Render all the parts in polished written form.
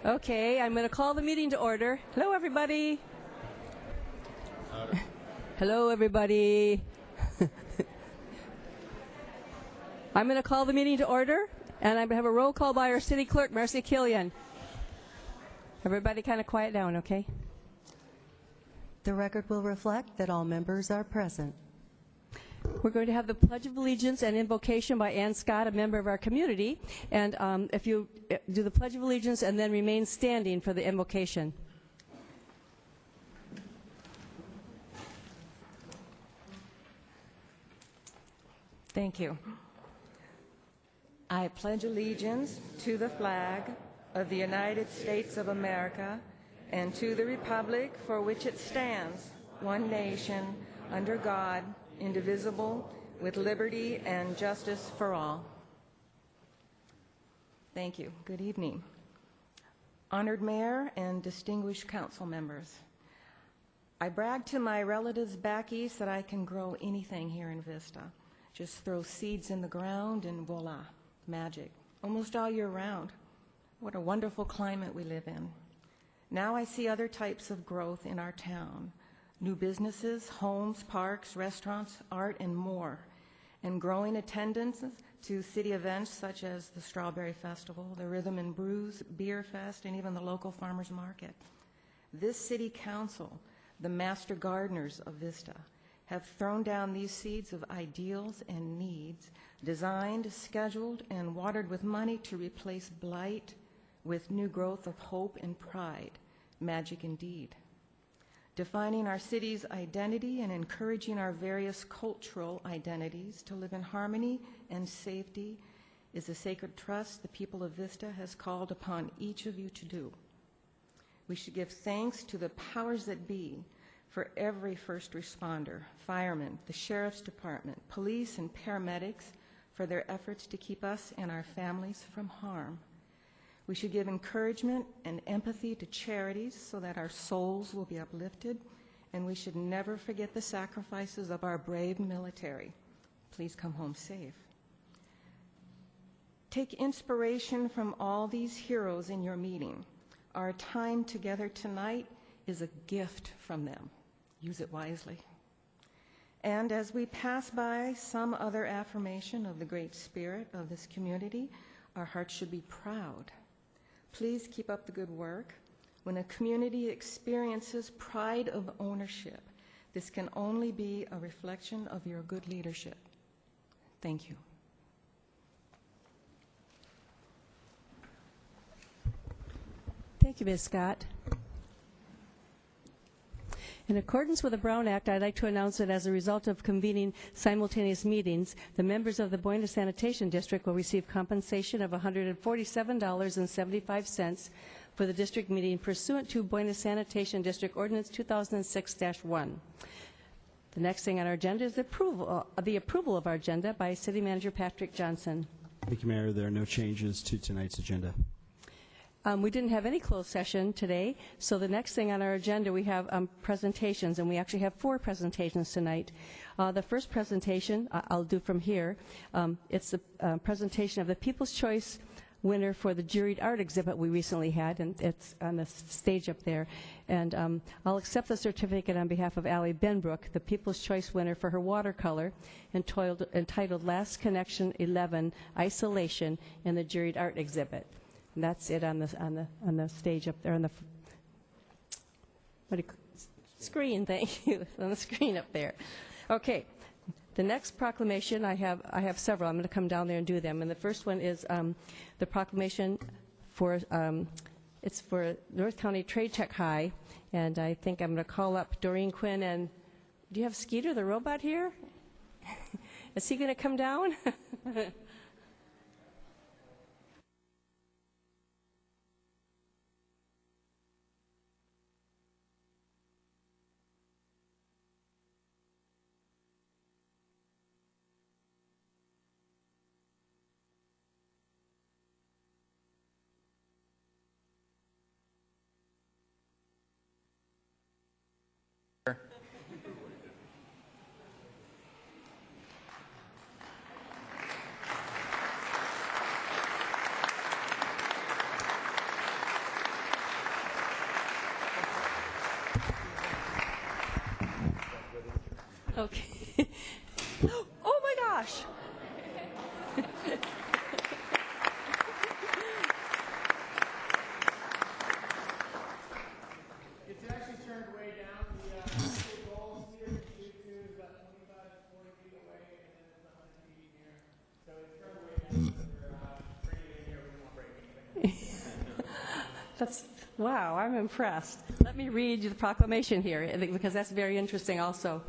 Okay, I'm going to call the meeting to order. Hello, everybody. Hello, everybody. I'm going to call the meeting to order, and I'm going to have a roll call by our city clerk, Marcy Killian. Everybody kind of quiet down, okay? The record will reflect that all members are present. We're going to have the Pledge of Allegiance and invocation by Ann Scott, a member of our community. And if you do the Pledge of Allegiance and then remain standing for the invocation. Thank you. I pledge allegiance to the flag of the United States of America and to the republic for which it stands, one nation, under God, indivisible, with liberty and justice for all. Thank you. Good evening. Honored Mayor and distinguished council members, I brag to my relatives back east that I can grow anything here in Vista. Just throw seeds in the ground and voila, magic, almost all year round. What a wonderful climate we live in. Now I see other types of growth in our town. New businesses, homes, parks, restaurants, art, and more, and growing attendance to city events such as the Strawberry Festival, the Rhythm and Brews, Beer Fest, and even the local farmers market. This city council, the master gardeners of Vista, have thrown down these seeds of ideals and needs, designed, scheduled, and watered with money to replace blight with new growth of hope and pride, magic indeed. Defining our city's identity and encouraging our various cultural identities to live in harmony and safety is a sacred trust the people of Vista has called upon each of you to do. We should give thanks to the powers that be for every first responder, firemen, the sheriff's department, police, and paramedics for their efforts to keep us and our families from harm. We should give encouragement and empathy to charities so that our souls will be uplifted, and we should never forget the sacrifices of our brave military. Please come home safe. Take inspiration from all these heroes in your meeting. Our time together tonight is a gift from them. Use it wisely. And as we pass by some other affirmation of the great spirit of this community, our hearts should be proud. Please keep up the good work. When a community experiences pride of ownership, this can only be a reflection of your good leadership. Thank you. Thank you, Ms. Scott. In accordance with the Brown Act, I'd like to announce that as a result of convening simultaneous meetings, the members of the Buena Sanitation District will receive compensation of $147.75 for the district meeting pursuant to Buena Sanitation District Ordinance 2006-1. The next thing on our agenda is the approval of our agenda by City Manager Patrick Johnson. Thank you, Mayor. There are no changes to tonight's agenda. We didn't have any closed session today, so the next thing on our agenda we have presentations, and we actually have 4 presentations tonight. The first presentation I'll do from here. It's the presentation of the People's Choice winner for the juried art exhibit we recently had, and it's on the stage up there. And I'll accept the certificate on behalf of Allie Benbrook, the People's Choice winner for her watercolor, entitled Last Connection 11, Isolation, in the juried art exhibit. And that's it on the stage up there on the screen. Thank you, on the screen up there. Okay, the next proclamation I have several. I'm going to come down there and do them. And the first one is the proclamation for it's for North County Trade Tech High, and I think I'm going to call up Doreen Quinn. And do you have Skeeter the robot here? Is he going to come down? Okay. Oh, my gosh. It's actually turned way down. The goals here in Q2 is about 25 to 40 feet away, and then it's 100 feet in here. So it's turned way down. So we're bringing it in here. We won't break anything. That's, wow, I'm impressed. Let me read you the proclamation here, because that's very interesting also.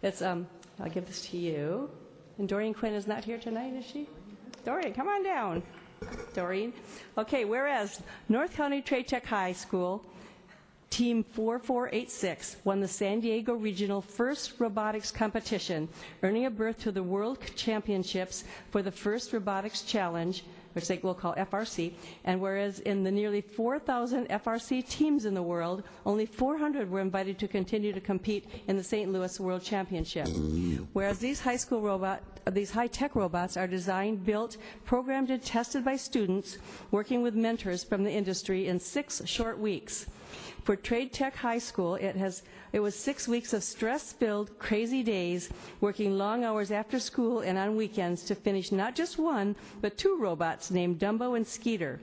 It's, I'll give this to you. And Doreen Quinn is not here tonight, is she? Doreen, come on down. Doreen. Okay, whereas North County Trade Tech High School Team 4486 won the San Diego Regional First Robotics Competition, earning a berth to the World Championships for the First Robotics Challenge, which they will call FRC, and whereas in the nearly 4,000 FRC teams in the world, only 400 were invited to continue to compete in the St. Louis World Championship. Whereas these high-tech robots are designed, built, programmed, and tested by students working with mentors from the industry in 6 short weeks. For Trade Tech High School, it was 6 weeks of stress-filled, crazy days, working long hours after school and on weekends to finish not just 1, but 2 robots named Dumbo and Skeeter.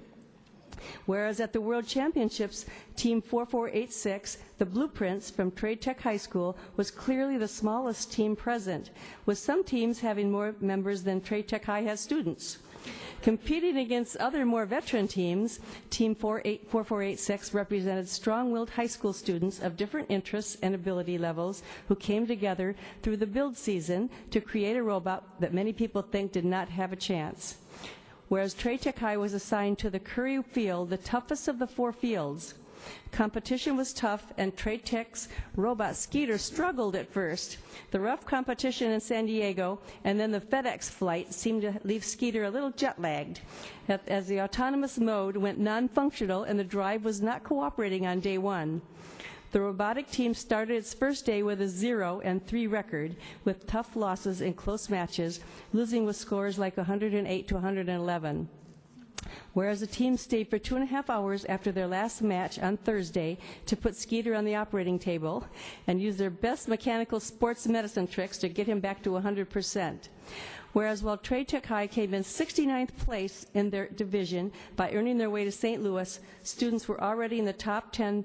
Whereas at the World Championships, Team 4486, the Blueprints from Trade Tech High School, was clearly the smallest team present, with some teams having more members than Trade Tech High has students. Competing against other more veteran teams, Team 4486 represented strong-willed high school students of different interests and ability levels who came together through the build season to create a robot that many people think did not have a chance. Whereas Trade Tech High was assigned to the Curry Field, the toughest of the 4 fields. Competition was tough, and Trade Tech's robot Skeeter struggled at first. The rough competition in San Diego and then the FedEx flight seemed to leave Skeeter a little jet-lagged, as the autonomous mode went non-functional and the drive was not cooperating on day 1. The robotic team started its first day with a 0-3 record, with tough losses in close matches, losing with scores like 108 to 111. Whereas the team stayed for 2.5 hours after their last match on Thursday to put Skeeter on the operating table and use their best mechanical sports medicine tricks to get him back to 100%. Whereas while Trade Tech High came in 69th place in their division by earning their way to St. Louis, students were already in the top 10%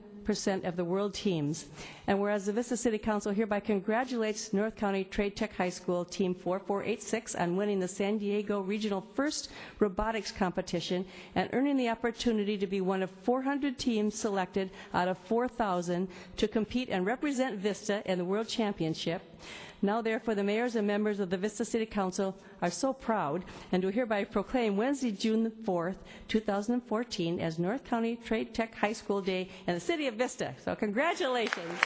of the world teams. And whereas the Vista City Council hereby congratulates North County Trade Tech High School Team 4486 on winning the San Diego Regional First Robotics Competition and earning the opportunity to be one of 400 teams selected out of 4,000 to compete and represent Vista in the World Championship. Now, therefore, the mayors and members of the Vista City Council are so proud and do hereby proclaim Wednesday, June 4th, 2014 as North County Trade Tech High School Day in the city of Vista. So congratulations.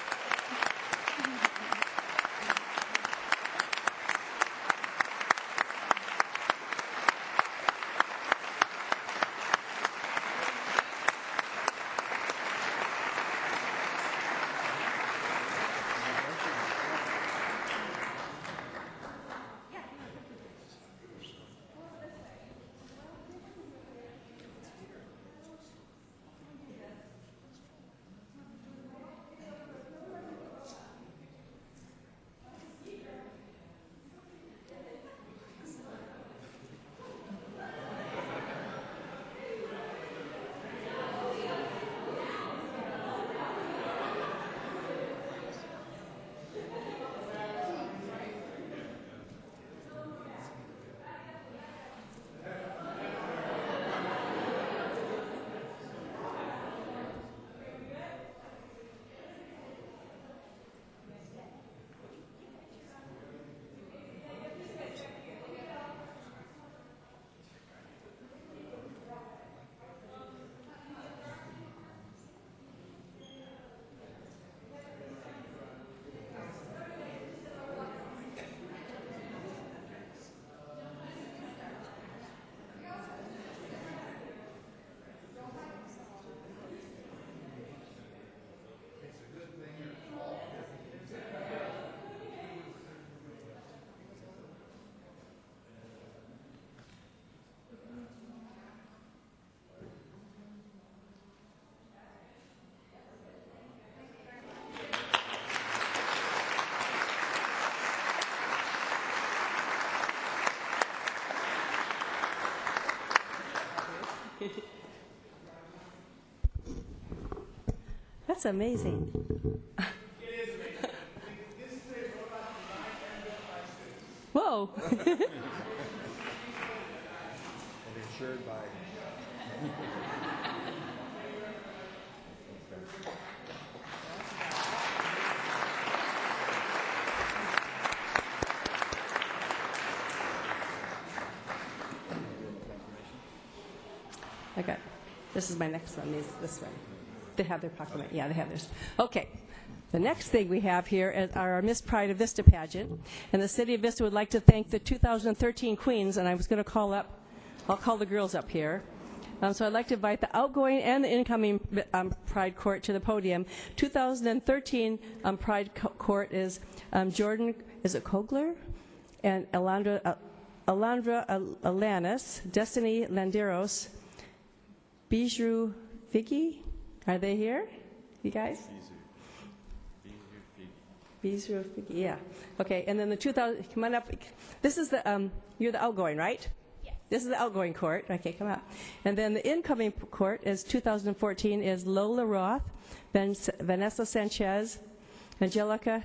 That's amazing. Whoa. Insured by. I got, this is my next one, this one. They have their proclamation. Yeah, they have theirs. Okay. The next thing we have here is our Miss Pride of Vista pageant. And the City of Vista would like to thank the 2013 Queens, and I was going to I'll call the girls up here. So I'd like to invite the outgoing and the incoming Pride Court to the podium. 2013 Pride Court is Jordan, is it Kogler? And Alondra Alanis, Destiny Landeros, Bijou Vicky. Are they here? You guys? Bijou Vicky, yeah. Okay, and then the 2000, come on up. This is the, you're the outgoing, right? Yes. This is the outgoing court. Okay, come out. And then the incoming court is 2014 is Lola Roth, Vanessa Sanchez, Angelica,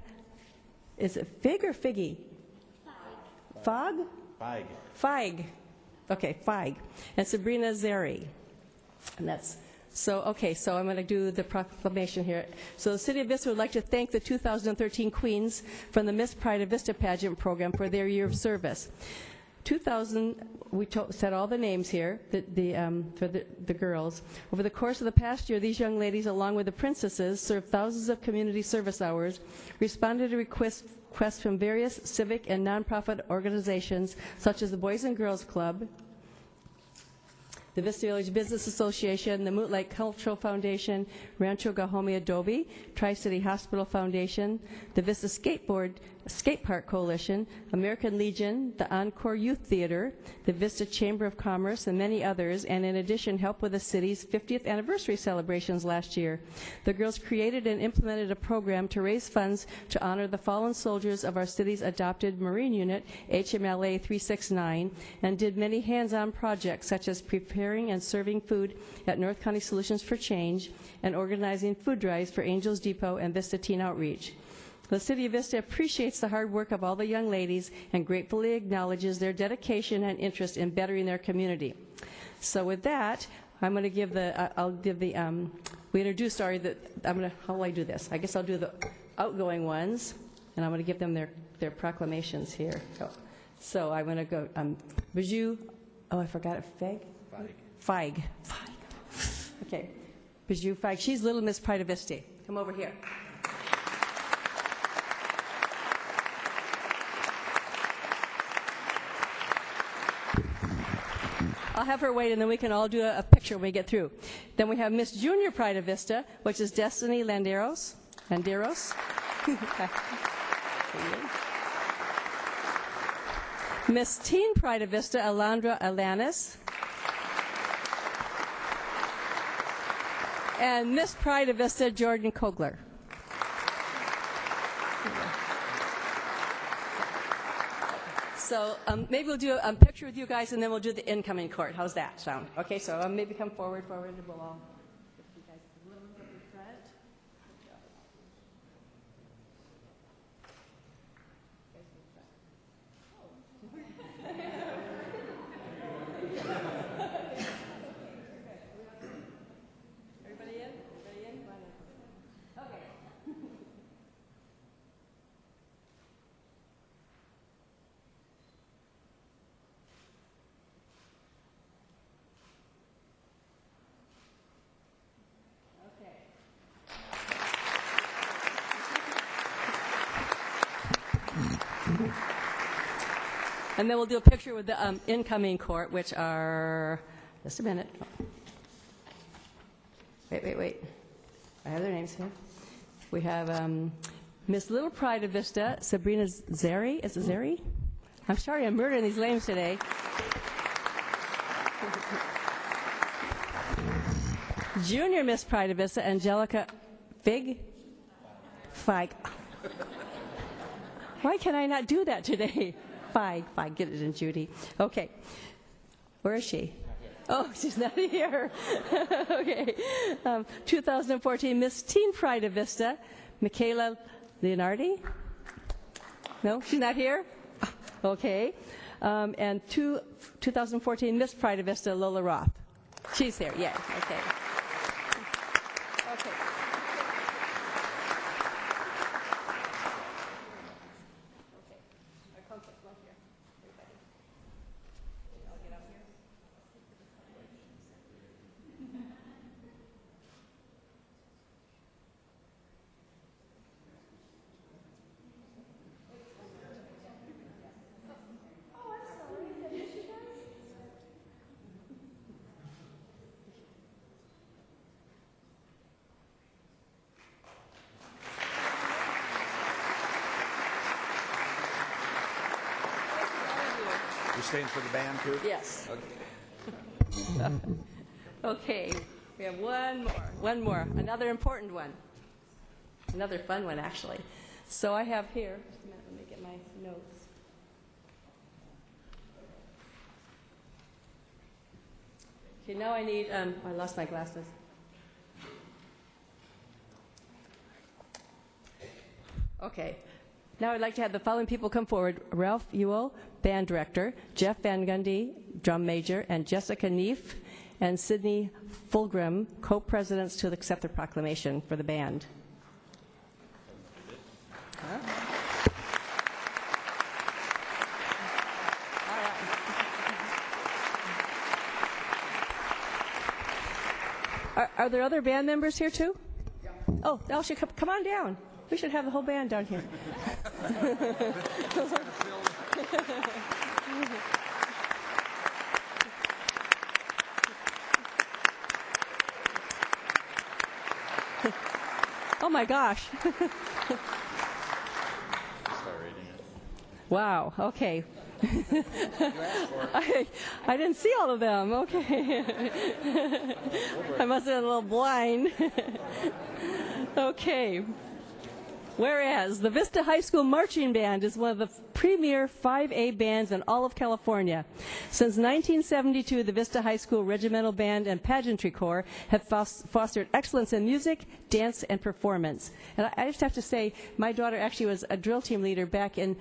is it Fig or Figgy? Fog. Feig. Feig. Okay, Feig. And Sabrina Zeri. And that's, so, okay, so I'm going to do the proclamation here. So the City of Vista would like to thank the 2013 Queens from the Miss Pride of Vista pageant program for their year of service. 2000, we said all the names here for the girls. Over the course of the past year, these young ladies, along with the princesses, served thousands of community service hours, responded to requests from various civic and nonprofit organizations, such as the Boys and Girls Club, the Vista Village Business Association, the Moot Lake Cultural Foundation, Rancho Gahome Adobe, Tri-City Hospital Foundation, the Vista Skate Park Coalition, American Legion, the Encore Youth Theater, the Vista Chamber of Commerce, and many others, and in addition, helped with the city's 50th anniversary celebrations last year. The girls created and implemented a program to raise funds to honor the fallen soldiers of our city's adopted Marine Unit, HMLA 369, and did many hands-on projects such as preparing and serving food at North County Solutions for Change and organizing food drives for Angels Depot and Vista Teen Outreach. The City of Vista appreciates the hard work of all the young ladies and gratefully acknowledges their dedication and interest in bettering their community. So with that, I'm going to give we introduced already how will I do this? I guess I'll do the outgoing ones, and I'm going to give them their proclamations here. So I'm going to go, Bijou, oh, I forgot it, Feig. Okay, Bijou Feig. She's Little Miss Pride of Vista. Come over here. I'll have her wait, and then we can all do a picture when we get through. Then we have Miss Junior Pride of Vista, which is Destiny Landeros. Miss Teen Pride of Vista, Alondra Alanis. And Miss Pride of Vista, Jordan Kogler. So maybe we'll do a picture with you guys, and then we'll do the incoming court. How's that sound? Okay, so maybe come forward, and we'll all get you guys a little bit in front. Everybody in? Okay. And then we'll do a picture with the incoming court, which are, just a minute. Wait. I have their names here. We have Miss Little Pride of Vista, Sabrina Zeri. Is it Zeri? I'm sorry, I'm murdering these names today. Junior Miss Pride of Vista, Angelica Feig. Why can I not do that today? Feig, get it in, Judy. Okay. Where is she? Oh, she's not here. Okay. 2014 Miss Teen Pride of Vista, Michaela Leonardi. No, she's not here? Okay. And 2014 Miss Pride of Vista, Lola Roth. She's here, yeah, okay. Okay. You're staying for the band, too? Yes. Okay. Okay, we have one more, another important one. Another fun one, actually. So I have here, just a minute, let me get my notes. Okay, now I need, I lost my glasses. Okay. Now I'd like to have the following people come forward. Ralph Ewell, band director, Jeff Van Gundy, drum major, and Jessica Neef and Sydney Fulgrim, co-presidents, to accept the proclamation for the band. Are there other band members here too? Yeah. Oh, they all should come on down. We should have the whole band down here. Oh my gosh. Wow, okay. I didn't see all of them. Okay. I must have been a little blind. Okay. Whereas the Vista High School Marching Band is one of the premier 5A bands in all of California. Since 1972, the Vista High School Regimental Band and Pageantry Corps have fostered excellence in music, dance, and performance. And I just have to say, my daughter actually was a drill team leader back in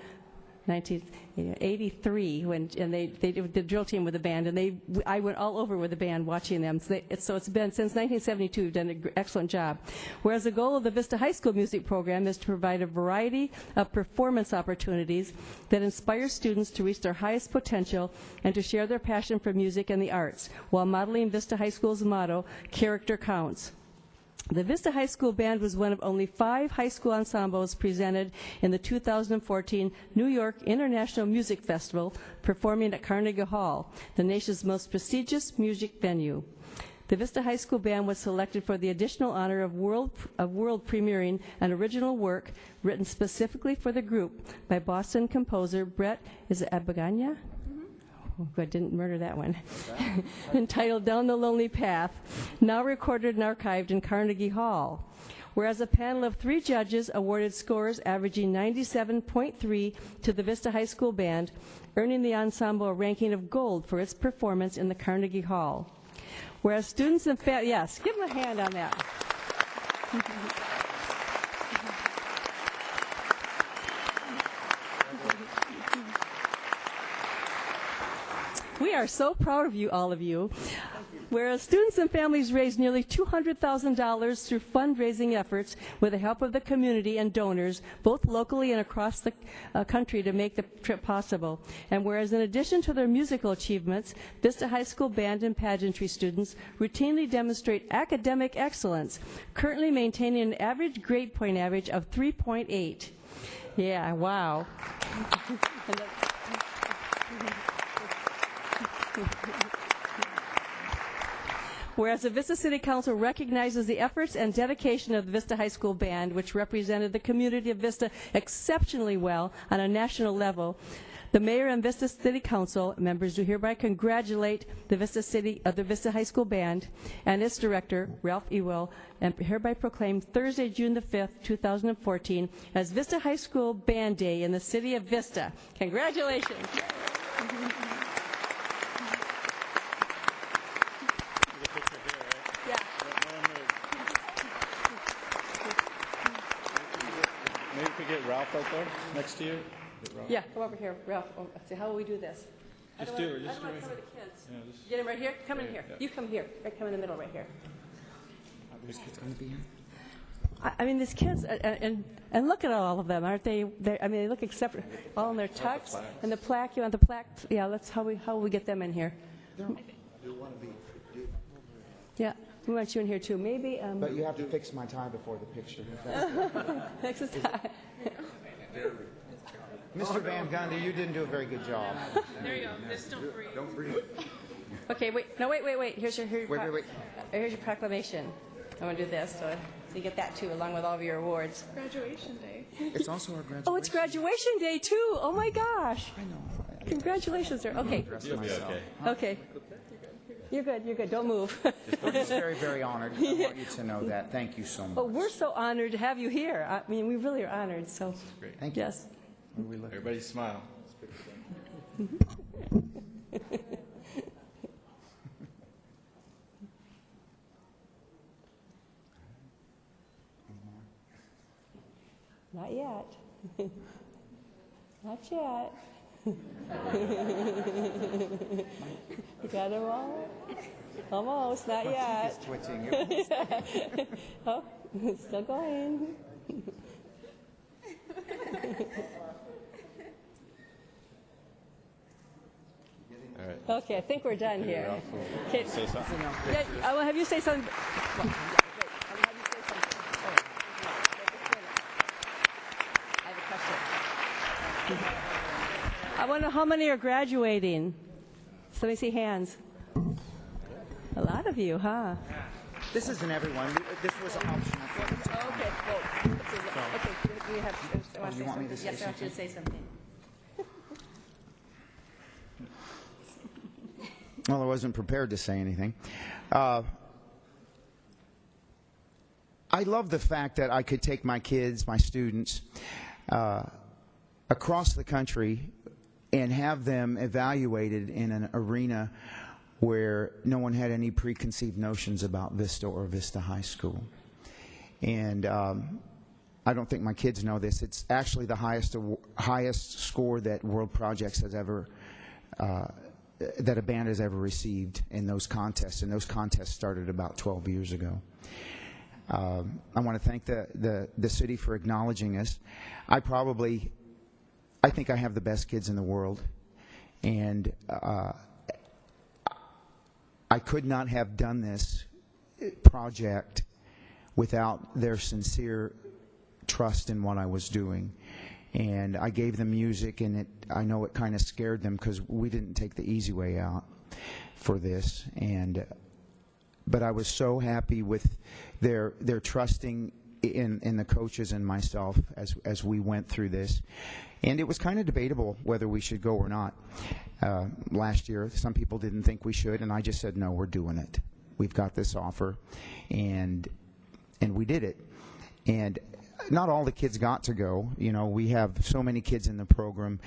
1983 when they did the drill team with the band, and I went all over with the band watching them. So it's been since 1972. We've done an excellent job. Whereas the goal of the Vista High School music program is to provide a variety of performance opportunities that inspire students to reach their highest potential and to share their passion for music and the arts, while modeling Vista High School's motto, "Character Counts." The Vista High School Band was one of only 5 high school ensembles presented in the 2014 New York International Music Festival, performing at Carnegie Hall, the nation's most prestigious music venue. The Vista High School Band was selected for the additional honor of world premiering an original work written specifically for the group by Boston composer Brett, is it Abagania? Oh, I didn't murder that one. Entitled Down the Lonely Path, now recorded and archived in Carnegie Hall. Whereas a panel of 3 judges awarded scores averaging 97.3 to the Vista High School Band, earning the ensemble a ranking of gold for its performance in the Carnegie Hall. Whereas students and yes, give them a hand on that. We are so proud of you, all of you. Whereas students and families raised nearly $200,000 through fundraising efforts with the help of the community and donors, both locally and across the country, to make the trip possible. And whereas in addition to their musical achievements, Vista High School Band and Pageantry students routinely demonstrate academic excellence, currently maintaining an average grade point average of 3.8. Yeah, wow. Whereas the Vista City Council recognizes the efforts and dedication of the Vista High School Band, which represented the community of Vista exceptionally well on a national level, the Mayor and Vista City Council members do hereby congratulate the Vista High School Band and its director, Ralph Ewell, and hereby proclaim Thursday, June the 5th, 2014, as Vista High School Band Day in the city of Vista. Congratulations. right there, next to you. Yeah, come over here, Ralph. Oh, let's see, how will we do this? Just do it. I Just don't do want it. to cover the kids. Yeah, just- Get him right here? Come in Yeah, here. yeah. You come here. Right, come in the middle right here. There's kids going to be here. I mean, these kids, and look at all of them, aren't they? I mean, they look except all in their tux and the plaque. You want the plaque? Yeah, that's how will we get them in here? Yeah, we want you in here too. Maybe. But you have to fix my tie before the picture. Next is that. Mr. Van Gundy, you didn't do a very good job. There you go. Just don't breathe. Don't breathe. Okay, wait. No, wait. Here's your Wait. Here's your proclamation. I want to do this, so you get that too, along with all of your awards. Graduation day. It's also our graduation. Oh, it's graduation day too. Oh my gosh! I know. Congratulations, sir. Okay, You'll be okay. okay. You're good. Don't move. We're just very, very honored. I want you to know that. Thank you so much. Oh, we're so honored to have you here. I mean, we really are honored. So, Thank you. yes. We look. Everybody smile. Not yet. Not yet. You got them all? Almost, not yet. He's twitching. Oh, it's still going. All right. Okay, I think we're done here. Okay. Say something. Yeah, I will have you say something. Well, yeah, wait, I will have you say something. Oh, no, just a minute. I have a question. I wonder how many are graduating. So let me see hands. A lot of you, huh? This isn't everyone. This was an option. Okay, well, okay, you have. you want me to say yes, I want you to say something. Well, I wasn't prepared to say anything. I love the fact that I could take my kids, my students, across the country and have them evaluated in an arena where no one had any preconceived notions about Vista or Vista High School. And I don't think my kids know this. It's actually the highest score that World Projects has ever that a band has ever received in those contests, and those contests started about 12 years ago. I want to thank the city for acknowledging us. I think I have the best kids in the world, and I could not have done this project without their sincere trust in what I was doing. And I gave them music, and I know it kind of scared them because we didn't take the easy way out for this. But I was so happy with their trusting in the coaches and myself as we went through this. And it was kind of debatable whether we should go or not. Last year, some people didn't think we should, and I just said, no, we're doing it. We've got this offer, and we did it. And not all the kids got to go. You know, we have so many kids in the program.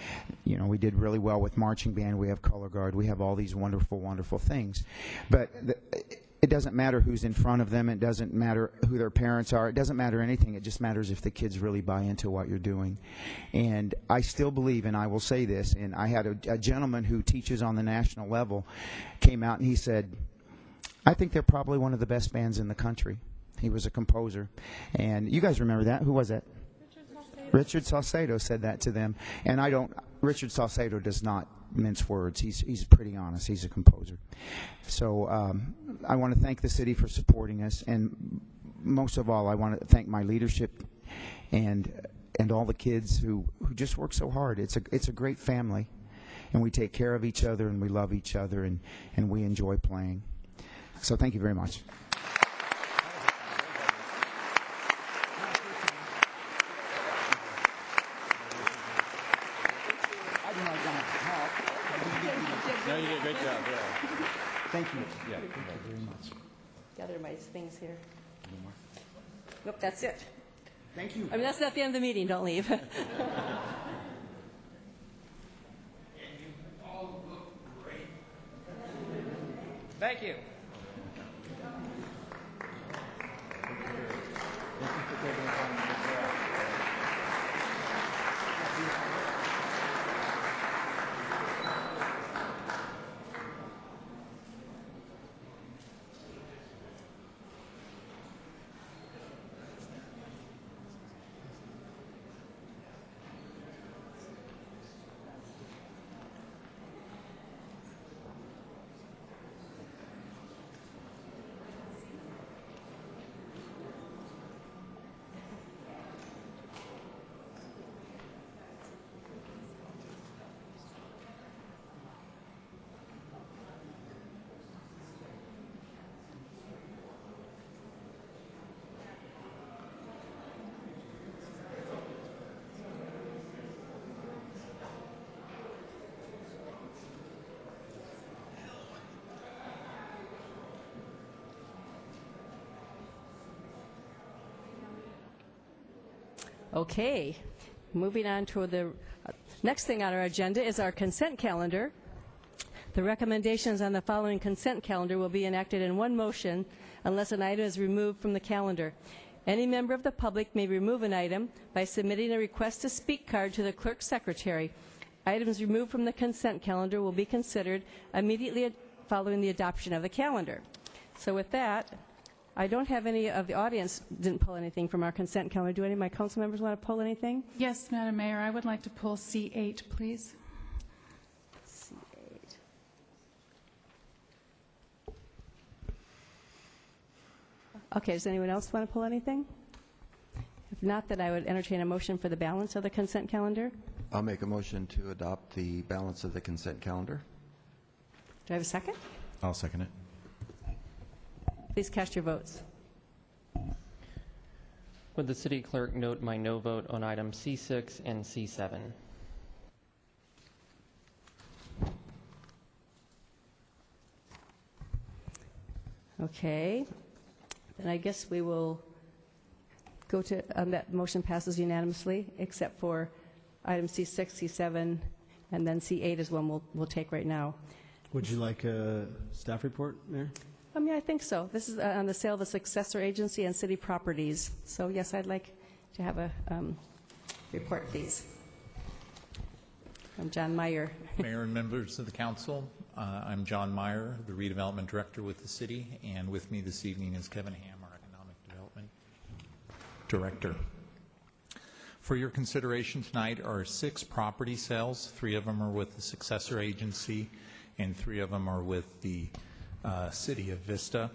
You know, we did really well with marching band. We have color guard. We have all these wonderful, wonderful things. But it doesn't matter who's in front of them. It doesn't matter who their parents are. It doesn't matter anything. It just matters if the kids really buy into what you're doing. And I still believe, and I will say this, and I had a gentleman who teaches on the national level came out and he said, I think they're probably one of the best bands in the country. He was a composer. And you guys remember that? Who was that? Richard Salcedo said that to them. And Richard Salcedo does not mince words. He's pretty honest. He's a composer. So I want to thank the city for supporting us. And most of all, I want to thank my leadership and all the kids who just work so hard. It's a great family. And we take care of each other, and we love each other, and we enjoy playing. So thank you very much. No, you did a great job. Yeah. Thank you. Yeah. Thank you very much. Gather my things here. Nope, that's it. Thank you. I mean, that's not the end of the meeting. Don't leave. Thank you. Okay, moving on to the next thing on our agenda is our consent calendar. The recommendations on the following consent calendar will be enacted in one motion unless an item is removed from the calendar. Any member of the public may remove an item by submitting a request to speak card to the clerk's secretary. Items removed from the consent calendar will be considered immediately following the adoption of the calendar. So with that, I don't have any of the audience didn't pull anything from our consent calendar. Do any of my council members want to pull anything? Yes, Madam Mayor, I would like to pull C8, please. C8. Okay, does anyone else want to pull anything? If not, then I would entertain a motion for the balance of the consent calendar. I'll make a motion to adopt the balance of the consent calendar. Do I have a second? I'll second it. Please cast your votes. Would the city clerk note my no vote on item C6 and C7? Okay. Then I guess we will go to, that motion passes unanimously, except for item C6, C7, and then C8 is one we'll take right now. Would you like a staff report, Mayor? I think so. This is on the sale of the successor agency and city properties. So, yes, I'd like to have a report, please. I'm John Meyer. Mayor and members of the council, I'm John Meyer, the redevelopment director with the city, and with me this evening is Kevin Ham, our economic development director. For your consideration tonight are 6 property sales. 3 of them are with the successor agency, and 3 of them are with the City of Vista.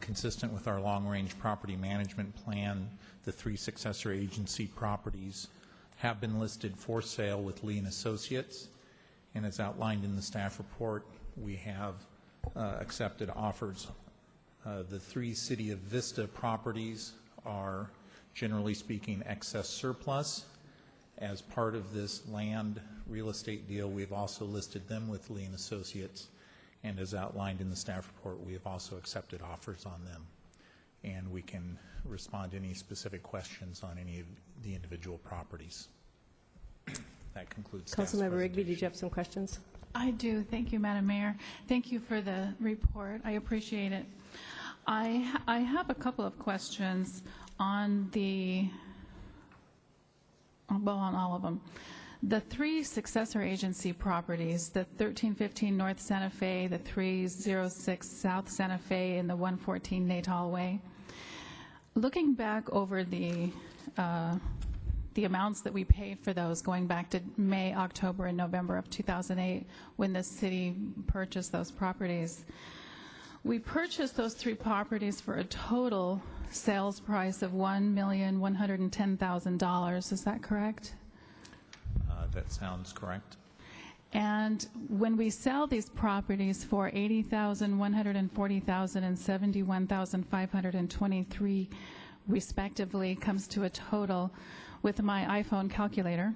Consistent with our long-range property management plan, the 3 successor agency properties have been listed for sale with Lee & Associates, and as outlined in the staff report, we have accepted offers. The 3 City of Vista properties are, generally speaking, excess surplus. As part of this land real estate deal, we've also listed them with Lee & Associates. And as outlined in the staff report, we have also accepted offers on them. And we can respond to any specific questions on any of the individual properties. That concludes staff's Councilmember Rigby, presentation. did you have some questions? I do. Thank you, Madam Mayor. Thank you for the report. I appreciate it. I have a couple of questions on on all of them. The 3 successor agency properties, the 1315 North Santa Fe, the 306 South Santa Fe, and the 114 Natal Way. Looking back over the amounts that we paid for those going back to May, October, and November of 2008 when the city purchased those properties, we purchased those 3 properties for a total sales price of $1,110,000. Is that correct? That sounds correct. And when we sell these properties for $80,000, $140,000, and $71,523 respectively, comes to a total, with my iPhone calculator,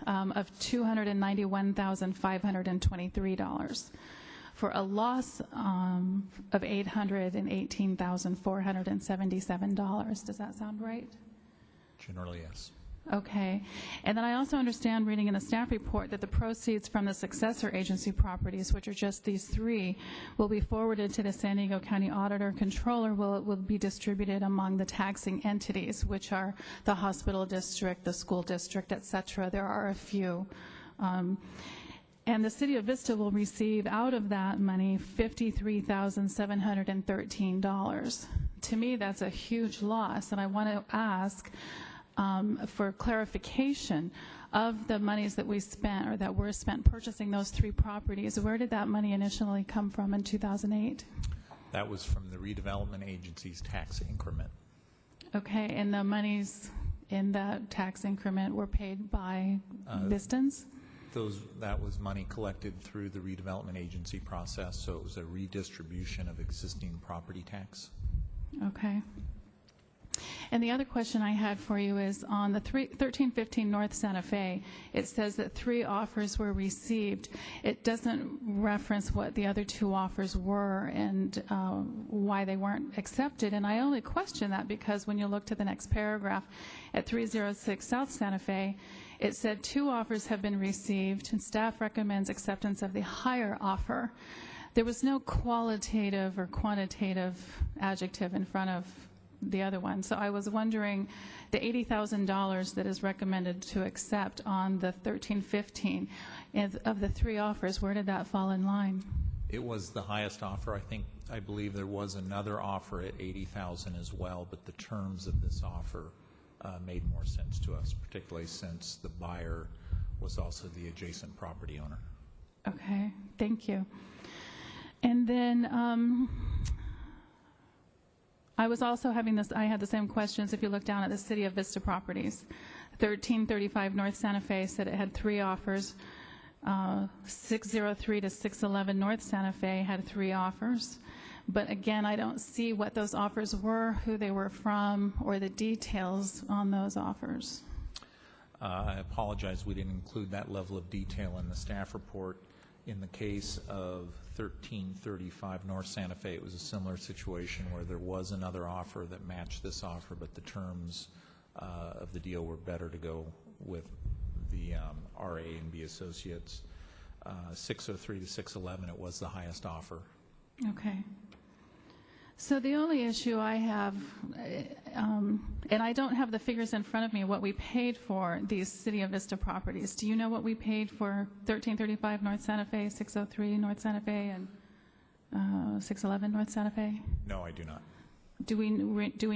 of $291,523 for a loss of $818,477. Does that sound right? Generally, yes. Okay. And then I also understand, reading in the staff report, that the proceeds from the successor agency properties, which are just these 3, will be forwarded to the San Diego County Auditor Controller. Will be distributed among the taxing entities, which are the hospital district, the school district, et cetera. There are a few. And the City of Vista will receive out of that money $53,713. To me, that's a huge loss, and I want to ask for clarification of the monies that we spent or that were spent purchasing those 3 properties. Where did that money initially come from in 2008? That was from the redevelopment agency's tax increment. Okay, and the monies in that tax increment were paid by Vistans? That was money collected through the redevelopment agency process, so it was a redistribution of existing property tax. Okay. And the other question I had for you is on the 1315 North Santa Fe, it says that 3 offers were received. It doesn't reference what the other 2 offers were and why they weren't accepted. And I only question that because when you look to the next paragraph at 306 South Santa Fe, it said 2 offers have been received and staff recommends acceptance of the higher offer. There was no qualitative or quantitative adjective in front of the other one. So I was wondering, the $80,000 that is recommended to accept on the 1315, of the 3 offers, where did that fall in line? It was the highest offer. I believe there was another offer at $80,000 as well, but the terms of this offer made more sense to us, particularly since the buyer was also the adjacent property owner. Okay, thank you. And then I was also having this, I had the same questions if you look down at the City of Vista properties. 1335 North Santa Fe said it had 3 offers. 603 to 611 North Santa Fe had 3 offers. But again, I don't see what those offers were, who they were from, or the details on those offers. I apologize, we didn't include that level of detail in the staff report. In the case of 1335 North Santa Fe, it was a similar situation where there was another offer that matched this offer, but the terms of the deal were better to go with the RA and B Associates. 603 to 611, it was the highest offer. Okay. So the only issue I have, and I don't have the figures in front of me, what we paid for these City of Vista properties. Do you know what we paid for 1335 North Santa Fe, 603 North Santa Fe, and 611 North Santa Fe? No, I do not. Do we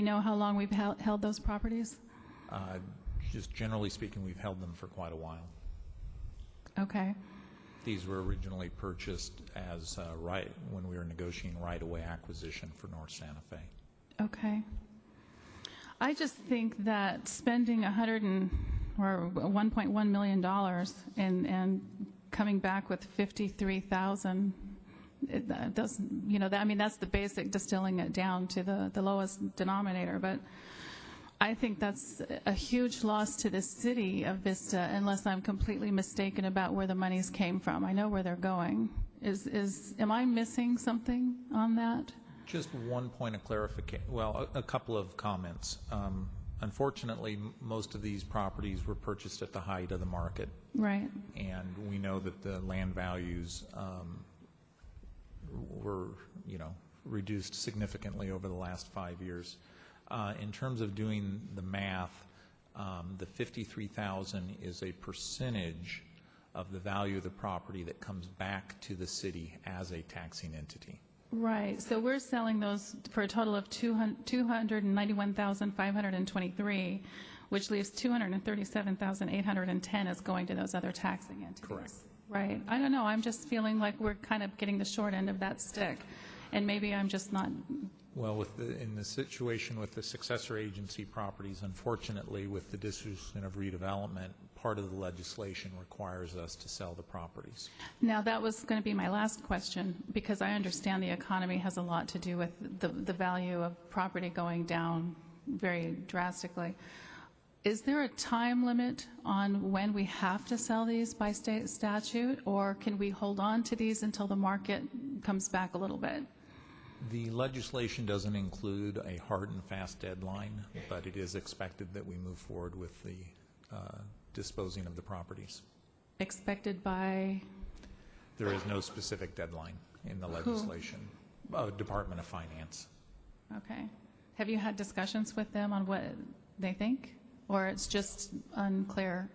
know how long we've held those properties? Just generally speaking, we've held them for quite a while. Okay. These were originally purchased as when we were negotiating right-of-way acquisition for North Santa Fe. Okay. I just think that spending $1.1 million and coming back with 53,000, that's the basic, distilling it down to the lowest denominator. But I think that's a huge loss to the City of Vista, unless I'm completely mistaken about where the monies came from. I know where they're going. Am I missing something on that? Just one point of clarification. Well, a couple of comments. Unfortunately, most of these properties were purchased at the height of the market. Right. And we know that the land values were, reduced significantly over the last 5 years. In terms of doing the math, the $53,000 is a percentage of the value of the property that comes back to the city as a taxing entity. Right. So we're selling those for a total of $291,523, which leaves $237,810 as going to those other taxing entities. Correct. Right. I don't know. I'm just feeling like we're kind of getting the short end of that stick, and maybe I'm just not. Well, in the situation with the successor agency properties, unfortunately, with the dissolution of redevelopment, part of the legislation requires us to sell the properties. Now, that was going to be my last question, because I understand the economy has a lot to do with the value of property going down very drastically. Is there a time limit on when we have to sell these by state statute, or can we hold on to these until the market comes back a little bit? The legislation doesn't include a hard and fast deadline, but it is expected that we move forward with the disposing of the properties. Expected by? There is no specific deadline in the legislation. Department of Finance. Okay. Have you had discussions with them on what they think, or it's just unclear?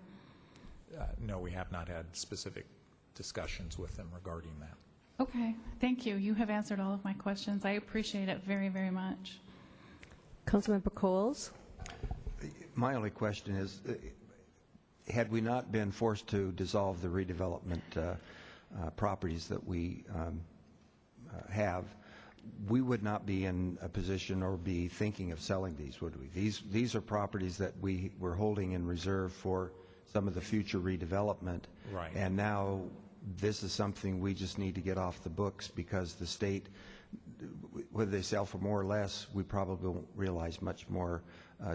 No, we have not had specific discussions with them regarding that. Okay, thank you. You have answered all of my questions. I appreciate it very, very much. Councilmember Coles? My only question is, had we not been forced to dissolve the redevelopment properties that we have, we would not be in a position or be thinking of selling these, would we? These are properties that we were holding in reserve for some of the future redevelopment. Right. And now this is something we just need to get off the books because the state, whether they sell for more or less, we probably won't realize much more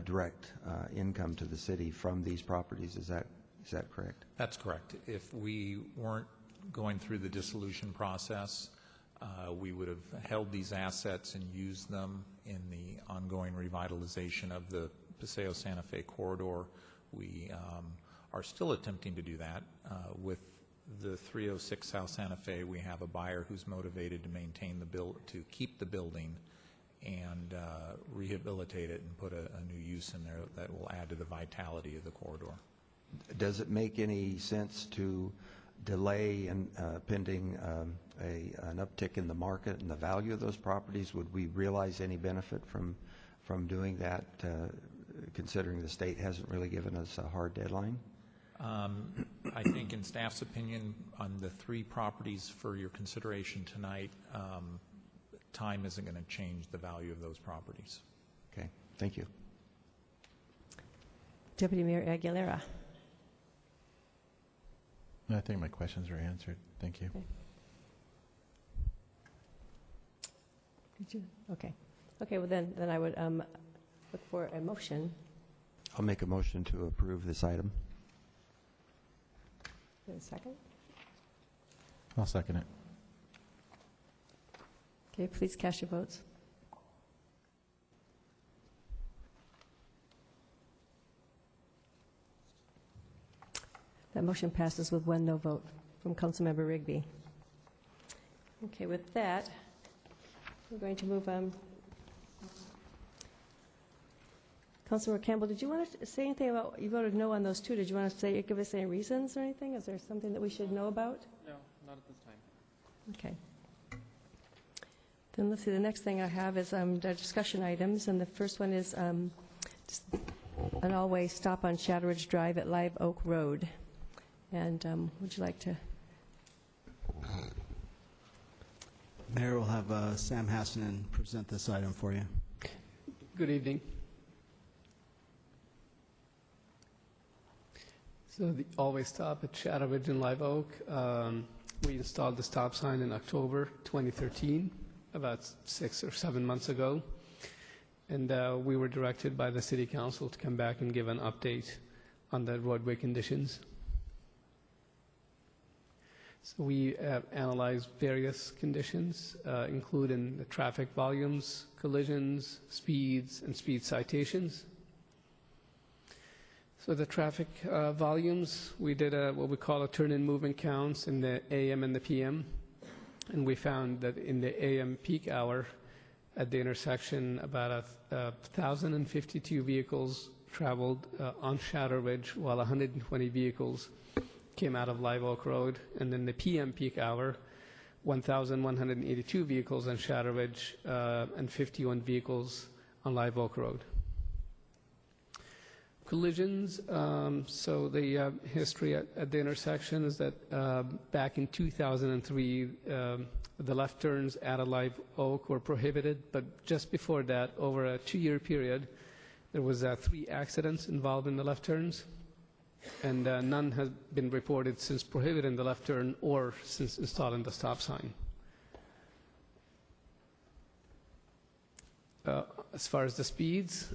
direct income to the city from these properties. Is that correct? That's correct. If we weren't going through the dissolution process, we would have held these assets and used them in the ongoing revitalization of the Paseo-Santa Fe corridor. We are still attempting to do that. With the 306 South Santa Fe, we have a buyer who's motivated to maintain to keep the building and rehabilitate it and put a new use in there that will add to the vitality of the corridor. Does it make any sense to delay and pending an uptick in the market and the value of those properties? Would we realize any benefit from doing that, considering the state hasn't really given us a hard deadline? I think in staff's opinion on the 3 properties for your consideration tonight, time isn't going to change the value of those properties. Okay, thank you. Deputy Mayor Aguilera. I think my questions are answered. Thank you. Okay. Did you? Okay. Okay, well then I would look for a motion. I'll make a motion to approve this item. In a second. I'll second it. Okay, please cast your votes. That motion passes with 1 no vote from Councilmember Rigby. Okay, with that, we're going to move on. Councilmember Campbell, did you want to say anything about, you voted no on those 2. Did you want to give us any reasons or anything? Is there something that we should know about? No, not at this time. Okay. Then let's see, the next thing I have is the discussion items, and the first one is an all-way stop on Shadowridge Drive at Live Oak Road. And would you like to? Mayor will have Sam Hassenen present this item for you. Good evening. So the always stop at Shadowridge and Live Oak. We installed the stop sign in October 2013, about 6 or 7 months ago. And we were directed by the City Council to come back and give an update on the roadway conditions. So we analyzed various conditions, including the traffic volumes, collisions, speeds, and speed citations. So the traffic volumes, we did what we call a turn-in movement counts in the AM and the PM. And we found that in the AM peak hour at the intersection, about 1,052 vehicles traveled on Shadowridge, while 120 vehicles came out of Live Oak Road. And then the PM peak hour, 1,182 vehicles on Shadowridge and 51 vehicles on Live Oak Road. Collisions, so the history at the intersection is that back in 2003, the left turns out of Live Oak were prohibited, but just before that, over a 2-year period, there was 3 accidents involving the left turns, and none has been reported since prohibiting the left turn or since installing the stop sign. As far as the speeds,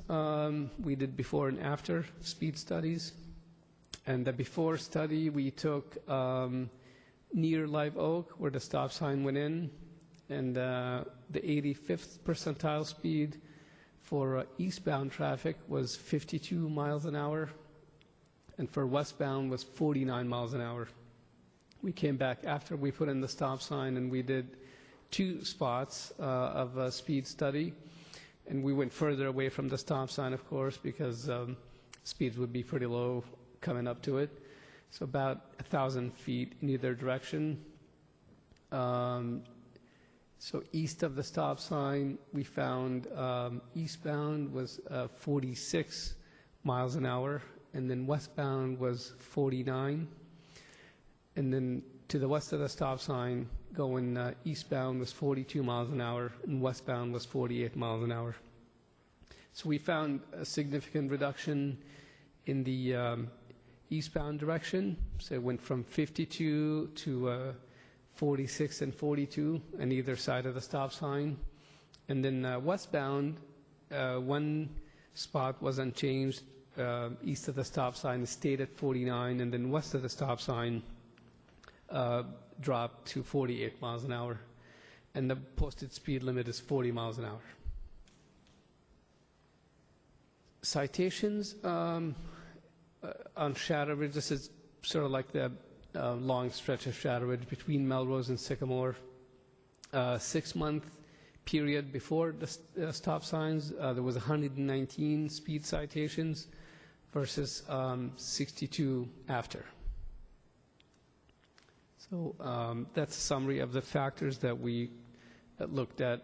we did before and after speed studies. And the before study, we took near Live Oak, where the stop sign went in, and the 85th percentile speed for eastbound traffic was 52 miles an hour, and for westbound was 49 miles an hour. We came back after we put in the stop sign, and we did 2 spots of a speed study. And we went further away from the stop sign, of course, because speeds would be pretty low coming up to it. So about 1,000 feet in either direction. So east of the stop sign, we found eastbound was 46 miles an hour, and then westbound was 49. And then to the west of the stop sign, going eastbound was 42 miles an hour, and westbound was 48 miles an hour. So we found a significant reduction in the eastbound direction. So it went from 52 to 46 and 42 on either side of the stop sign. And then westbound, one spot was unchanged. East of the stop sign stayed at 49, and then west of the stop sign dropped to 48 miles an hour. And the posted speed limit is 40 miles an hour. Citations on Shadowridge, this is sort of like the long stretch of Shadowridge between Melrose and Sycamore. 6-month period before the stop signs, there was 119 speed citations versus 62 after. So that's a summary of the factors that we looked at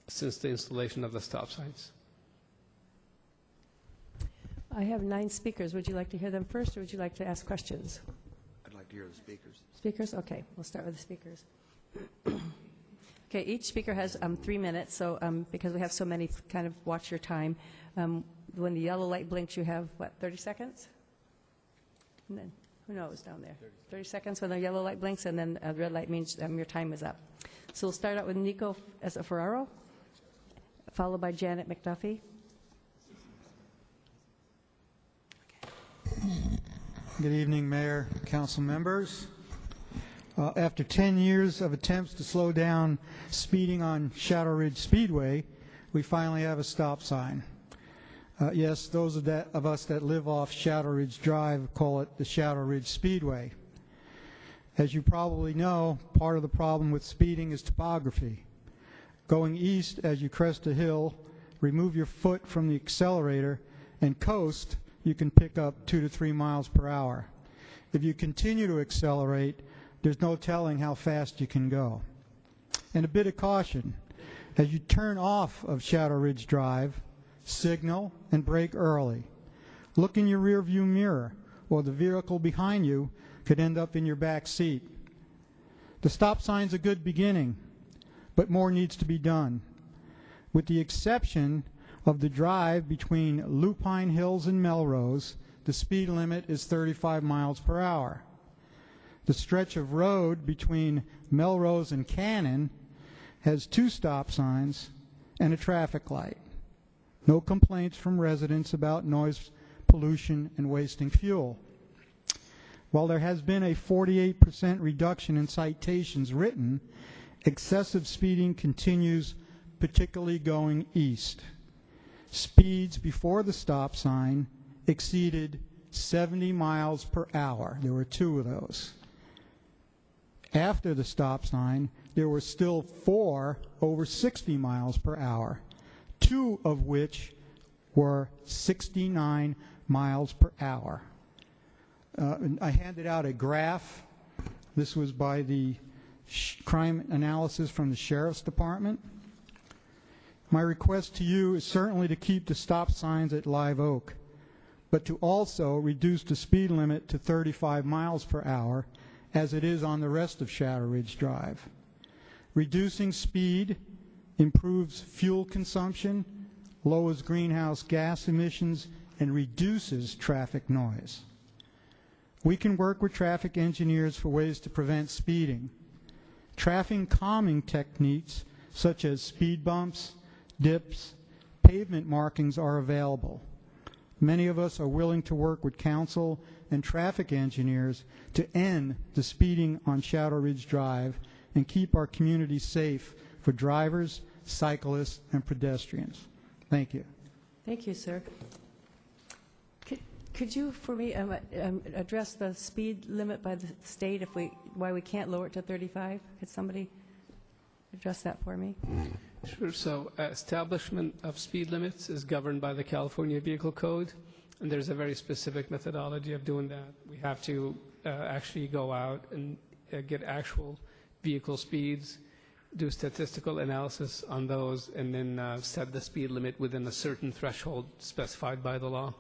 since the installation of the stop signs. I have 9 speakers. Would you like to hear them first, or would you like to ask questions? I'd like to hear the speakers. Speakers? Okay, we'll start with the speakers. Okay, each speaker has 3 minutes, so because we have so many, kind of watch your time. When the yellow light blinks, you have, 30 seconds? And then, who knows down there? 30 seconds when the yellow light blinks, and then red light means your time is up. So we'll start out with Nico Ferraro, followed by Janet McDuffie. Good evening, Mayor, council members. After 10 years of attempts to slow down speeding on Shadowridge Speedway, we finally have a stop sign. Yes, those of us that live off Shadowridge Drive call it the Shadowridge Speedway. As you probably know, part of the problem with speeding is topography. Going east as you crest a hill, remove your foot from the accelerator, and coast, you can pick up 2 to 3 miles per hour. If you continue to accelerate, there's no telling how fast you can go. And a bit of caution, as you turn off of Shadowridge Drive, signal and brake early. Look in your rear view mirror, or the vehicle behind you could end up in your back seat. The stop sign's a good beginning, but more needs to be done. With the exception of the drive between Lupine Hills and Melrose, the speed limit is 35 miles per hour. The stretch of road between Melrose and Cannon has 2 stop signs and a traffic light. No complaints from residents about noise pollution and wasting fuel. While there has been a 48% reduction in citations written, excessive speeding continues, particularly going east. Speeds before the stop sign exceeded 70 miles per hour. There were 2 of those. After the stop sign, there were still 4 over 60 miles per hour, 2 of which were 69 miles per hour. I handed out a graph. This was by the crime analysis from the Sheriff's Department. My request to you is certainly to keep the stop signs at Live Oak, but to also reduce the speed limit to 35 miles per hour as it is on the rest of Shadowridge Drive. Reducing speed improves fuel consumption, lowers greenhouse gas emissions, and reduces traffic noise. We can work with traffic engineers for ways to prevent speeding. Traffic calming techniques such as speed bumps, dips, pavement markings are available. Many of us are willing to work with council and traffic engineers to end the speeding on Shadowridge Drive and keep our community safe for drivers, cyclists, and pedestrians. Thank you. Thank you, sir. Could you, for me, address the speed limit by the state, why we can't lower it to 35? Could somebody address that for me? Sure. So establishment of speed limits is governed by the California Vehicle Code, and there's a very specific methodology of doing that. We have to actually go out and get actual vehicle speeds, do statistical analysis on those, and then set the speed limit within a certain threshold specified by the law.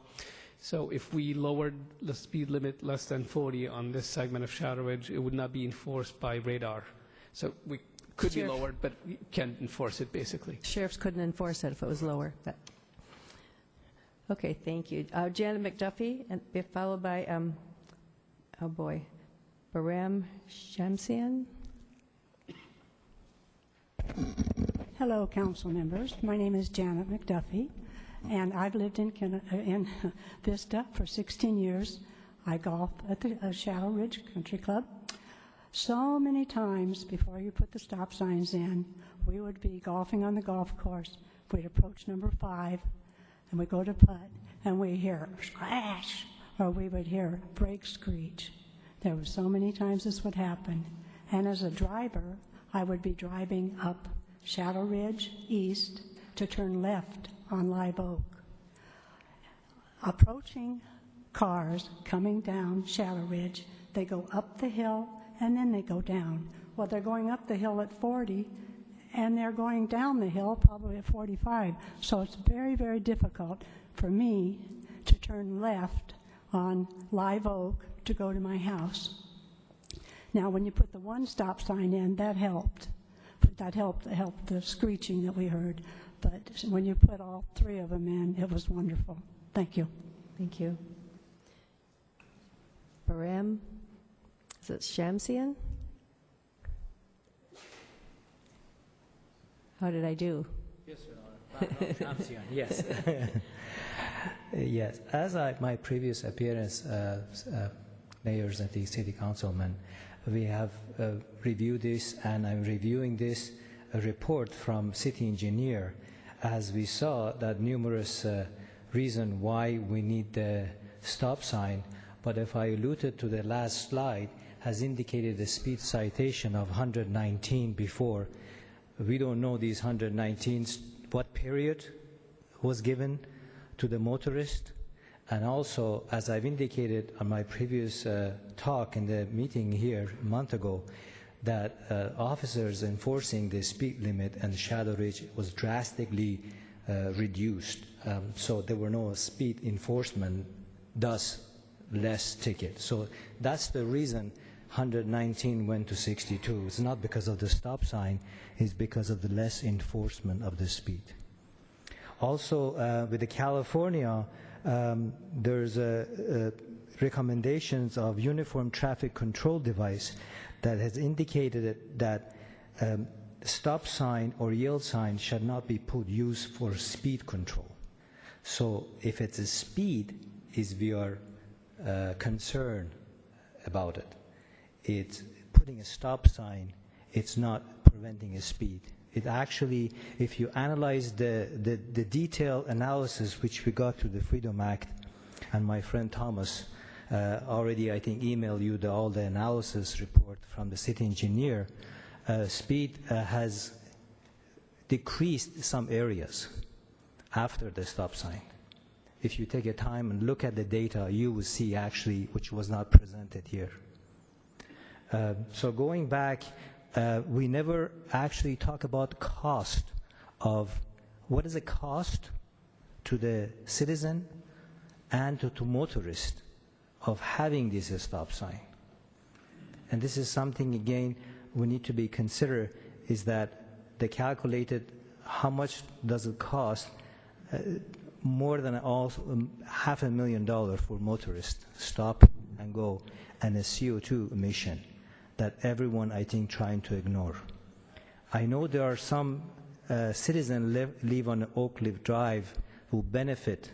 So if we lowered the speed limit less than 40 on this segment of Shadowridge, it would not be enforced by radar. So we could be lowered, but we can't enforce it, basically. Sheriffs couldn't enforce it if it was lower. Okay, thank you. Janet McDuffie, and followed by, Baram Shamsian. Hello, council members. My name is Janet McDuffie, and I've lived in Vista for 16 years. I golf at the Shadowridge Country Club. So many times before you put the stop signs in, we would be golfing on the golf course. We'd approach number 5, and we go to putt, and we hear splash, or we would hear brake screech. There were so many times this would happen. And as a driver, I would be driving up Shadow Ridge East to turn left on Live Oak. Approaching cars coming down Shadow Ridge, they go up the hill and then they go down. Well, they're going up the hill at 40 and they're going down the hill probably at 45. So it's very, very difficult for me to turn left on Live Oak to go to my house. Now, when you put the one stop sign in, that helped. That helped the screeching that we heard. But when you put all 3 of them in, it was wonderful. Thank you. Thank you. Barem, is it Shamsian? How did I do? Yes, Your Honor. Shamsian, yes. Yes. As my previous appearance, mayors and the city councilmen, we have reviewed this, and I'm reviewing this report from city engineer, as we saw that numerous reasons why we need the stop sign. But if I alluded to the last slide, has indicated the speed citation of 119 before. We don't know these 119s, what period was given to the motorist. And also, as I've indicated on my previous talk in the meeting here a month ago, that officers enforcing the speed limit and Shadow Ridge was drastically reduced. So there were no speed enforcement, thus less tickets. So that's the reason 119 went to 62. It's not because of the stop sign, it's because of the less enforcement of the speed. Also, with the California, there's recommendations of uniform traffic control device that has indicated that stop sign or yield sign should not be used for speed control. So if it's a speed, we are concerned about it. It's putting a stop sign, it's not preventing a speed. It actually, if you analyze the detailed analysis which we got through the Freedom Act, and my friend Thomas already, I think, emailed you all the analysis report from the city engineer, speed has decreased some areas after the stop sign. If you take a time and look at the data, you will see actually, which was not presented here. So going back, we never actually talk about cost of what is the cost to the citizen and to motorist of having this stop sign. And this is something, again, we need to be considered, is that they calculated how much does it cost, more than $500,000 for motorists, stop and go, and a CO2 emission that everyone, I think, trying to ignore. I know there are some citizens live on Oak Cliff Drive who benefit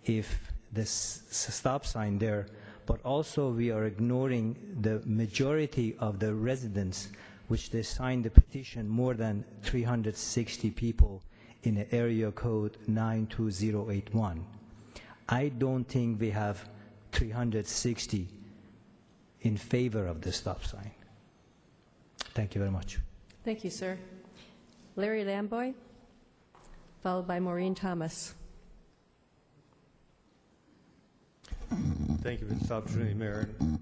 if this stop sign there, but also we are ignoring the majority of the residents, which they signed the petition, more than 360 people in the area code 92081. I don't think we have 360 in favor of the stop sign. Thank you very much. Thank you, sir. Larry Lamboy, followed by Maureen Thomas. Thank you for this opportunity, Mayor and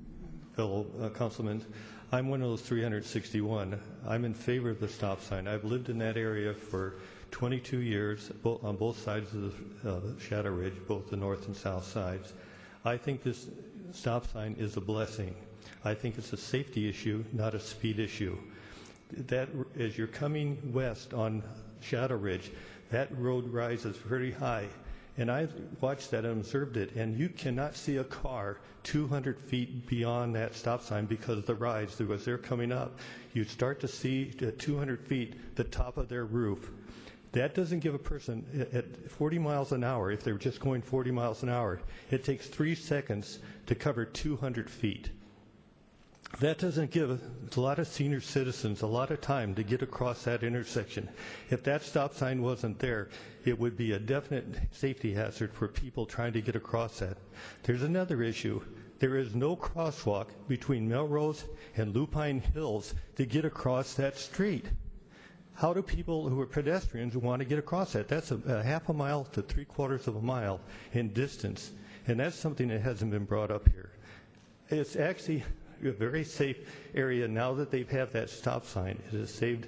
fellow councilmen. I'm one of those 361. I'm in favor of the stop sign. I've lived in that area for 22 years, on both sides of the Shadow Ridge, both the north and south sides. I think this stop sign is a blessing. I think it's a safety issue, not a speed issue. That, as you're coming west on Shadow Ridge, that road rises very high, And I watched that and observed it, and you cannot see a car 200 feet beyond that stop sign because of the rise. As they're coming up, you start to see at 200 feet the top of their roof. That doesn't give a person at 40 miles an hour, if they're just going 40 miles an hour, it takes 3 seconds to cover 200 feet. That doesn't give a lot of senior citizens a lot of time to get across that intersection. If that stop sign wasn't there, it would be a definite safety hazard for people trying to get across that. There's another issue. There is no crosswalk between Melrose and Lupine Hills to get across that street. How do people who are pedestrians want to get across that? That's a half a mile to 3/4 of a mile in distance, and that's something that hasn't been brought up here. It's actually a very safe area now that they've had that stop sign. It has saved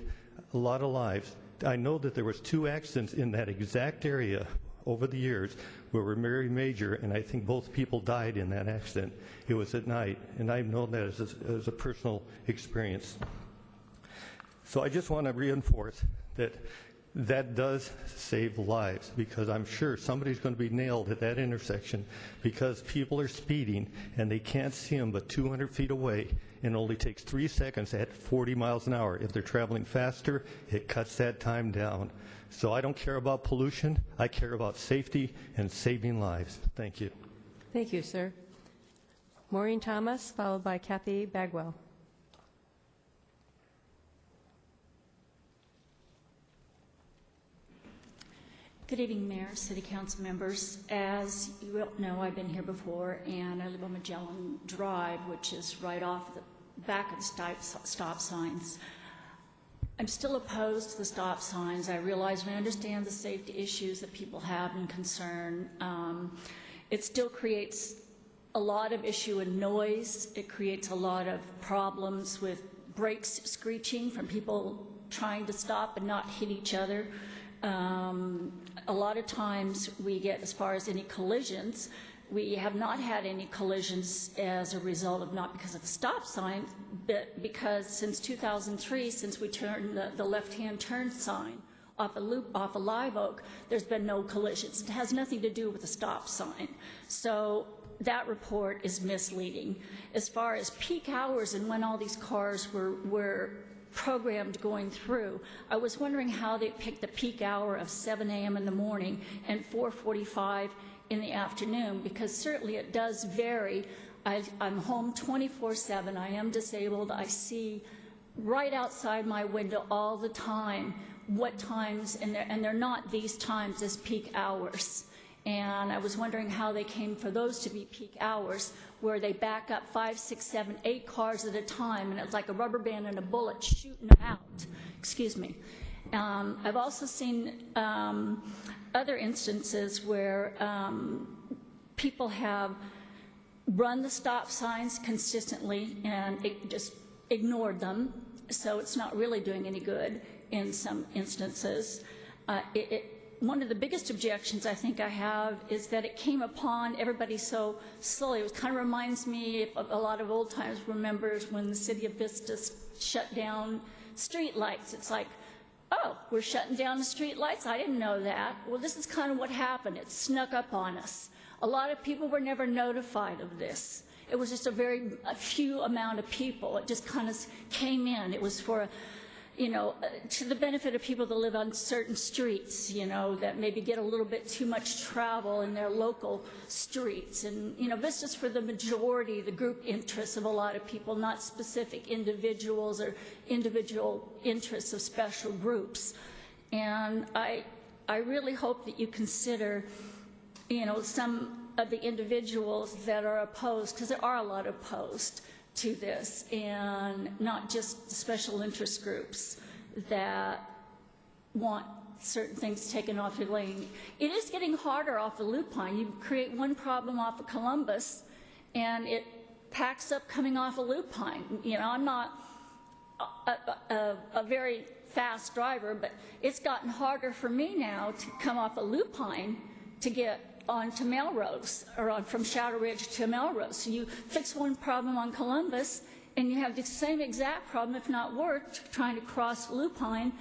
a lot of lives. I know that there was 2 accidents in that exact area over the years where were very major, and I think both people died in that accident. It was at night, and I've known that as a personal experience. So I just want to reinforce that that does save lives, because I'm sure somebody's going to be nailed at that intersection because people are speeding and they can't see them but 200 feet away, and it only takes 3 seconds at 40 miles an hour. If they're traveling faster, it cuts that time down. So I don't care about pollution. I care about safety and saving lives. Thank you. Thank you, sir. Maureen Thomas, followed by Kathy Bagwell. Good evening, Mayor, City Council members. As you all know, I've been here before, and I live on Magellan Drive, which is right off the back of the stop signs. I'm still opposed to the stop signs. I realize we understand the safety issues that people have and concern. It still creates a lot of issue and noise. It creates a lot of problems with brakes screeching from people trying to stop and not hit each other. A lot of times we get, as far as any collisions, we have not had any collisions as a result of, not because of the stop sign, but because since 2003, since we turned the left-hand turn sign off a Live Oak, there's been no collisions. It has nothing to do with the stop sign. So that report is misleading. As far as peak hours and when all these cars were programmed going through, I was wondering how they picked the peak hour of 7 a.m. in the morning and 4:45 in the afternoon, because certainly it does vary. I'm home 24/7. I am disabled. I see right outside my window all the time what times, and they're not these times as peak hours. And I was wondering how they came for those to be peak hours, where they back up 5, 6, 7, 8 cars at a time, and it's like a rubber band and a bullet shooting them out. Excuse me. I've also seen other instances where people have run the stop signs consistently and just ignored them, so it's not really doing any good in some instances. One of the biggest objections I think I have is that it came upon everybody so slowly. It kind of reminds me of a lot of old times remembers when the city of Vista shut down street lights. It's like, oh, we're shutting down the street lights? I didn't know that. Well, this is kind of what happened. It snuck up on us. A lot of people were never notified of this. It was just a few amount of people. It just kind of came in. It was for to the benefit of people that live on certain streets, that maybe get a little bit too much travel in their local streets. And, Vista's for the majority, the group interests of a lot of people, not specific individuals or individual interests of special groups. And I really hope that you consider, some of the individuals that are opposed, because there are a lot opposed to this, and not just special interest groups that want certain things taken off your lane. It is getting harder off the Lupine. You create one problem off of Columbus, and it packs up coming off of Lupine. I'm not a very fast driver, but it's gotten harder for me now to come off of Lupine to get onto Melrose, or from Shadowridge to Melrose. So you fix one problem on Columbus, and you have the same exact problem, if not worse, trying to cross Lupine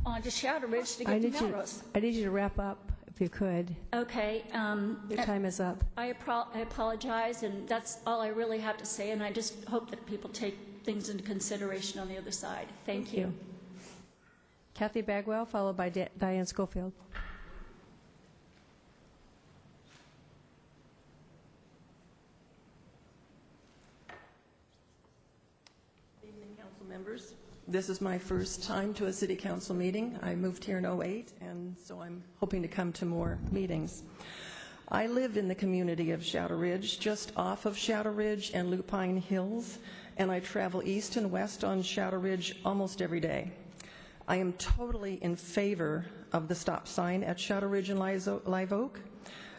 onto Shadowridge to get to Melrose. I need you to wrap up. if you could. Okay. Your time is up. I apologize, and that's all I really have to say, and I just hope that people take things into consideration on the other side. Thank you. Kathy Bagwell, followed by Diane Schofield. Good evening, council members. This is my first time to a city council meeting. I moved here in '08, and so I'm hoping to come to more meetings. I live in the community of Shadowridge, just off of Shadowridge and Lupine Hills, and I travel east and west on Shadowridge almost every day. I am totally in favor of the stop sign at Shadowridge and Live Oak,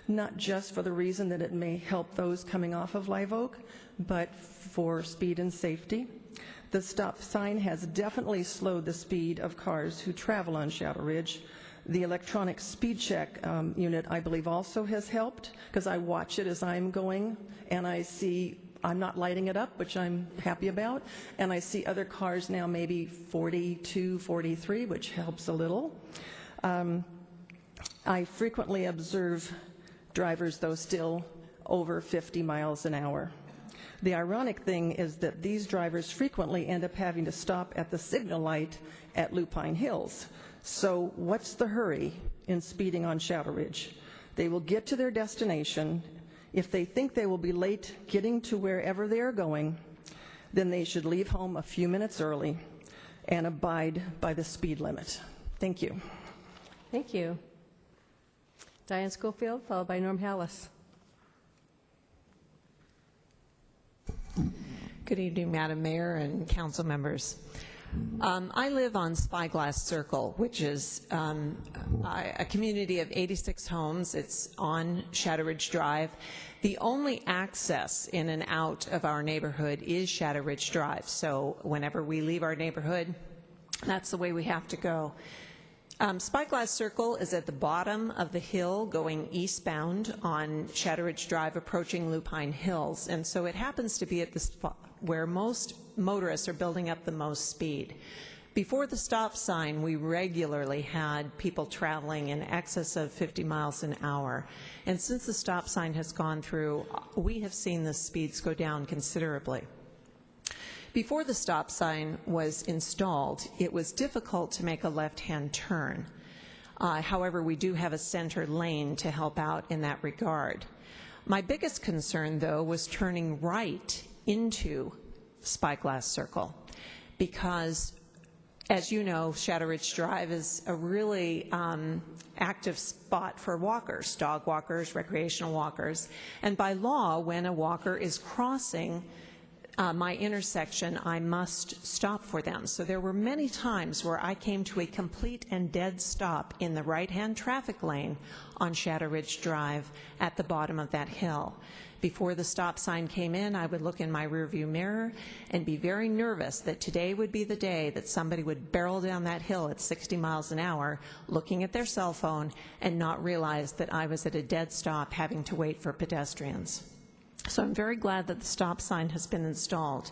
not just for the reason that it may help those coming off of Live Oak, but for speed and safety. The stop sign has definitely slowed the speed of cars who travel on Shadowridge. The electronic speed check unit, I believe, also has helped, because I watch it as I'm going, and I see I'm not lighting it up, which I'm happy about, and I see other cars now maybe 42, 43, which helps a little. I frequently observe drivers, though, still over 50 miles an hour. The ironic thing is that these drivers frequently end up having to stop at the signal light at Lupine Hills. So what's the hurry in speeding on Shadowridge? They will get to their destination. If they think they will be late getting to wherever they are going, then they should leave home a few minutes early and abide by the speed limit. Thank you. Thank you. Diane Schofield, followed by Norm Hallis. Good evening, Madam Mayor and council members. I live on Spyglass Circle, which is a community of 86 homes. It's on Shadowridge Drive. The only access in and out of our neighborhood is Shadowridge Drive. So whenever we leave our neighborhood, that's the way we have to go. Spyglass Circle is at the bottom of the hill going eastbound on Shadowridge Drive approaching Lupine Hills. And so it happens to be at the spot where most motorists are building up the most speed. Before the stop sign, we regularly had people traveling in excess of 50 miles an hour. And since the stop sign has gone through, we have seen the speeds go down considerably. Before the stop sign was installed, it was difficult to make a left-hand turn. However, we do have a center lane to help out in that regard. My biggest concern, though, was turning right into Spyglass Circle, because, as you know, Shadowridge Drive is a really active spot for walkers, dog walkers, recreational walkers, and by law, when a walker is crossing my intersection, I must stop for them. So there were many times where I came to a complete and dead stop in the right-hand traffic lane on Shadowridge Drive at the bottom of that hill. Before the stop sign came in, I would look in my rearview mirror and be very nervous that today would be the day that somebody would barrel down that hill at 60 miles an hour, looking at their cell phone and not realize that I was at a dead stop having to wait for pedestrians. So I'm very glad that the stop sign has been installed.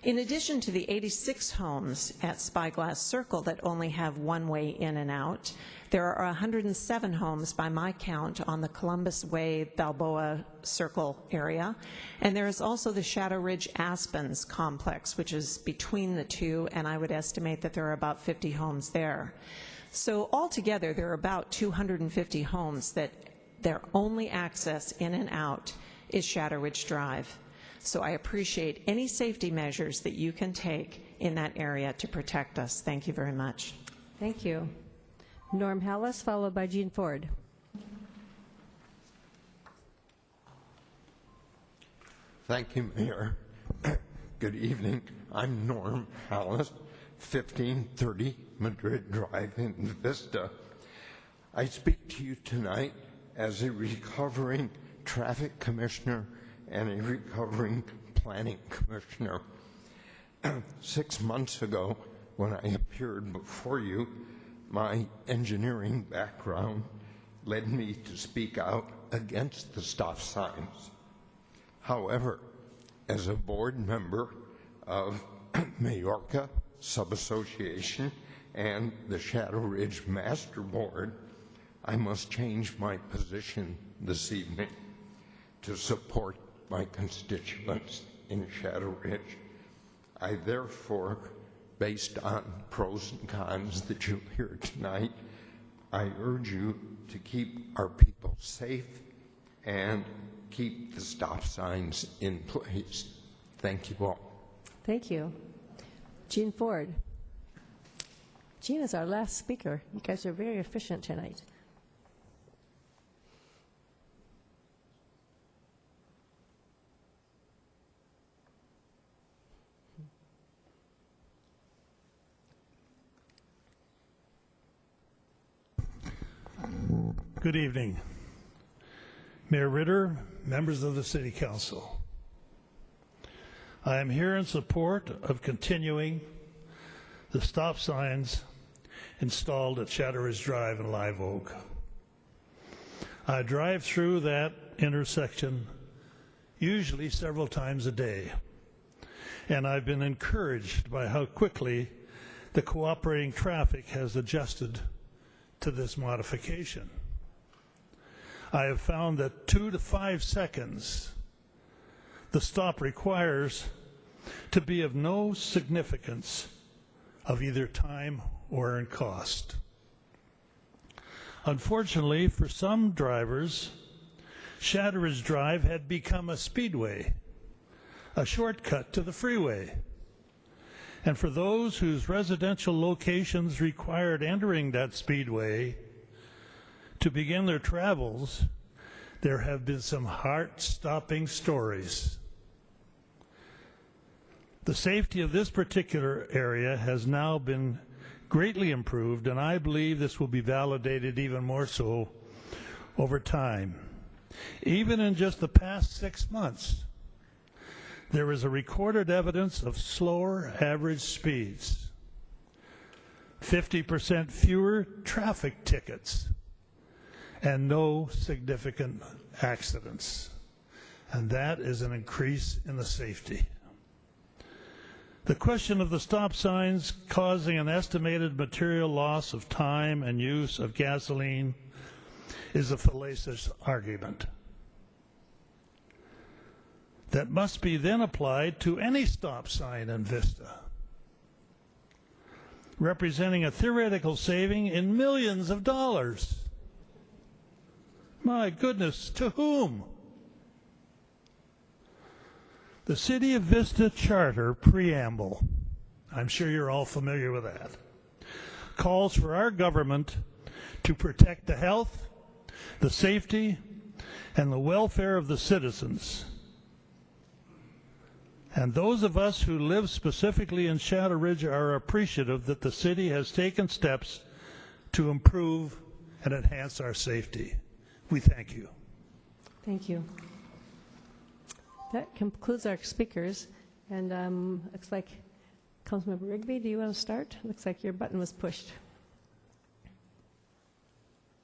In addition to the 86 homes at Spyglass Circle that only have one way in and out, there are 107 homes by my count on the Columbus Way Balboa Circle area, and there is also the Shadowridge Aspens complex, which is between the two, and I would estimate that there are about 50 homes there. So altogether, there are about 250 homes that their only access in and out is Shadowridge Drive. So I appreciate any safety measures that you can take in that area to protect us. Thank you very much. Thank you. Norm Hallis, followed by Jean Ford. Thank you, Mayor. Good evening. I'm Norm Hallis, 1530 Madrid Drive in Vista. I speak to you tonight as a recovering traffic commissioner and a recovering planning commissioner. 6 months ago, when I appeared before you, my engineering background led me to speak out against the stop signs. However, as a board member of Majorca Sub-Association and the Shadowridge Master Board, I must change my position this evening to support my constituents in Shadowridge. I therefore, based on pros and cons that you hear tonight, I urge you to keep our people safe and keep the stop signs in place. Thank you all. Thank you. Gene Ford. Gene is our last speaker. You guys are very efficient tonight. Good evening. Mayor Ritter, members of the City Council. I am here in support of continuing the stop signs installed at Shadowridge Drive in Live Oak. I drive through that intersection usually several times a day, and I've been encouraged by how quickly the cooperating traffic has adjusted to this modification. I have found that 2 to 5 seconds the stop requires to be of no significance of either time or in cost. Unfortunately, for some drivers, Shadowridge Drive had become a speedway, a shortcut to the freeway. And for those whose residential locations required entering that speedway to begin their travels, there have been some heart-stopping stories. The safety of this particular area has now been greatly improved, and I believe this will be validated even more so over time. Even in just the past 6 months, there is a recorded evidence of slower average speeds, 50% fewer traffic tickets, and no significant accidents. And that is an increase in the safety. The question of the stop signs causing an estimated material loss of time and use of gasoline is a fallacious argument that must be then applied to any stop sign in Vista, representing a theoretical saving in millions of dollars. My goodness, to whom? The City of Vista Charter Preamble, I'm sure you're all familiar with that, calls for our government to protect the health, the safety, and the welfare of the citizens. And those of us who live specifically in Shadowridge are appreciative that the city has taken steps to improve and enhance our safety. We thank you. Thank you. That concludes our speakers. And looks like Councilmember Rigby, do you want to start? Looks like your button was pushed.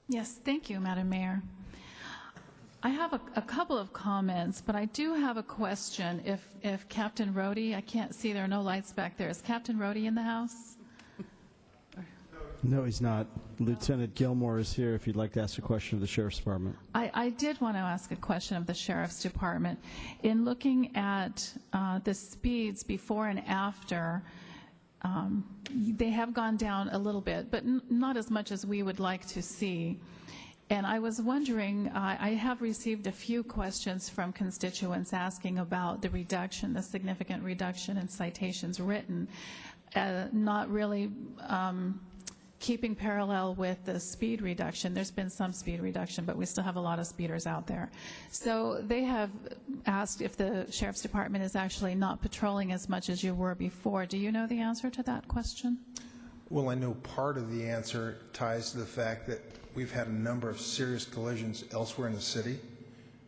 Yes, thank you, Madam Mayor. I have a couple of comments, but I do have a question. If Captain Rohde, I can't see, there are no lights back there. Is Captain Rohde in the house? No, he's not. Lieutenant Gilmore is here if you'd like to ask a question of the Sheriff's Department. I did want to ask a question of the Sheriff's Department. In looking at the speeds before and after, they have gone down a little bit, but not as much as we would like to see. And I was wondering, I have received a few questions from constituents asking about the reduction, the significant reduction in citations written, not really keeping parallel with the speed reduction. There's been some speed reduction, but we still have a lot of speeders out there. So they have asked if the Sheriff's Department is actually not patrolling as much as you were before. Do you know the answer to that question? Well, I know part of the answer ties to the fact that we've had a number of serious collisions elsewhere in the city,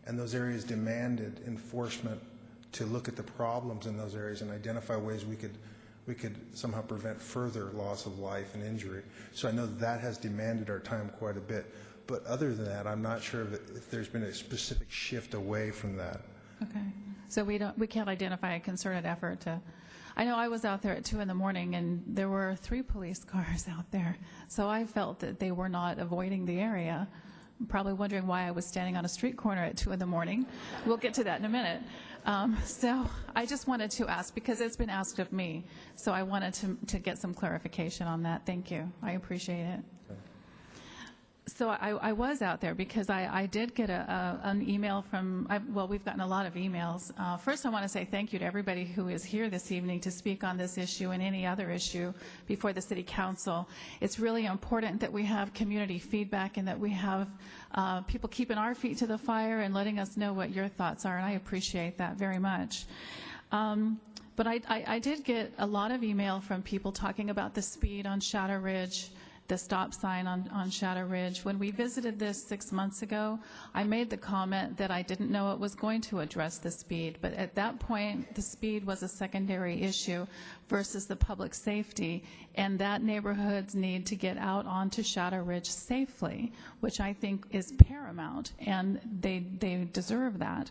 and those areas demanded enforcement to look at the problems in those areas and identify ways we could somehow prevent further loss of life and injury. So I know that has demanded our time quite a bit. But other than that, I'm not sure if there's been a specific shift away from that. Okay. So we can't identify a concerted effort to. I know I was out there at 2 in the morning, and there were 3 police cars out there. So I felt that they were not avoiding the area. Probably wondering why I was standing on a street corner at 2 in the morning. We'll get to that in a minute. So I just wanted to ask, because it's been asked of me, so I wanted to get some clarification on that. Thank you. I appreciate it. So I was out there because I did get an email from, well, we've gotten a lot of emails. First, I want to say thank you to everybody who is here this evening to speak on this issue and any other issue before the City Council. It's really important that we have community feedback and that we have people keeping our feet to the fire and letting us know what your thoughts are, and I appreciate that very much. But I did get a lot of email from people talking about the speed on Shadowridge, the stop sign on Shadowridge. When we visited this 6 months ago, I made the comment that I didn't know it was going to address the speed, but at that point, the speed was a secondary issue versus the public safety, and that neighborhoods need to get out onto Shadowridge safely, which I think is paramount, and they deserve that.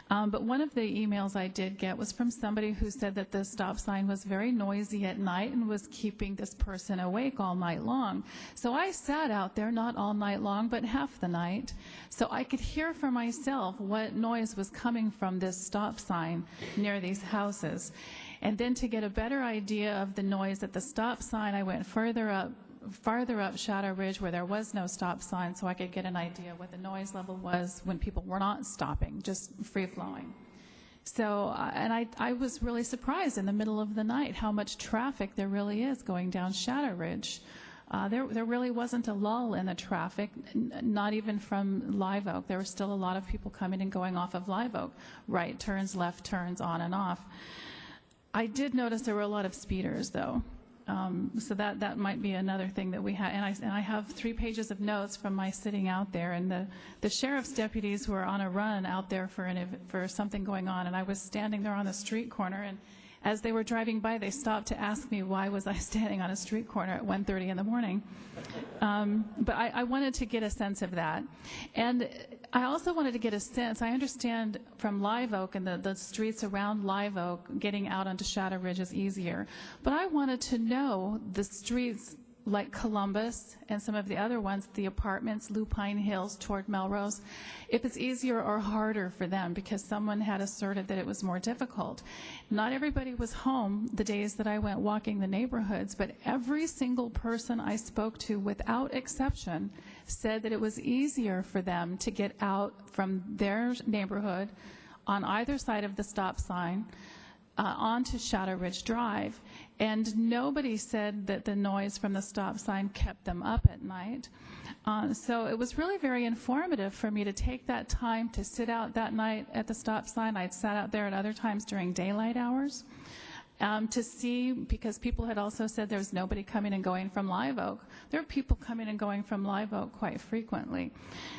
But one of the emails I did get was from somebody who said that the stop sign was very noisy at night and was keeping this person awake all night long. So I sat out there, not all night long, but half the night, so I could hear for myself what noise was coming from this stop sign near these houses. And then to get a better idea of the noise at the stop sign, I went farther up Shadowridge where there was no stop sign, so I could get an idea what the noise level was when people were not stopping, just free-flowing. So, and I was really surprised in the middle of the night how much traffic there really is going down Shadowridge. There really wasn't a lull in the traffic, not even from Live Oak. There were still a lot of people coming and going off of Live Oak, right turns, left turns, on and off. I did notice there were a lot of speeders, though. So that might be another thing that we have. And I have 3 pages of notes from my sitting out there. And the sheriff's deputies were on a run out there for something going on. And I was standing there on the street corner. And as they were driving by, they stopped to ask me why was I standing on a street corner at 1:30 in the morning. But I wanted to get a sense of that. And I also wanted to get a sense, I understand from Live Oak and the streets around Live Oak, getting out onto Shadowridge is easier. But I wanted to know the streets like Columbus and some of the other ones, the apartments, Lupine Hills toward Melrose, if it's easier or harder for them, because someone had asserted that it was more difficult. Not everybody was home the days that I went walking the neighborhoods, but every single person I spoke to, without exception, said that it was easier for them to get out from their neighborhood on either side of the stop sign onto Shadowridge Drive, and nobody said that the noise from the stop sign kept them up at night. So it was really very informative for me to take that time to sit out that night at the stop sign. I'd sat out there at other times during daylight hours to see, because people had also said there was nobody coming and going from Live Oak. There are people coming and going from Live Oak quite frequently.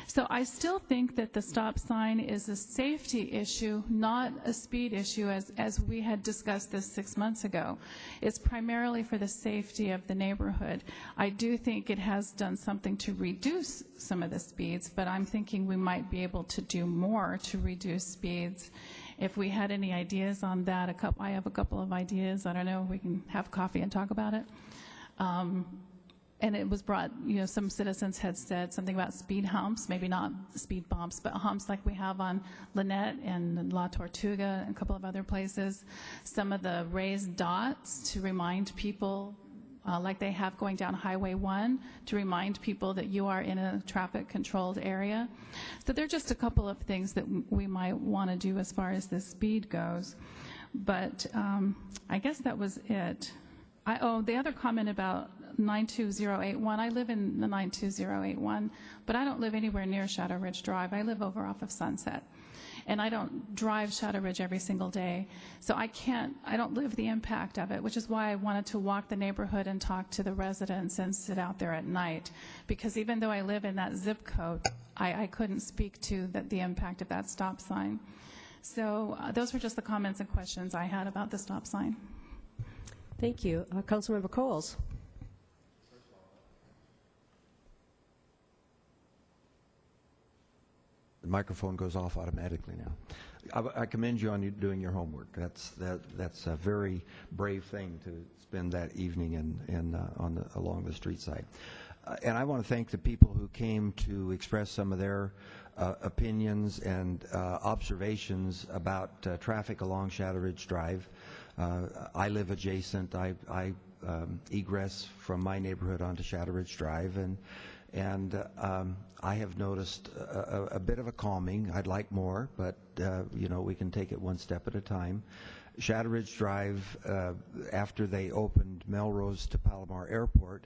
So I still think that the stop sign is a safety issue, not a speed issue, as we had discussed this 6 months ago. It's primarily for the safety of the neighborhood. I do think it has done something to reduce some of the speeds, but I'm thinking we might be able to do more to reduce speeds. If we had any ideas on that, I have a couple of ideas. I don't know, we can have coffee and talk about it. And it was brought, some citizens had said something about speed humps, maybe not speed bumps, but humps like we have on Lynette and La Tortuga and a couple of other places. Some of the raised dots to remind people, like they have going down Highway 1, to remind people that you are in a traffic-controlled area. So there are just a couple of things that we might want to do as far as the speed goes. But I guess that was it. The other comment about 92081, I live in the 92081, but I don't live anywhere near Shadowridge Drive. I live over off of Sunset. And I don't drive Shadowridge every single day, so I don't live the impact of it, which is why I wanted to walk the neighborhood and talk to the residents and sit out there at night, because even though I live in that zip code, I couldn't speak to the impact of that stop sign. So those were just the comments and questions I had about the stop sign. Thank you. Councilmember Coles. The microphone goes off automatically now. I commend you on you doing your homework. That's a very brave thing to spend that evening along the street side. And I want to thank the people who came to express some of their opinions and observations about traffic along Shadowridge Drive. I live adjacent. I egress from my neighborhood onto Shadowridge Drive, and I have noticed a bit of a calming. I'd like more, but we can take it one step at a time. Shadowridge Drive, after they opened Melrose to Palomar Airport,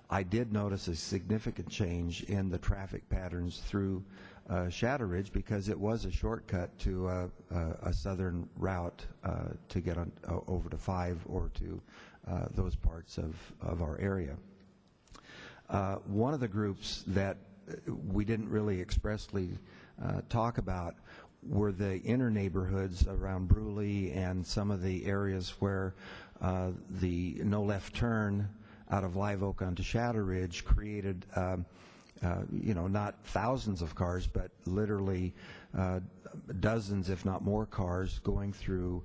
I did notice a significant change in the traffic patterns through Shadowridge, because it was a shortcut to a southern route to get over to 5 or to those parts of our area. One of the groups that we didn't really expressly talk about were the inner neighborhoods around Bruley and some of the areas where the no left turn out of Live Oak onto Shadowridge created not thousands of cars, but literally dozens, if not more, cars going through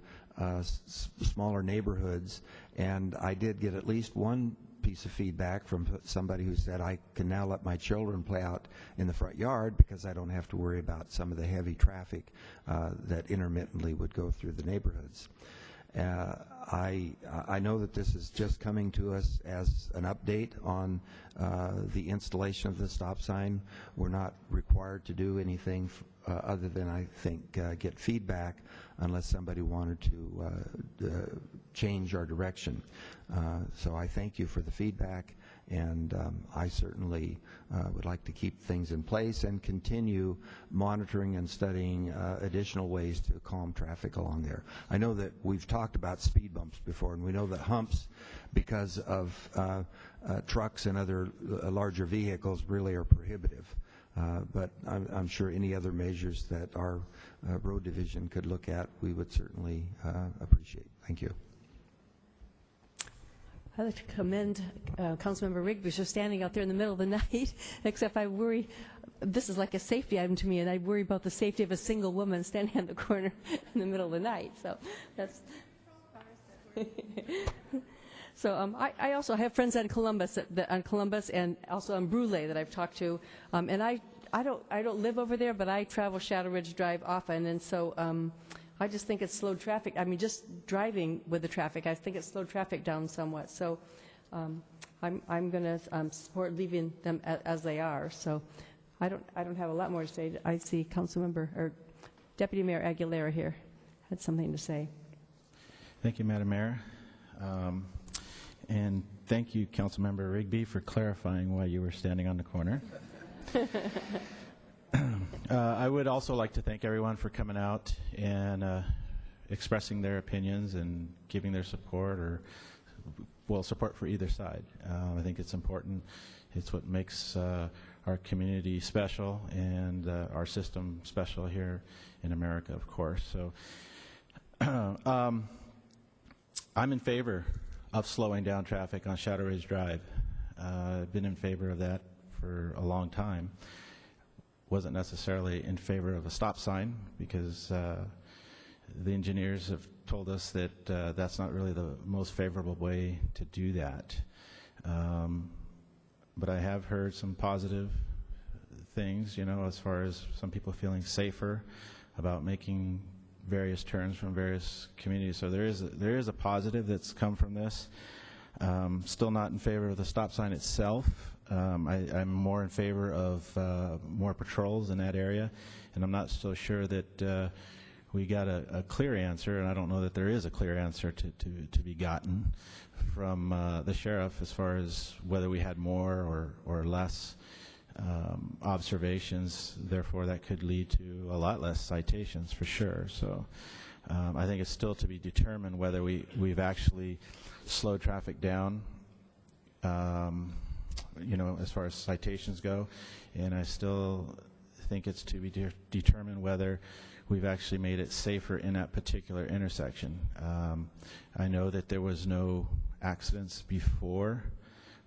smaller neighborhoods. And I did get at least one piece of feedback from somebody who said, I can now let my children play out in the front yard because I don't have to worry about some of the heavy traffic that intermittently would go through the neighborhoods. I know that this is just coming to us as an update on the installation of the stop sign. We're not required to do anything other than, I think, get feedback unless somebody wanted to change our direction. So I thank you for the feedback, and I certainly would like to keep things in place and continue monitoring and studying additional ways to calm traffic along there. I know that we've talked about speed bumps before, and we know that humps, because of trucks and other larger vehicles, really are prohibitive. But I'm sure any other measures that our road division could look at, we would certainly appreciate. Thank you. I'd like to commend Councilmember Rigby for standing out there in the middle of the night, except I worry, this is like a safety item to me, and I worry about the safety of a single woman standing on the corner in the middle of the night. So that's... So I also have friends on Columbus and also on Brule that I've talked to, and I don't live over there, but I travel Shadowridge Drive often, and so I just think it's slowed traffic. I mean, just driving with the traffic, I think it's slowed traffic down somewhat. So I'm going to support leaving them as they are. So I don't have a lot more to say. I see Councilmember or Deputy Mayor Aguilera here had something to say. Thank you, Madam Mayor. And thank you, Councilmember Rigby, for clarifying why you were standing on the corner. I would also like to thank everyone for coming out and expressing their opinions and giving their support, or, well, support for either side. I think it's important. It's what makes our community special and our system special here in America, of course. So I'm in favor of slowing down traffic on Shadowridge Drive. I've been in favor of that for a long time. Wasn't necessarily in favor of a stop sign because the engineers have told us that that's not really the most favorable way to do that. But I have heard some positive things, as far as some people feeling safer about making various turns from various communities. So there is a positive that's come from this. Still not in favor of the stop sign itself. I'm more in favor of more patrols in that area, and I'm not so sure that we got a clear answer, and I don't know that there is a clear answer to be gotten from the sheriff as far as whether we had more or less observations. Therefore, that could lead to a lot less citations for sure. So I think it's still to be determined whether we've actually slowed traffic down, as far as citations go, and I still think it's to be determined whether we've actually made it safer in that particular intersection. I know that there was no accidents before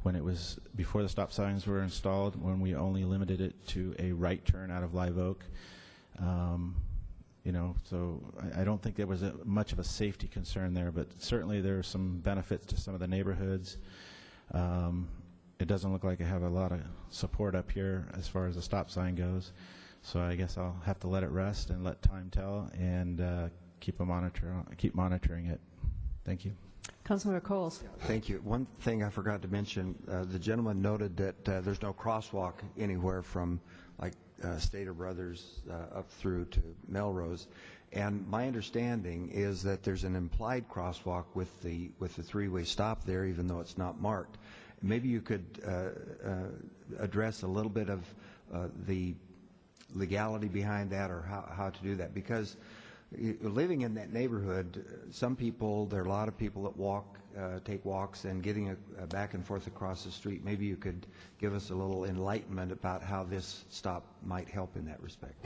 the stop signs were installed, when we only limited it to a right turn out of Live Oak. So I don't think there was much of a safety concern there, but certainly there are some benefits to some of the neighborhoods. It doesn't look like I have a lot of support up here as far as the stop sign goes, so I guess I'll have to let it rest and let time tell, and keep monitoring it. Thank you. Councilmember Coles. Thank you. One thing I forgot to mention, the gentleman noted that there's no crosswalk anywhere from like Stater Brothers up through to Melrose, and my understanding is that there's an implied crosswalk with the three-way stop there, even though it's not marked. Maybe you could address a little bit of the legality behind that, or how to do that, because living in that neighborhood, there are a lot of people that take walks, and getting back and forth across the street. Maybe you could give us a little enlightenment about how this stop might help in that respect.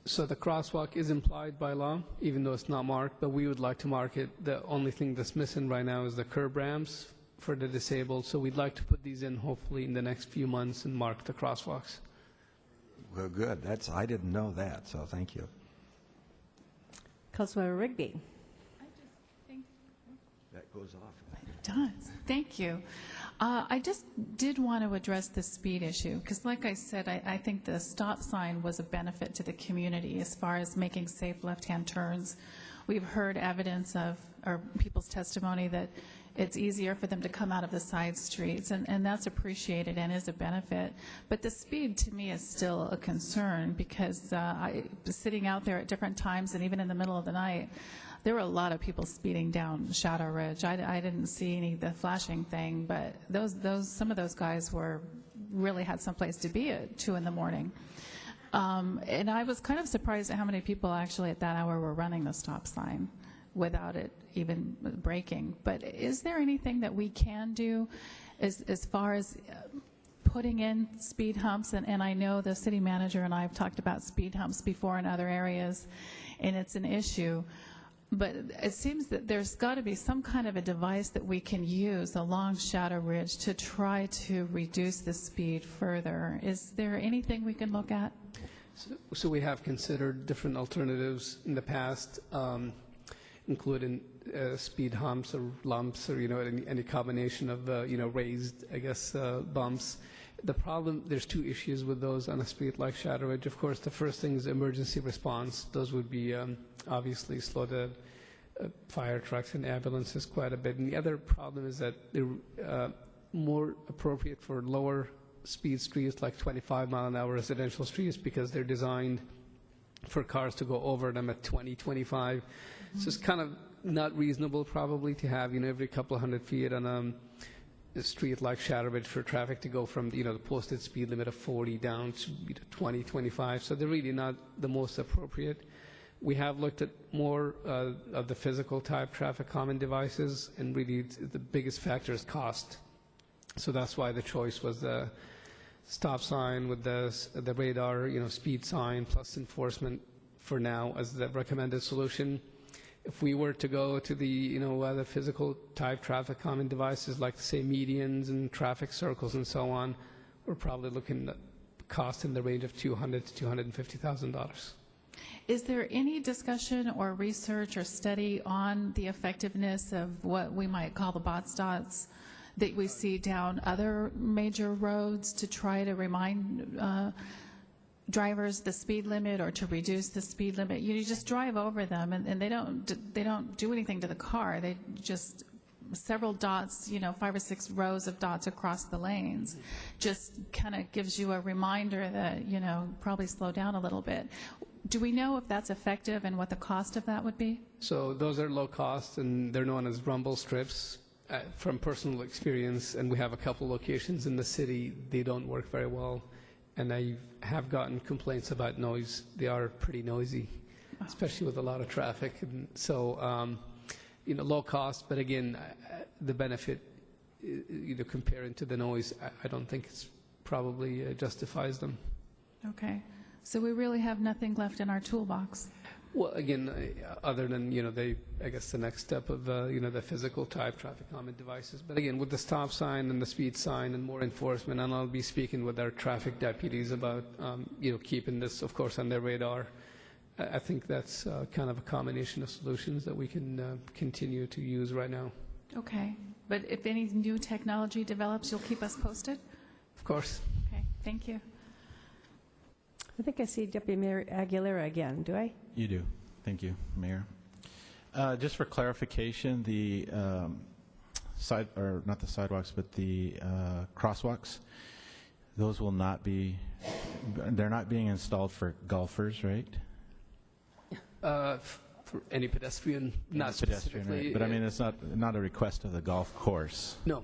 So the crosswalk is implied by law, even though it's not marked, but we would like to mark it. The only thing that's missing right now is the curb ramps for the disabled, so we'd like to put these in hopefully in the next few months and mark the crosswalks. Well, good. I didn't know that, so thank you. Councilmember Rigby. That goes off. It does. Thank you. I just did want to address the speed issue, because like I said, I think the stop sign was a benefit to the community as far as making safe left-hand turns. We've heard evidence of, or people's testimony, that it's easier for them to come out of the side streets, and that's appreciated and is a benefit. But the speed, to me, is still a concern, because sitting out there at different times, and even in the middle of the night, there were a lot of people speeding down Shadowridge. I didn't see any of the flashing thing, but some of those guys really had someplace to be at 2 in the morning. And I was kind of surprised at how many people actually at that hour were running the stop sign without it even breaking. But is there anything that we can do as far as putting in speed humps? And I know the city manager and I have talked about speed humps before in other areas, and it's an issue. But it seems that there's got to be some kind of a device that we can use along Shadowridge to try to reduce the speed further. Is there anything we can look at? So we have considered different alternatives in the past, including speed humps or lumps, or any combination of raised, bumps. The problem, there's two issues with those on a street like Shadowridge. Of course, the first thing is emergency response. Those would be obviously slow the fire trucks and ambulances quite a bit. And the other problem is that they're more appropriate for lower speed streets like 25-mile-an-hour residential streets, because they're designed for cars to go over them at 20, 25. So it's kind of not reasonable probably to have every couple of hundred feet on a street like Shadowridge for traffic to go from the posted speed limit of 40 down to 20, 25. So they're really not the most appropriate. We have looked at more of the physical type traffic calming devices, and really the biggest factor is cost. So that's why the choice was the stop sign with the radar, speed sign plus enforcement for now as the recommended solution. If we were to go to the physical type traffic calming devices like, say, medians and traffic circles and so on, we're probably looking at cost in the range of $200,000 to $250,000. Is there any discussion or research or study on the effectiveness of what we might call the bot dots that we see down other major roads to try to remind drivers the speed limit or to reduce the speed limit? You just drive over them, and they don't do anything to the car. They just several dots, 5 or 6 rows of dots across the lanes, just kind of gives you a reminder that probably slow down a little bit. Do we know if that's effective and what the cost of that would be? So those are low cost, and they're known as rumble strips. From personal experience, and we have a couple locations in the city, they don't work very well. And I have gotten complaints about noise. They are pretty noisy, especially with a lot of traffic. And so, low cost, but again, the benefit, comparing to the noise, I don't think it's probably justifies them. Okay. So we really have nothing left in our toolbox. Well, again, other than, the next step of, the physical type traffic calming devices. But again, with the stop sign and the speed sign and more enforcement, and I'll be speaking with our traffic deputies about, keeping this, of course, on their radar I think that's kind of a combination of solutions that we can continue to use right now. Okay. But if any new technology develops, you'll keep us posted? Of course. Okay. Thank you. I think I see Deputy Mayor Aguilera again. Do I? You do. Thank you, Mayor. Just for clarification, the not the sidewalks, but the crosswalks, those will not be, they're not being installed for golfers, right? For any pedestrian, not specifically. Right. But I mean, it's not a request of the golf course. No.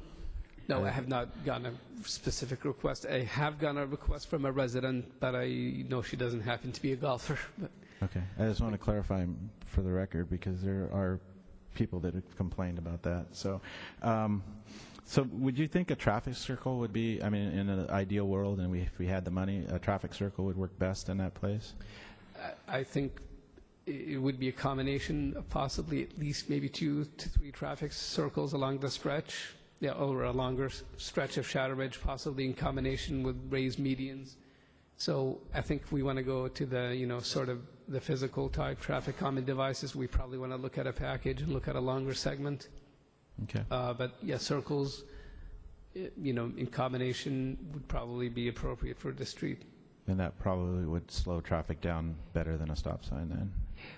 No, I have not gotten a specific request. I have gotten a request from a resident, but I know she doesn't happen to be a golfer. But Okay. I just want to clarify for the record because there are people that have complained about that. So, so would you think a traffic circle would be, I mean, in an ideal world, and if we had the money, a traffic circle would work best in that place? I think it would be a combination of possibly at least maybe 2 to 3 traffic circles along the stretch, or a longer stretch of Shadowridge, possibly in combination with raised medians. So I think if we want to go to the, sort of the physical type traffic calming devices, we probably want to look at a package and look at a longer segment. Okay. But yeah, circles, in combination would probably be appropriate for the street. And that probably would slow traffic down better than a stop sign then?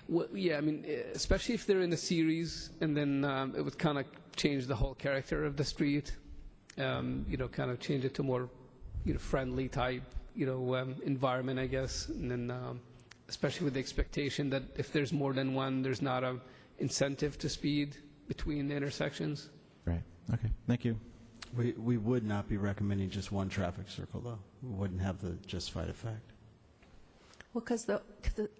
Well, yeah, I mean, especially if they're in a series, and then it would kind of change the whole character of the street, kind of change it to more, friendly type, environment, I guess. And then, especially with the expectation that if there's more than one, there's not a incentive to speed between the intersections. Right. Okay. Thank you. We would not be recommending just one traffic circle, though. We wouldn't have the justified effect. Well, because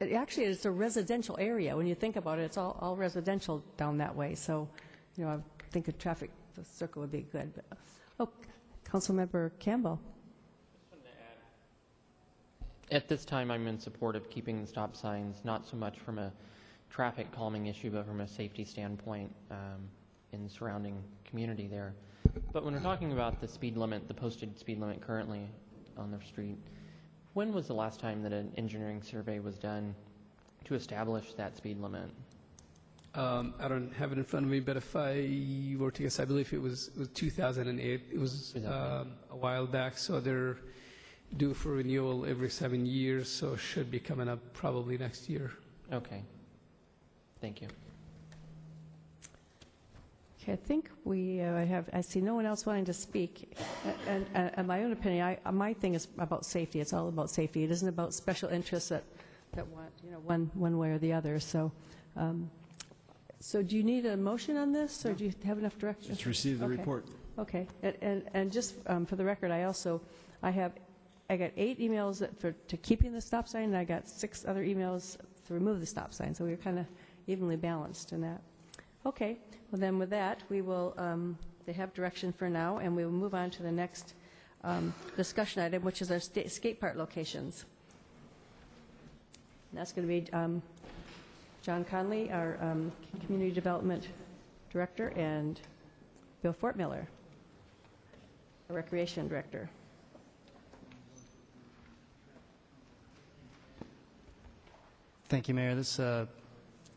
actually it's a residential area. When you think about it, it's all residential down that way. So, I think a traffic circle would be good. But, Councilmember Campbell. At this time, I'm in support of keeping the stop signs, not so much from a traffic calming issue, but from a safety standpoint in the surrounding community there. But when we're talking about the speed limit, the posted speed limit currently on the street, when was the last time that an engineering survey was done to establish that speed limit? I don't have it in front of me, but if I were to guess, I believe it was 2008. It was a while back, so they're due for renewal every 7 years, so it should be coming up probably next year. Okay. Thank you. Okay, I think I see no one else wanting to speak. And my own opinion, my thing is about safety. It's all about safety. It isn't about special interests that want, one way or the other. So, so do you need a motion on this, or do you have enough direction? Just receive the report. Okay, and just for the record, I got 8 emails to keeping the stop sign, and I got 6 other emails to remove the stop sign. So we were kind of evenly balanced in that. Okay, well then with that, we will, they have direction for now, and we will move on to the next discussion item, which is our skate park locations. And that's going to be John Conley, our Community Development Director, and Bill Fortmiller, our Recreation Director. Thank you, Mayor. This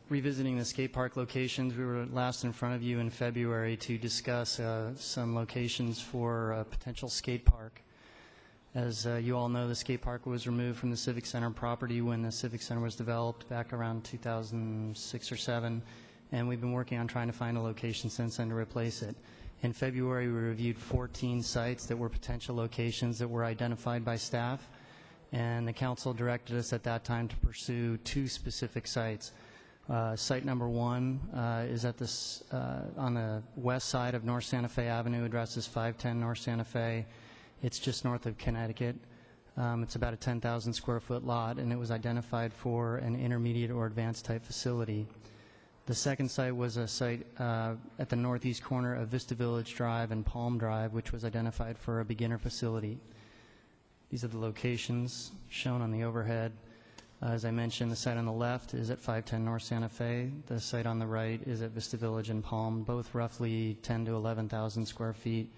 revisiting the skate park locations. We were last in front of you in February to discuss some locations for a potential skate park. As you all know, the skate park was removed from the Civic Center property when the Civic Center was developed back around 2006 or 7, and we've been working on trying to find a location since then to replace it. In February, we reviewed 14 sites that were potential locations that were identified by staff, and the council directed us at that time to pursue 2 specific sites. Site number 1 is at this on the west side of North Santa Fe Avenue. Address is 510 North Santa Fe. It's just north of Connecticut. It's about a 10,000 square foot lot, and it was identified for an intermediate or advanced type facility. The second site was a site at the northeast corner of Vista Village Drive and Palm Drive, which was identified for a beginner facility. These are the locations shown on the overhead. As I mentioned, the site on the left is at 510 North Santa Fe. The site on the right is at Vista Village and Palm, both roughly 10 to 11,000 square feet.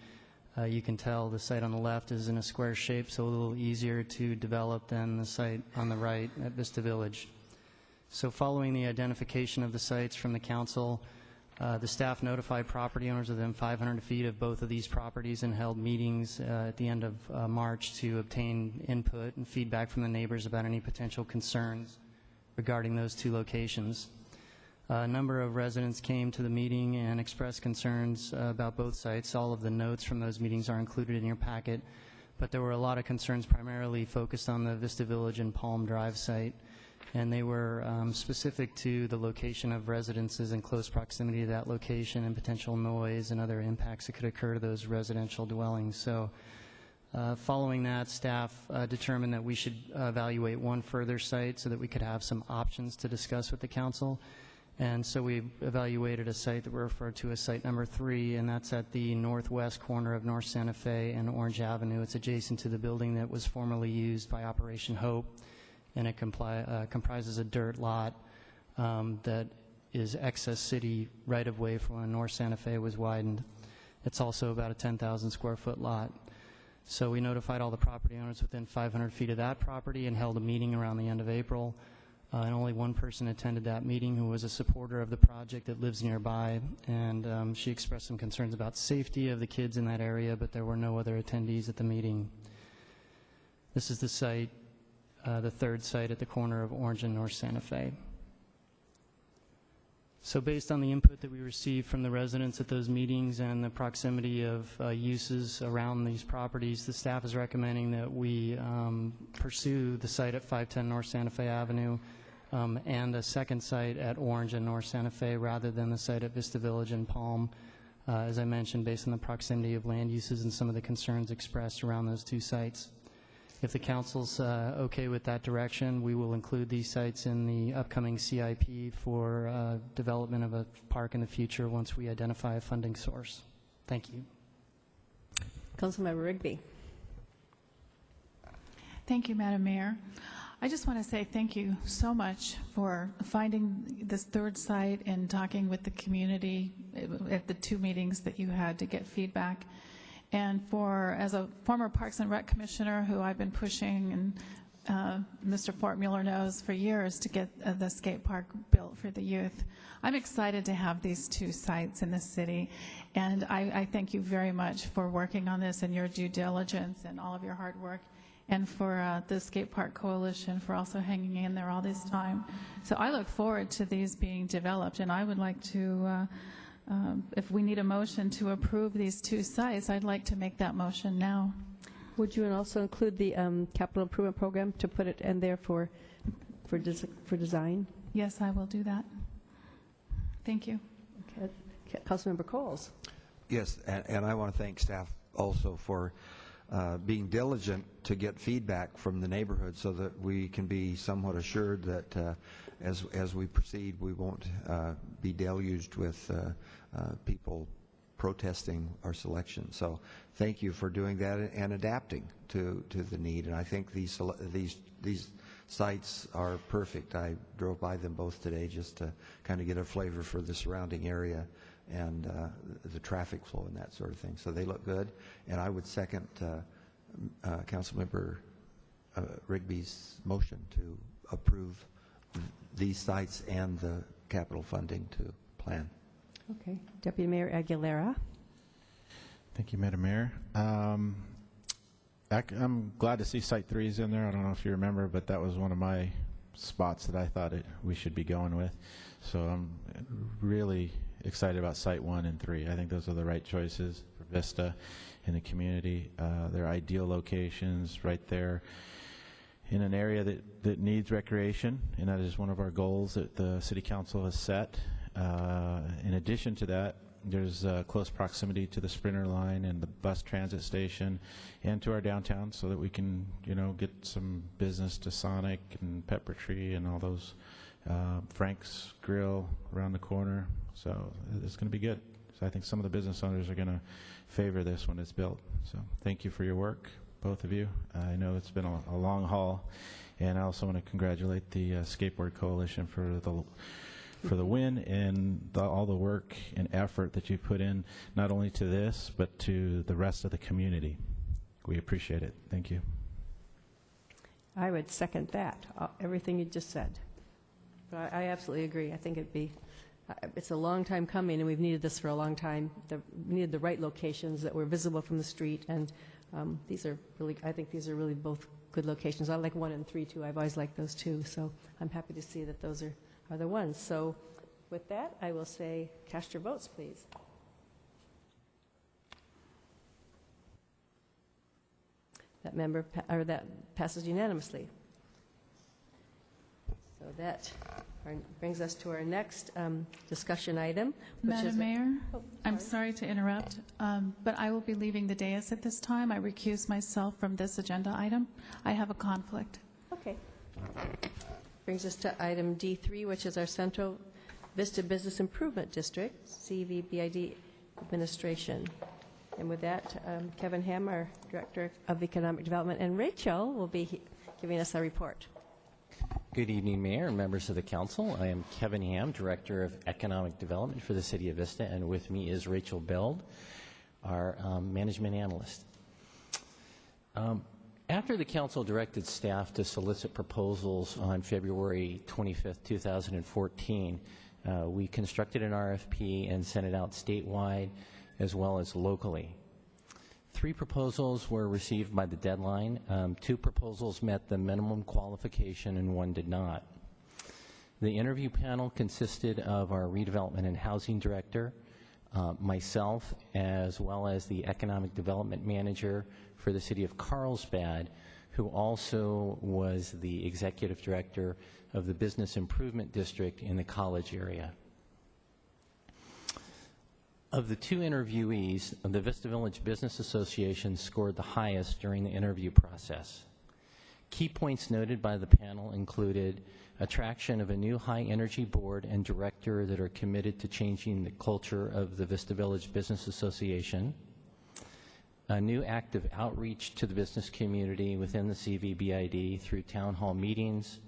You can tell the site on the left is in a square shape, so a little easier to develop than the site on the right at Vista Village. So following the identification of the sites from the council, the staff notified property owners within 500 feet of both of these properties and held meetings at the end of March to obtain input and feedback from the neighbors about any potential concerns regarding those two locations. A number of residents came to the meeting and expressed concerns about both sites. All of the notes from those meetings are included in your packet, but there were a lot of concerns primarily focused on the Vista Village and Palm Drive site, and they were specific to the location of residences in close proximity to that location and potential noise and other impacts that could occur to those residential dwellings. So following that, staff determined that we should evaluate one further site so that we could have some options to discuss with the council. And so we evaluated a site that we refer to as site number 3, and that's at the northwest corner of North Santa Fe and Orange Avenue. It's adjacent to the building that was formerly used by Operation Hope, and it comprises a dirt lot that is excess city right-of-way for when North Santa Fe was widened. It's also about a 10,000 square foot lot. So we notified all the property owners within 500 feet of that property and held a meeting around the end of April. And only one person attended that meeting who was a supporter of the project that lives nearby, and she expressed some concerns about safety of the kids in that area, but there were no other attendees at the meeting. This is the site, the third site at the corner of Orange and North Santa Fe. So based on the input that we received from the residents at those meetings and the proximity of uses around these properties, the staff is recommending that we pursue the site at 510 North Santa Fe Avenue and a second site at Orange and North Santa Fe rather than the site at Vista Village and Palm, as I mentioned, based on the proximity of land uses and some of the concerns expressed around those two sites. If the council's okay with that direction, we will include these sites in the upcoming CIP for development of a park in the future once we identify a funding source. Thank you. Councilmember Rigby. Thank you, Madam Mayor. I just want to say thank you so much for finding this third site and talking with the community at the 2 meetings that you had to get feedback. And as a former Parks and Rec Commissioner who I've been pushing, and Mr. Fort Mueller knows for years, to get the skate park built for the youth, I'm excited to have these 2 sites in the city. And I thank you very much for working on this and your due diligence and all of your hard work, and for the Skate Park Coalition for also hanging in there all this time. So I look forward to these being developed, and I would like to if we need a motion to approve these 2 sites, I'd like to make that motion now. Would you also include the capital improvement program to put it in there for design? Yes, I will do that. Thank you. Okay. Councilmember Coles. Yes, and I want to thank staff also for being diligent to get feedback from the neighborhood so that we can be somewhat assured that as we proceed, we won't be deluged with people protesting our selection. So thank you for doing that and adapting to the need. And I think these sites are perfect. I drove by them both today just to kind of get a flavor for the surrounding area and the traffic flow and that sort of thing. So they look good. And I would second Councilmember Rigby's motion to approve these sites and the capital funding to plan. Okay. Deputy Mayor Aguilera. Thank you, Madam Mayor. I'm glad to see Site 3 is in there. I don't know if you remember, but that was one of my spots that I thought we should be going with. So I'm really excited about Site 1 and 3. I think those are the right choices for Vista in the community. They're ideal locations right there in an area that needs recreation, and that is one of our goals that the City Council has set. In addition to that, there's close proximity to the Sprinter line and the bus transit station and to our downtown so that we can, get some business to Sonic and Pepper Tree and all those, Frank's Grill around the corner. So it's going to be good. So I think some of the business owners are going to favor this when it's built. So thank you for your work, both of you. I know it's been a long haul, and I also want to congratulate the Skateboard Coalition for the win and all the work and effort that you put in, not only to this, but to the rest of the community. We appreciate it. Thank you. I would second that, everything you just said. I absolutely agree. I think it's a long time coming, and we've needed this for a long time. We needed the right locations that were visible from the street, and I think these are really both good locations. I like 1 and 3 too. I've always liked those two, so I'm happy to see that those are the ones. So with that, I will say, cast your votes, please. That passes unanimously. So that brings us to our next discussion item, which Madam is Mayor, I'm sorry to interrupt, but I will be leaving the dais at this time. I recuse myself from this agenda item. I have a conflict. Okay. Brings us to item D3, which is our Central Vista Business Improvement District, CVBID administration. And with that, Kevin Ham, our Director of Economic Development, and Rachel will be giving us a report. Good evening, Mayor and members of the Council. I am Kevin Ham, Director of Economic Development for the City of Vista, and with me is Rachel Beld, our Management Analyst. After the Council directed staff to solicit proposals on February 25th, 2014, we constructed an RFP and sent it out statewide as well as locally. 3 proposals were received by the deadline. 2 proposals met the minimum qualification and 1 did not. The interview panel consisted of our redevelopment and housing director, myself, as well as the economic development manager for the city of Carlsbad, who also was the executive director of the business improvement district in the college area. Of the 2 interviewees, the Vista Village Business Association scored the highest during the interview process. Key points noted by the panel included attraction of a new high-energy board and director that are committed to changing the culture of the Vista Village Business Association, a new active outreach to the business community within the CVBID through town hall meetings,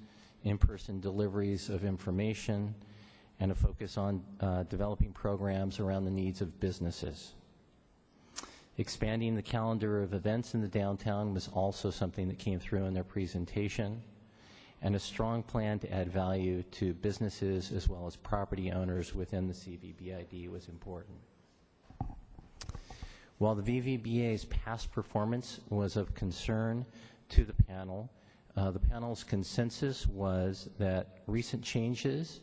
in-person deliveries of information, and a focus on developing programs around the needs of businesses. Expanding the calendar of events in the downtown was also something that came through in their presentation, and a strong plan to add value to businesses as well as property owners within the CVBID was important. While the VVBA's past performance was of concern to the panel's consensus was that recent changes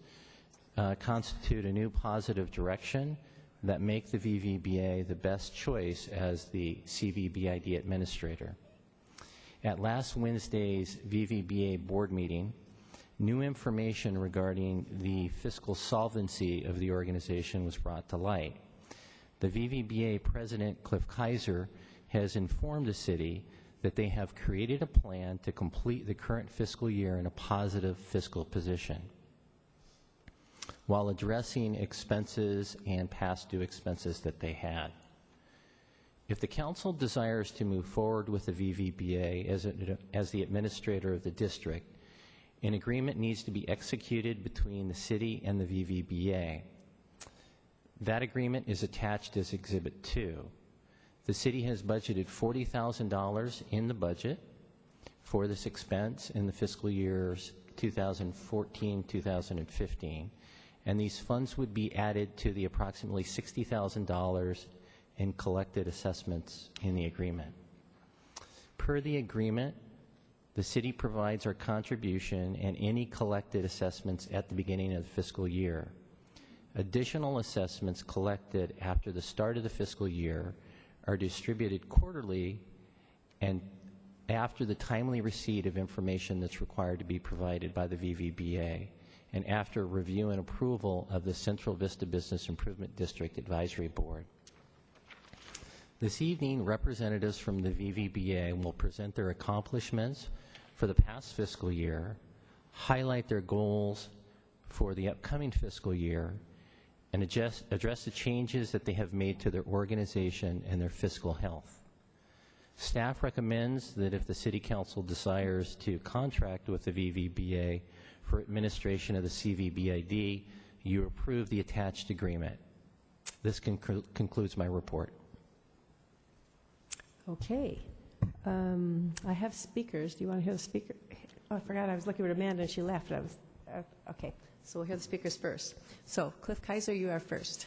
constitute a new positive direction that make the VVBA the best choice as the CVBID administrator. At last Wednesday's VVBA board meeting, new information regarding the fiscal solvency of the organization was brought to light. The VVBA President Cliff Kaiser has informed the city that they have created a plan to complete the current fiscal year in a positive fiscal position, while addressing expenses and past due expenses that they had. If the council desires to move forward with the VVBA as the administrator of the district, an agreement needs to be executed between the city and the VVBA. That agreement is attached as Exhibit 2. The city has budgeted $40,000 in the budget for this expense in the fiscal years 2014-2015. And these funds would be added to the approximately $60,000 in collected assessments in the agreement. Per the agreement, the city provides our contribution and any collected assessments at the beginning of the fiscal year. Additional assessments collected after the start of the fiscal year are distributed quarterly and after the timely receipt of information that's required to be provided by the VVBA, and after review and approval of the Central Vista Business Improvement District Advisory Board. This evening, representatives from the VVBA will present their accomplishments for the past fiscal year, highlight their goals for the upcoming fiscal year, and address the changes that they have made to their organization and their fiscal health. Staff recommends that if the City Council desires to contract with the VVBA for administration of the CVBID, you approve the attached agreement. This concludes my report. Okay. I have speakers. Do you want to hear the speaker? Oh, I forgot I was looking at Amanda and she left. Okay. So we'll hear the speakers first. So Cliff Kaiser, you are first,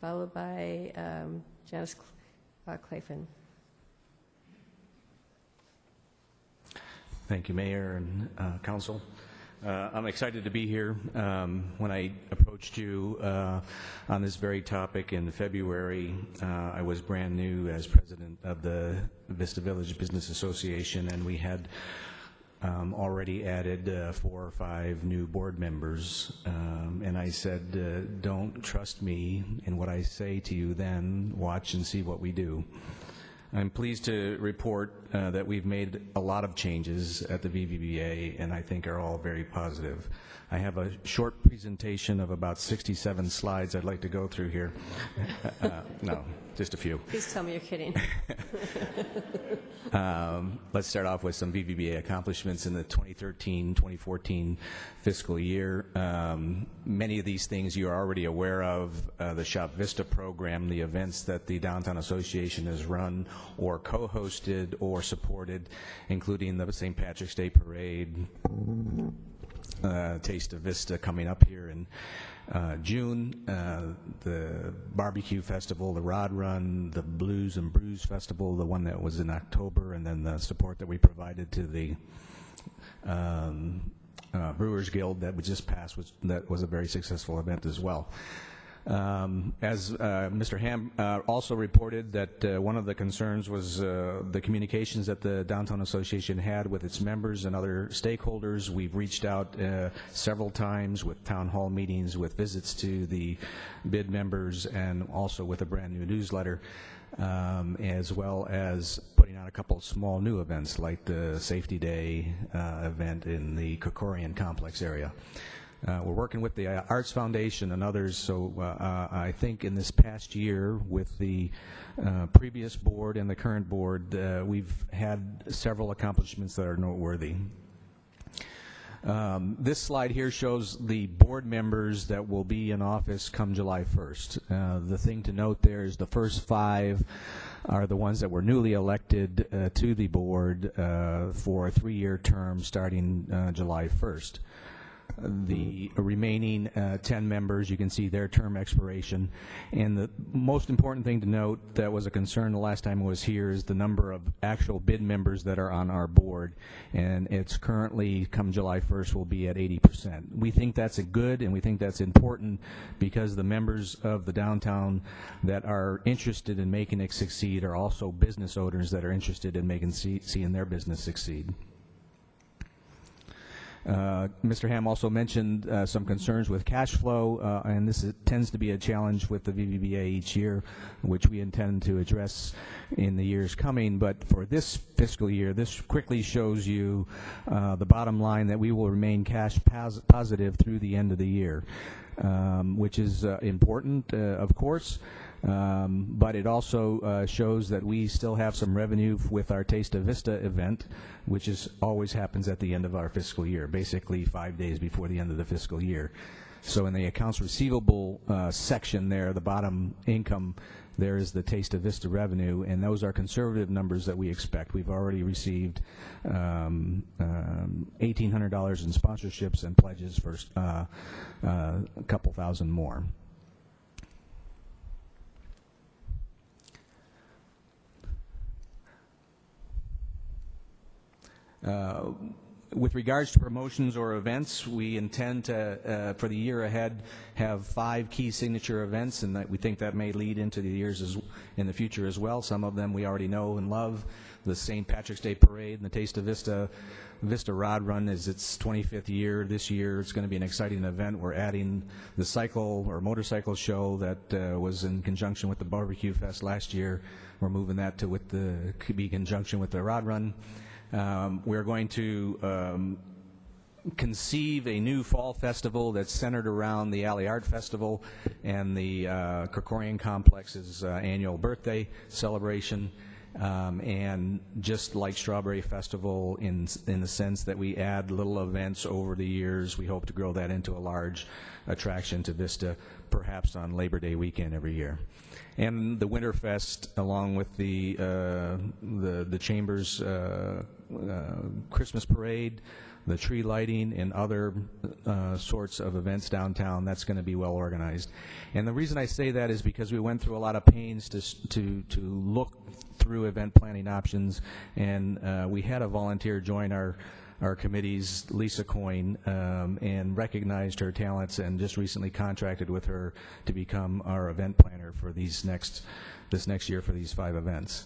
followed by Janice Claflin. Thank you, Mayor and Council. I'm excited to be here. When I approached you on this very topic in February, I was brand new as president of the Vista Village Business Association, and we had already added 4 or 5 new board members. And I said, don't trust me in what I say to you then, watch and see what we do. I'm pleased to report that we've made a lot of changes at the VVBA, and I think are all very positive. I have a short presentation of about 67 slides I'd like to go through here. No, just a few. Please tell me you're kidding. Let's start off with some VVBA accomplishments in the 2013-2014 fiscal year. Many of these things you're already aware of. The Shop Vista program, the events that the Downtown Association has run or co-hosted or supported, including the St. Patrick's Day Parade, Taste of Vista coming up here in June, the Barbecue Festival, the Rod Run, the Blues and Brews Festival, the one that was in October, and then the support that we provided to the Brewers Guild that was just passed, that was a very successful event as well. As Mr. Ham also reported, that one of the concerns was the communications that the Downtown Association had with its members and other stakeholders. We've reached out several times with town hall meetings, with visits to the bid members, and also with a brand new newsletter, as well as putting on a couple of small new events like the Safety Day event in the Kokorian complex area. We're working with the Arts Foundation and others, so I think in this past year with the previous board and the current board, we've had several accomplishments that are noteworthy. This slide here shows the board members that will be in office come July 1st. The thing to note there is the first 5 are the ones that were newly elected to the board for a 3-year term starting July 1st. The remaining 10 members, you can see their term expiration. And the most important thing to note that was a concern the last time I was here is the number of actual bid members that are on our board. And it's currently, come July 1st, will be at 80%. We think that's a good, and we think that's important, because the members of the downtown that are interested in making it succeed are also business owners that are interested in seeing their business succeed. Mr. Ham also mentioned some concerns with cash flow, and this tends to be a challenge with the VVBA each year, which we intend to address in the years coming. But for this fiscal year, this quickly shows you the bottom line that we will remain cash positive through the end of the year, which is important, of course. But it also shows that we still have some revenue with our Taste of Vista event, which always happens at the end of our fiscal year, basically 5 days before the end of the fiscal year. So in the accounts receivable section there, the bottom income, there is the Taste of Vista revenue, and those are conservative numbers that we expect. We've already received $1,800 in sponsorships and pledges for a couple thousand more. With regards to promotions or events, we intend to, for the year ahead, have 5 key signature events, and that we think that may lead into the years in the future as well. Some of them we already know and love. The St. Patrick's Day Parade and the Taste of Vista. Vista Rod Run is its 25th year this year. It's going to be an exciting event. We're adding the cycle or motorcycle show that was in conjunction with the Barbecue Fest last year. We're moving that to be in conjunction with the Rod Run. We're going to conceive a new fall festival that's centered around the Alley Art Festival and the Kokorian Complex's annual birthday celebration. And just like Strawberry Festival in the sense that we add little events over the years, we hope to grow that into a large attraction to Vista, perhaps on Labor Day weekend every year. And the Winterfest, along with the Chamber's Christmas parade, the tree lighting, and other sorts of events downtown, that's going to be well organized. And the reason I say that is because we went through a lot of pains to look through event planning options, and we had a volunteer join our committees, Lisa Coyne, and recognized her talents and just recently contracted with her to become our event planner for this next year for these 5 events.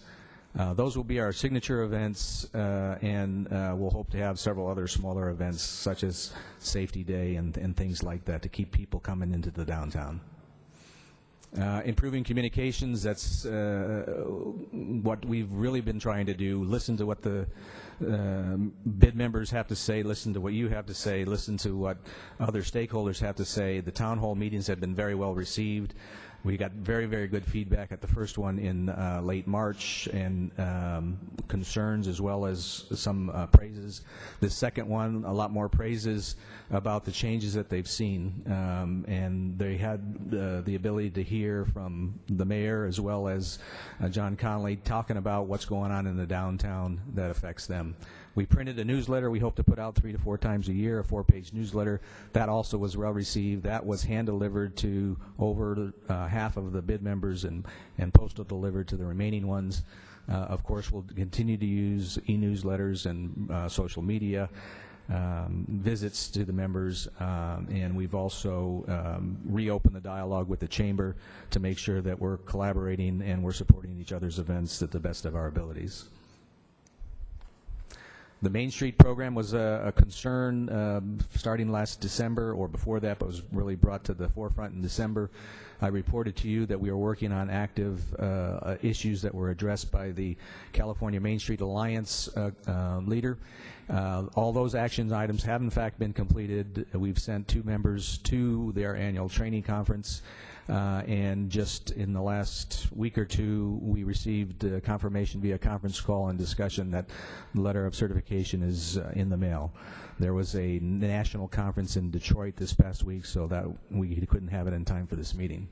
Those will be our signature events, and we'll hope to have several other smaller events such as Safety Day and things like that to keep people coming into the downtown. Improving communications, that's what we've really been trying to do. Listen to what the bid members have to say, listen to what you have to say, listen to what other stakeholders have to say. The town hall meetings have been very well received. We got very, very good feedback at the first one in late March, and concerns as well as some praises. The second one, a lot more praises about the changes that they've seen. And they had the ability to hear from the mayor as well as John Connolly talking about what's going on in the downtown that affects them. We printed a newsletter we hope to put out 3 to 4 times a year, a 4-page newsletter. That also was well received. That was hand-delivered to over half of the bid members and postal delivered to the remaining ones. Of course, we'll continue to use e-newsletters and social media, visits to the members, and we've also reopened the dialogue with the Chamber to make sure that we're collaborating and we're supporting each other's events at the best of our abilities. The Main Street program was a concern starting last December or before that, but was really brought to the forefront in December. I reported to you that we are working on active issues that were addressed by the California Main Street Alliance leader. All those action items have in fact been completed. We've sent 2 members to their annual training conference. And just in the last week or 2, we received confirmation via conference call and discussion that the letter of certification is in the mail. There was a national conference in Detroit this past week, so that we couldn't have it in time for this meeting.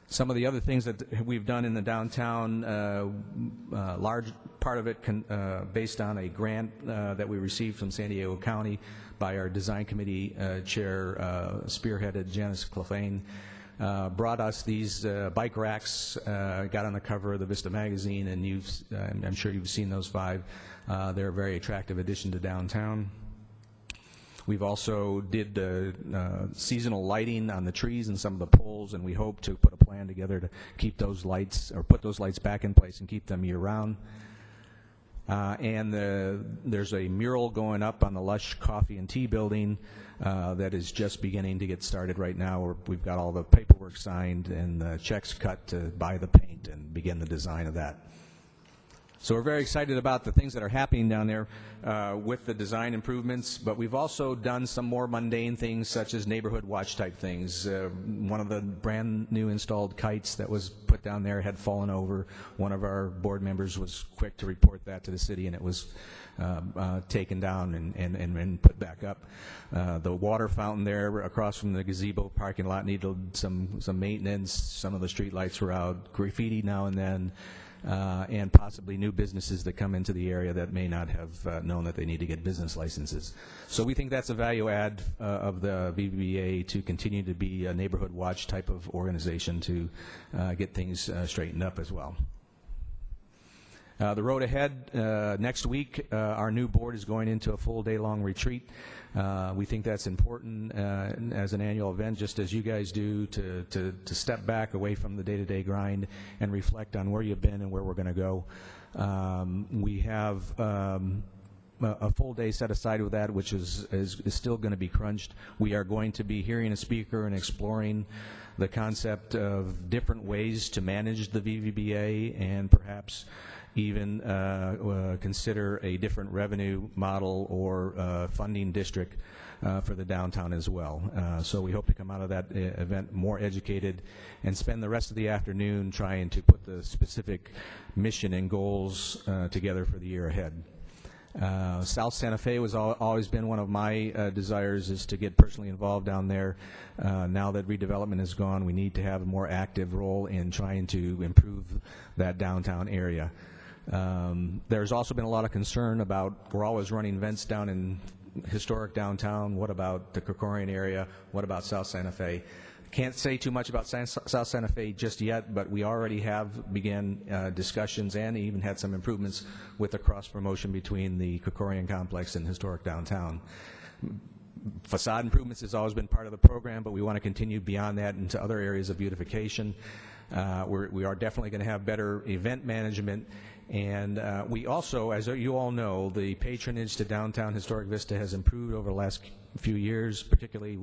Some of the other things that we've done in the downtown, large part of it based on a grant that we received from San Diego County by our design committee chair, spearheaded Janice Clefane, brought us these bike racks, got on the cover of the Vista magazine, and I'm sure you've seen those 5. They're a very attractive addition to downtown. We've also did seasonal lighting on the trees and some of the poles, and we hope to put a plan together to keep those lights, or put those lights back in place and keep them year-round. And there's a mural going up on the Lush Coffee and Tea building that is just beginning to get started right now. We've got all the paperwork signed and the checks cut to buy the paint and begin the design of that. So we're very excited about the things that are happening down there with the design improvements, but we've also done some more mundane things such as neighborhood watch type things. One of the brand new installed kites that was put down there had fallen over. One of our board members was quick to report that to the city, and it was taken down and put back up. The water fountain there across from the gazebo parking lot needed some maintenance. Some of the street lights were out, graffiti now and then. And possibly new businesses that come into the area that may not have known that they need to get business licenses. So we think that's a value add of the VVBA to continue to be a neighborhood watch type of organization to get things straightened up as well. The road ahead, next week, our new board is going into a full day-long retreat. We think that's important as an annual event, just as you guys do, to step back away from the day-to-day grind and reflect on where you've been and where we're going to go. We have a full day set aside with that, which is still going to be crunched. We are going to be hearing a speaker and exploring the concept of different ways to manage the VVBA and perhaps even consider a different revenue model or funding district for the downtown as well. So we hope to come out of that event more educated and spend the rest of the afternoon trying to put the specific mission and goals together for the year ahead. South Santa Fe was always been one of my desires, is to get personally involved down there. Now that redevelopment is gone, we need to have a more active role in trying to improve that downtown area. There's also been a lot of concern about, we're always running events down in historic downtown. What about the Krikorian area? What about South Santa Fe? Can't say too much about South Santa Fe just yet, but we already have began discussions and even had some improvements with the cross-promotion between the Krikorian complex and historic downtown. Facade improvements has always been part of the program, but we want to continue beyond that into other areas of beautification. We are definitely going to have better event management, and we also, as you all know, the patronage to downtown historic Vista has improved over the last few years, particularly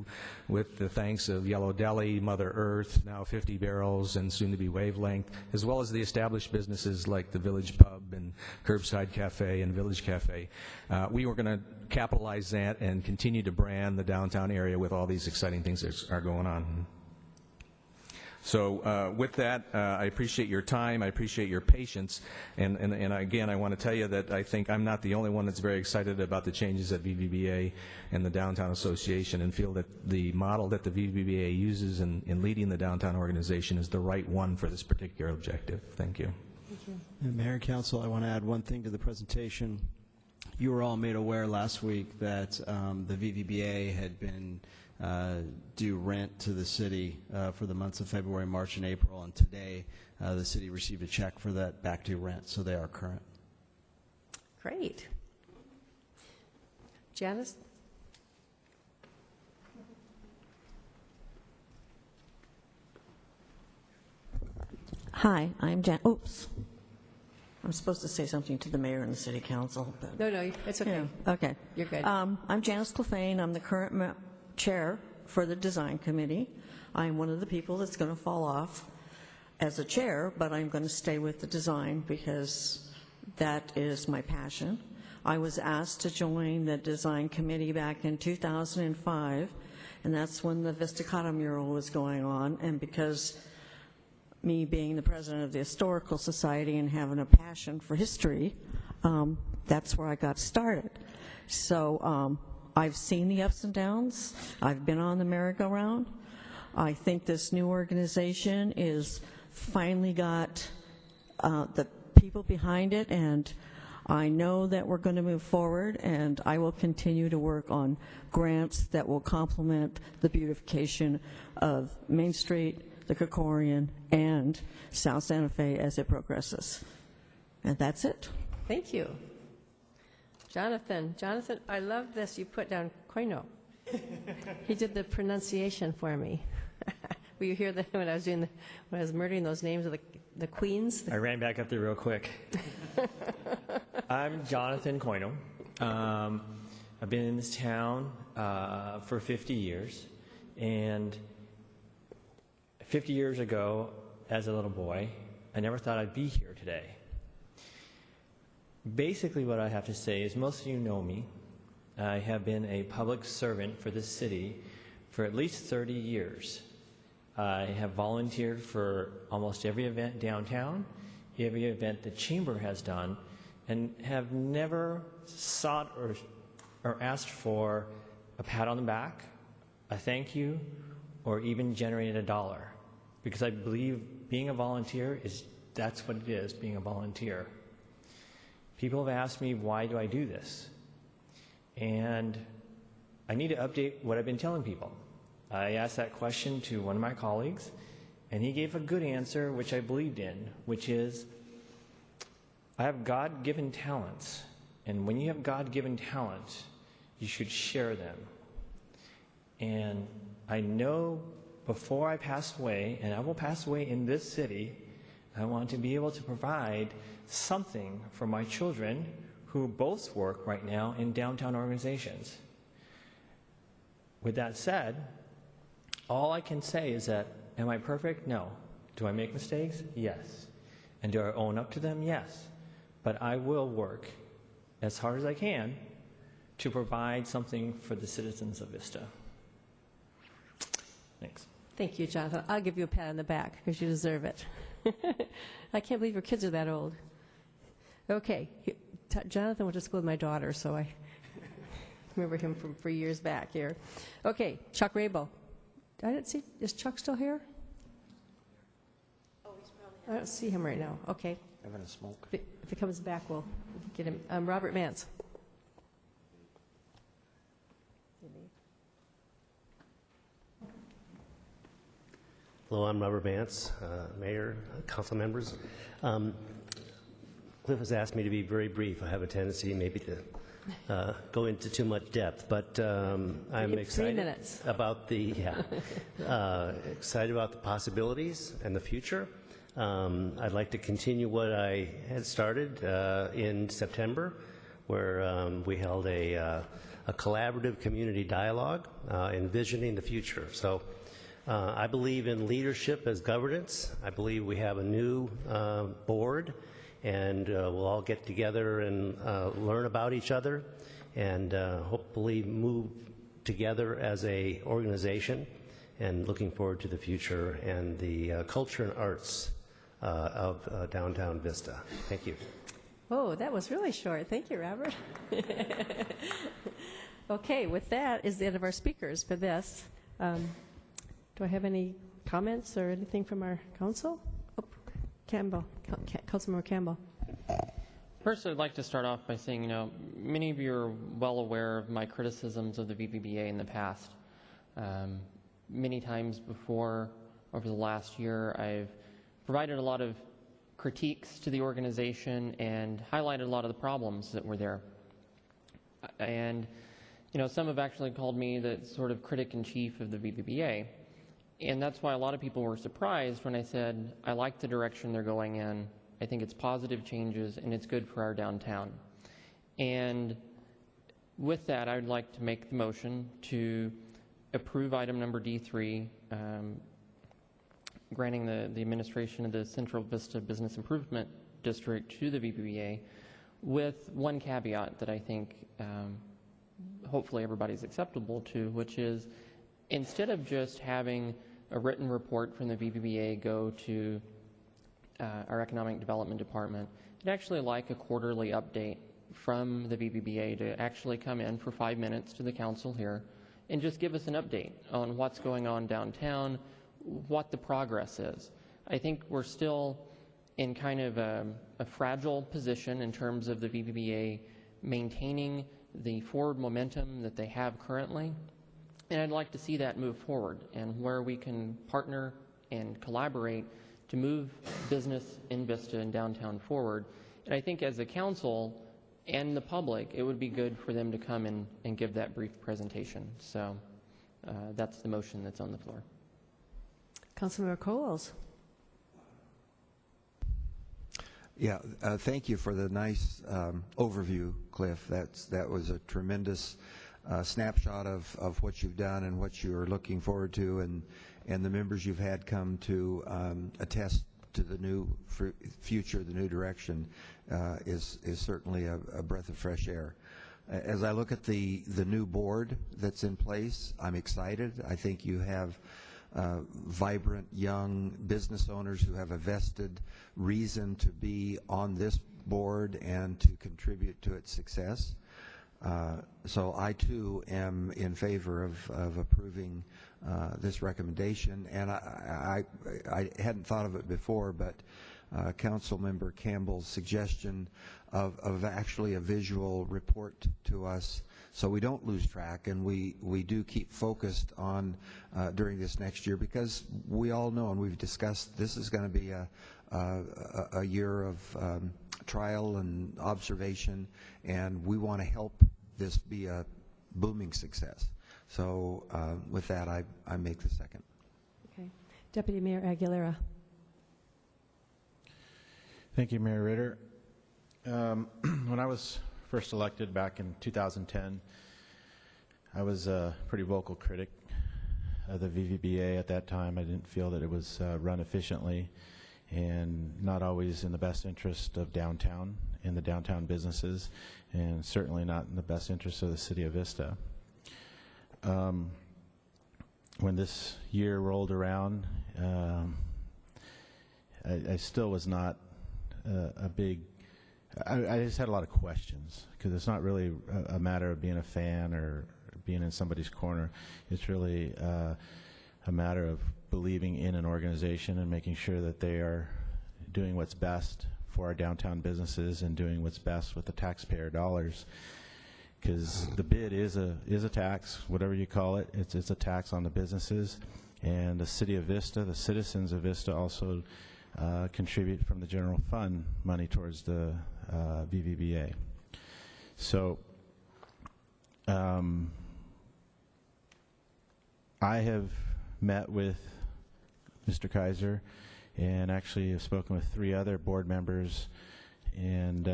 with the thanks of Yellow Deli, Mother Earth, now 50 Barrels, and soon to be Wavelength, as well as the established businesses like the Village Pub and Curbside Cafe and Village Cafe. We were going to capitalize that and continue to brand the downtown area with all these exciting things that are going on. So with that, I appreciate your time. I appreciate your patience. And again, I want to tell you that I think I'm not the only one that's very excited about the changes at VVBA and the Downtown Association, and feel that the model that the VVBA uses in leading the downtown organization is the right one for this particular objective. Thank you. Thank you. And Mayor and Council, I want to add one thing to the presentation. You were all made aware last week that the VVBA had been due rent to the city for the months of February, March, and April, and today the city received a check for that back due rent, so they are current. Great. Janice? Hi, I'm Oops. I'm supposed to say something to the mayor and the city council. But, No, it's okay. yeah, okay. You're good. I'm Janice Clefane. I'm the current chair for the design committee. I'm one of the people that's going to fall off as a chair, but I'm going to stay with the design because that is my passion. I was asked to join the design committee back in 2005, and that's when the Vista mural was going on, and because me being the president of the Historical Society and having a passion for history, that's where I got started. So I've seen the ups and downs. I've been on the merry-go-round. I think this new organization is finally got the people behind it, and I know that we're going to move forward, and I will continue to work on grants that will complement the beautification of Main Street, the Krikorian, and South Santa Fe as it progresses. And that's it. Thank you. Jonathan, I love this. You put down Koino. He did the pronunciation for me. Will you hear that when I was murdering those names of the queens? I ran back up there real quick. I'm Jonathan Koino. I've been in this town for 50 years, and 50 years ago, as a little boy, I never thought I'd be here today. Basically, what I have to say is most of you know me. I have been a public servant for this city for at least 30 years. I have volunteered for almost every event downtown, every event the Chamber has done, and have never sought or asked for a pat on the back, a thank you, or even generated $1. Because I believe being a volunteer that's what it is, being a volunteer. People have asked me, why do I do this? And I need to update what I've been telling people. I asked that question to one of my colleagues, and he gave a good answer, which I believed in, which is, I have God-given talents, and when you have God-given talent, you should share them. And I know before I pass away, and I will pass away in this city, I want to be able to provide something for my children who both work right now in downtown organizations. With that said, all I can say is that, am I perfect? No. Do I make mistakes? Yes. And do I own up to them? Yes. but I will work as hard as I can to provide something for the citizens of Vista. Thanks. Thank you, Jonathan. I'll give you a pat on the back because you deserve it. I can't believe your kids are that old. Okay. Jonathan went to school with my daughter, so I remember him from for years back here. Okay, Chuck Rabo. I didn't see, is Chuck still here? Oh, he's probably. I don't see him right now. Okay. Having a smoke. If he comes back, we'll get him. Robert Mance. Hello, I'm Robert Mance, Mayor, council members. Cliff has asked me to be very brief. I have a tendency maybe to go into too much depth, but I'm excited 3 minutes. About the excited about the possibilities and the future. I'd like to continue what I had started in September, where we held a collaborative community dialogue envisioning the future. So. I believe in leadership as governance. I believe we have a new board, and we'll all get together and learn about each other and hopefully move together as a organization, and looking forward to the future and the culture and arts of downtown Vista. Thank you. Oh, that was really short. Thank you, Robert. Okay, with that is the end of our speakers for this. Do I have any comments or anything from our council? Oh, Campbell, Councilmember Campbell. First, I'd like to start off by saying, many of you are well aware of my criticisms of the VVBA in the past. Many times before, over the last year, I've provided a lot of critiques to the organization and highlighted a lot of the problems that were there. And, some have actually called me the sort of critic-in-chief of the VVBA. And that's why a lot of people were surprised when I said, I like the direction they're going in. I think it's positive changes, and it's good for our downtown. And with that, I would like to make the motion to approve item number D3, granting the administration of the Central Vista Business Improvement District to the VBBA, with one caveat that I think hopefully everybody's acceptable to, which is instead of just having a written report from the VBBA go to our Economic Development Department, I'd actually like a quarterly update from the VBBA to actually come in for 5 minutes to the council here and just give us an update on what's going on downtown, what the progress is. I think we're still in kind of a fragile position in terms of the VBBA maintaining the forward momentum that they have currently. And I'd like to see that move forward, and where we can partner and collaborate to move business in Vista and downtown forward. And I think as a council and the public, it would be good for them to come in and give that brief presentation. So that's the motion that's on the floor. Councilmember Coles. Yeah, thank you for the nice overview, Cliff. That was a tremendous snapshot of what you've done and what you're looking forward to, and the members you've had come to attest to the new future, the new direction, is certainly a breath of fresh air. As I look at the new board that's in place, I'm excited. I think you have vibrant young business owners who have a vested reason to be on this board and to contribute to its success. So I, too, am in favor of approving this recommendation. And I hadn't thought of it before, but Councilmember Campbell's suggestion of actually a visual report to us so we don't lose track and we do keep focused on during this next year, because we all know and we've discussed this is going to be a year of trial and observation, and we want to help this be a booming success. So with that, I make the second. Okay. Deputy Mayor Aguilera. Thank you, Mayor Ritter. When I was first elected back in 2010, I was a pretty vocal critic of the VVBA at that time. I didn't feel that it was run efficiently and not always in the best interest of downtown. in the downtown businesses, and certainly not in the best interest of the city of Vista. When this year rolled around, I still was not a big. I just had a lot of questions, because it's not really a matter of being a fan or being in somebody's corner. It's really a matter of believing in an organization and making sure that they are doing what's best for our downtown businesses and doing what's best with the taxpayer dollars. Because the bid is a tax, whatever you call it. It's a tax on the businesses, and the city of Vista, the citizens of Vista, also contribute from the general fund money towards the VVBA. So I have met with Mr. Kaiser, and actually have spoken with 3 other board members, and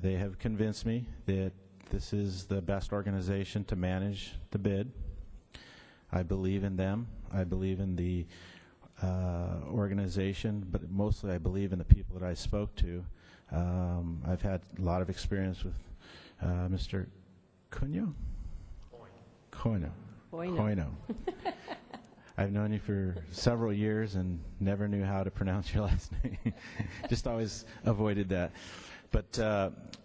they have convinced me that this is the best organization to manage the bid. I believe in them. I believe in the organization, but mostly I believe in the people that I spoke to. I've had a lot of experience with Mr. Cunha? Coino. I've known you for several years and never knew how to pronounce your last name. Just always avoided that. But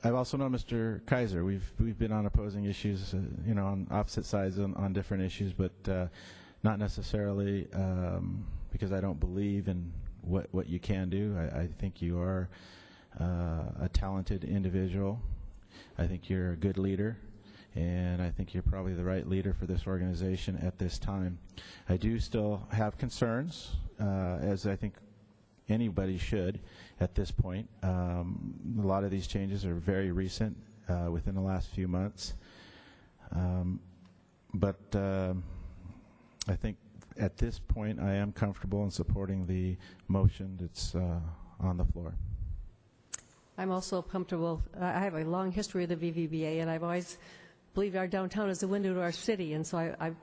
I've also known Mr. Kaiser. We've been on opposing issues, on opposite sides on different issues, but not necessarily because I don't believe in what you can do. I think you are a talented individual. I think you're a good leader, and I think you're probably the right leader for this organization at this time. I do still have concerns, as I think anybody should at this point. A lot of these changes are very recent, within the last few months. But I think at this point I am comfortable in supporting the motion that's on the floor. I'm also comfortable. I have a long history of the VVBA, and I've always believed our downtown is a window to our city. And so I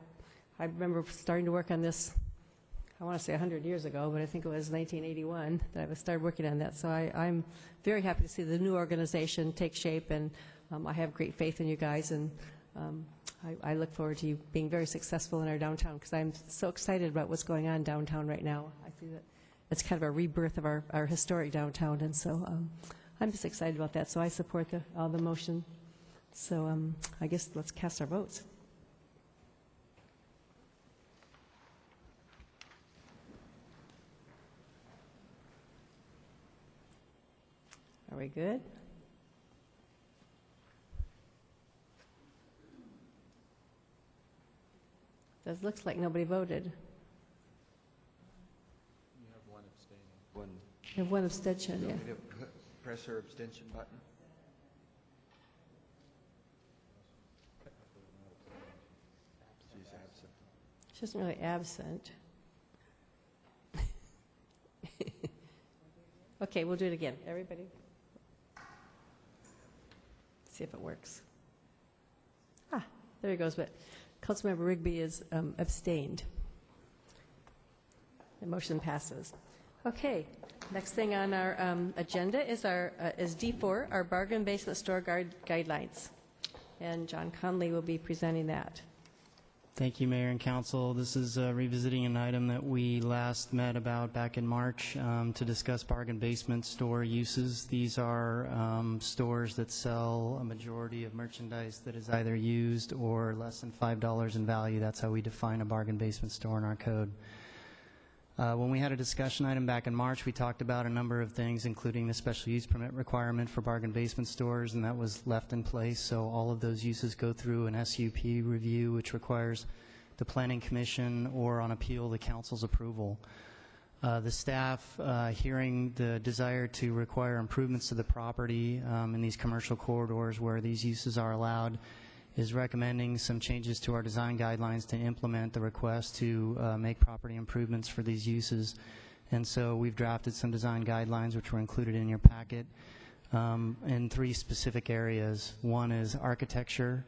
remember starting to work on this, I want to say 100 years ago, but I think it was 1981 that I started working on that. So I'm very happy to see the new organization take shape, and I have great faith in you guys, and I look forward to you being very successful in our downtown, because I'm so excited about what's going on downtown right now. I see that it's kind of a rebirth of our historic downtown, and so I'm just excited about that. So I support the motion. So I guess let's cast our votes. Are we good? It looks like nobody voted. You have one abstaining. You have one abstention, yeah. You want me to press her abstention button? She's absent. She isn't really absent. Okay, we'll do it again. Everybody? See if it works. There he goes, but Councilmember Rigby is abstained. The motion passes. Okay, next thing on our agenda is D4, our bargain basement store guidelines. And John Conley will be presenting that. Thank you, Mayor and Council. This is revisiting an item that we last met about back in March to discuss bargain basement store uses. These are stores that sell a majority of merchandise that is either used or less than $5 in value. That's how we define a bargain basement store in our code. When we had a discussion item back in March, we talked about a number of things, including the special use permit requirement for bargain basement stores, and that was left in place. So all of those uses go through an SUP review, which requires the Planning Commission or, on appeal, the Council's approval. The staff, hearing the desire to require improvements to the property in these commercial corridors where these uses are allowed, is recommending some changes to our design guidelines to implement the request to make property improvements for these uses. And so we've drafted some design guidelines which were included in your packet in 3 specific areas. 1 is architecture,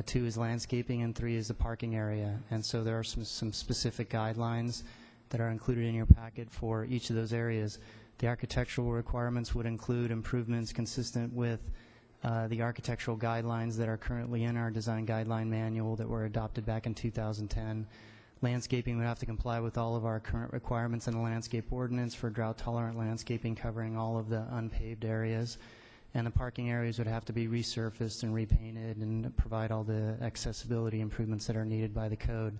2 is landscaping, and 3 is the parking area. And so there are some specific guidelines that are included in your packet for each of those areas. The architectural requirements would include improvements consistent with the architectural guidelines that are currently in our design guideline manual that were adopted back in 2010. Landscaping would have to comply with all of our current requirements in the landscape ordinance for drought-tolerant landscaping covering all of the unpaved areas. And the parking areas would have to be resurfaced and repainted and provide all the accessibility improvements that are needed by the code.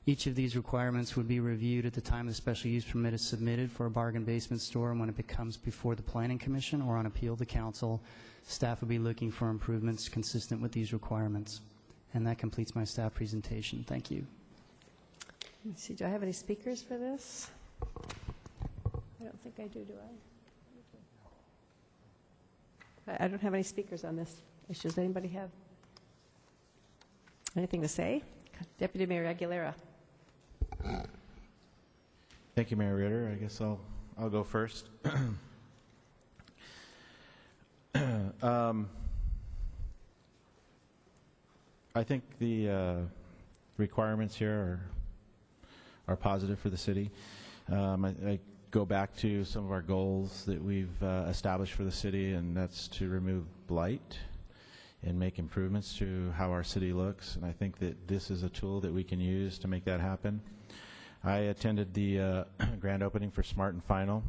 Each of these requirements would be reviewed at the time the special use permit is submitted for a bargain basement store, and when it becomes before the Planning Commission or on appeal to council, staff would be looking for improvements consistent with these requirements. And that completes my staff presentation. Thank you. Let's see, do I have any speakers for this? I don't think I do I? I don't have any speakers on this issue. Does anybody have anything to say? Deputy Mayor Aguilera. Thank you, Mayor Ritter. I guess I'll go first. I think the requirements here are positive for the city. I go back to some of our goals that we've established for the city, and that's to remove blight and make improvements to how our city looks. And I think that this is a tool that we can use to make that happen. I attended the grand opening for Smart and Final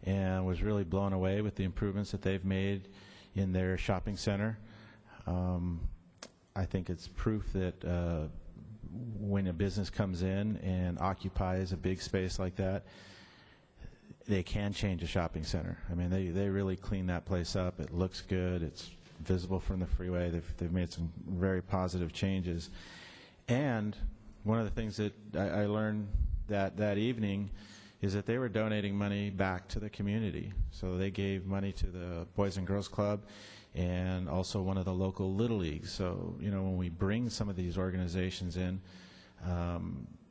and was really blown away with the improvements that they've made in their shopping center. I think it's proof that when a business comes in and occupies a big space like that, they can change a shopping center. I mean, they really clean that place up. It looks good. It's visible from the freeway. They've made some very positive changes. And one of the things that I learned that evening is that they were donating money back to the community. So they gave money to the Boys and Girls Club and also one of the local Little Leagues. So, you know, when we bring some of these organizations in,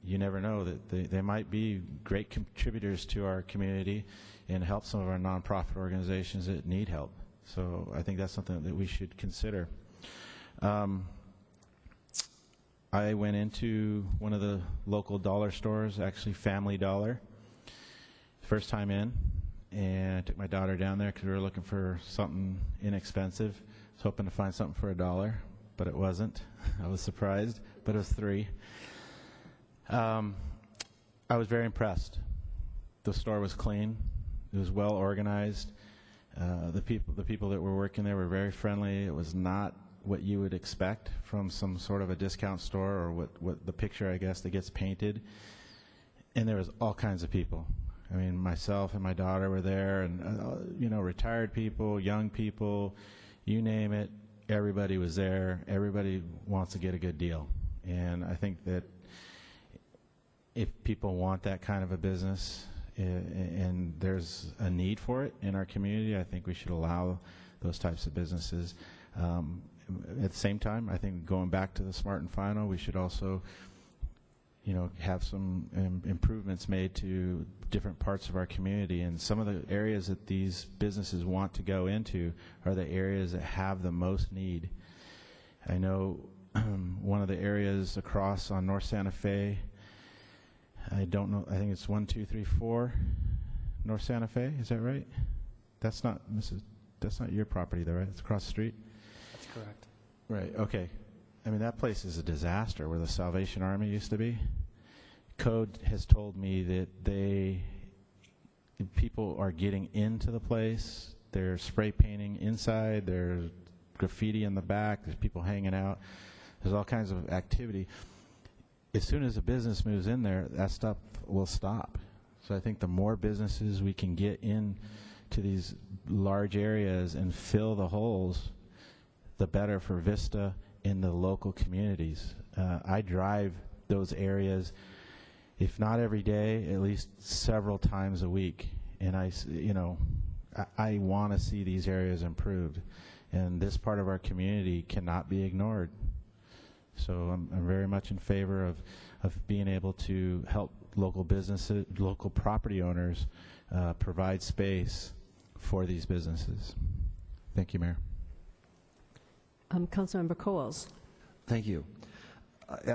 you never know that they might be great contributors to our community and help some of our nonprofit organizations that need help. So I think that's something that we should consider. I went into one of the local dollar stores, actually Family Dollar, first time in, and I took my daughter down there because we were looking for something inexpensive. I was hoping to find something for $1, but it wasn't. I was surprised, but it was $3. I was very impressed. The store was clean. It was well organized. The people that were working there were very friendly. It was not what you would expect from some sort of a discount store or what the picture, I guess, that gets painted. And there was all kinds of people. I mean, myself and my daughter were there, and you know, retired people, young people, you name it, everybody was there. Everybody wants to get a good deal. And I think that if people want that kind of a business and there's a need for it in our community, I think we should allow those types of businesses. At the same time, I think going back to the Smart and Final, we should also, you know, have some improvements made to different parts of our community. And some of the areas that these businesses want to go into are the areas that have the most need. I know one of the areas across on North Santa Fe, I don't know, I think it's 1, 2, 3, 4 North Santa Fe, is that right? That's not your property though, right? It's across the street? That's correct. Right, okay. I mean, that place is a disaster where the Salvation Army used to be. Code has told me that people are getting into the place. They're spray painting inside. There's graffiti in the back. There's people hanging out. There's all kinds of activity. As soon as a business moves in there, that stuff will stop. So I think the more businesses we can get in to these large areas and fill the holes, the better for Vista in the local communities. I drive those areas, if not every day, at least several times a week. And I want to see these areas improved. And this part of our community cannot be ignored. So I'm very much in favor of being able to help local businesses, local property owners provide space for these businesses. Thank you, Mayor. Councilmember Coles. Thank you.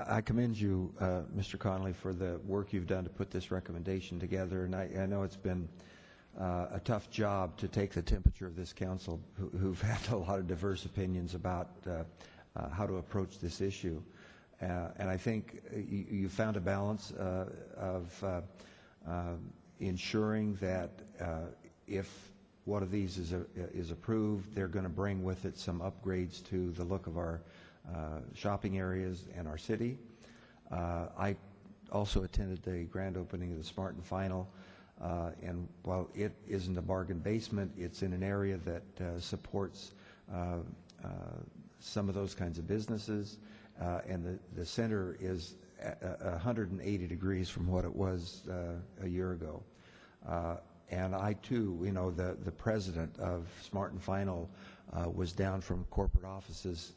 I commend you, Mr. Connolly, for the work you've done to put this recommendation together. And I know it's been a tough job to take the temperature of this council, who've had a lot of diverse opinions about how to approach this issue. And I think you found a balance of ensuring that if one of these is approved, they're going to bring with it some upgrades to the look of our shopping areas and our city. I also attended the grand opening of the Smart and Final, and while it isn't a bargain basement, it's in an area that supports some of those kinds of businesses, and the center is 180 degrees from what it was a year ago. And I too, you know, the president of Smart and Final was down from corporate offices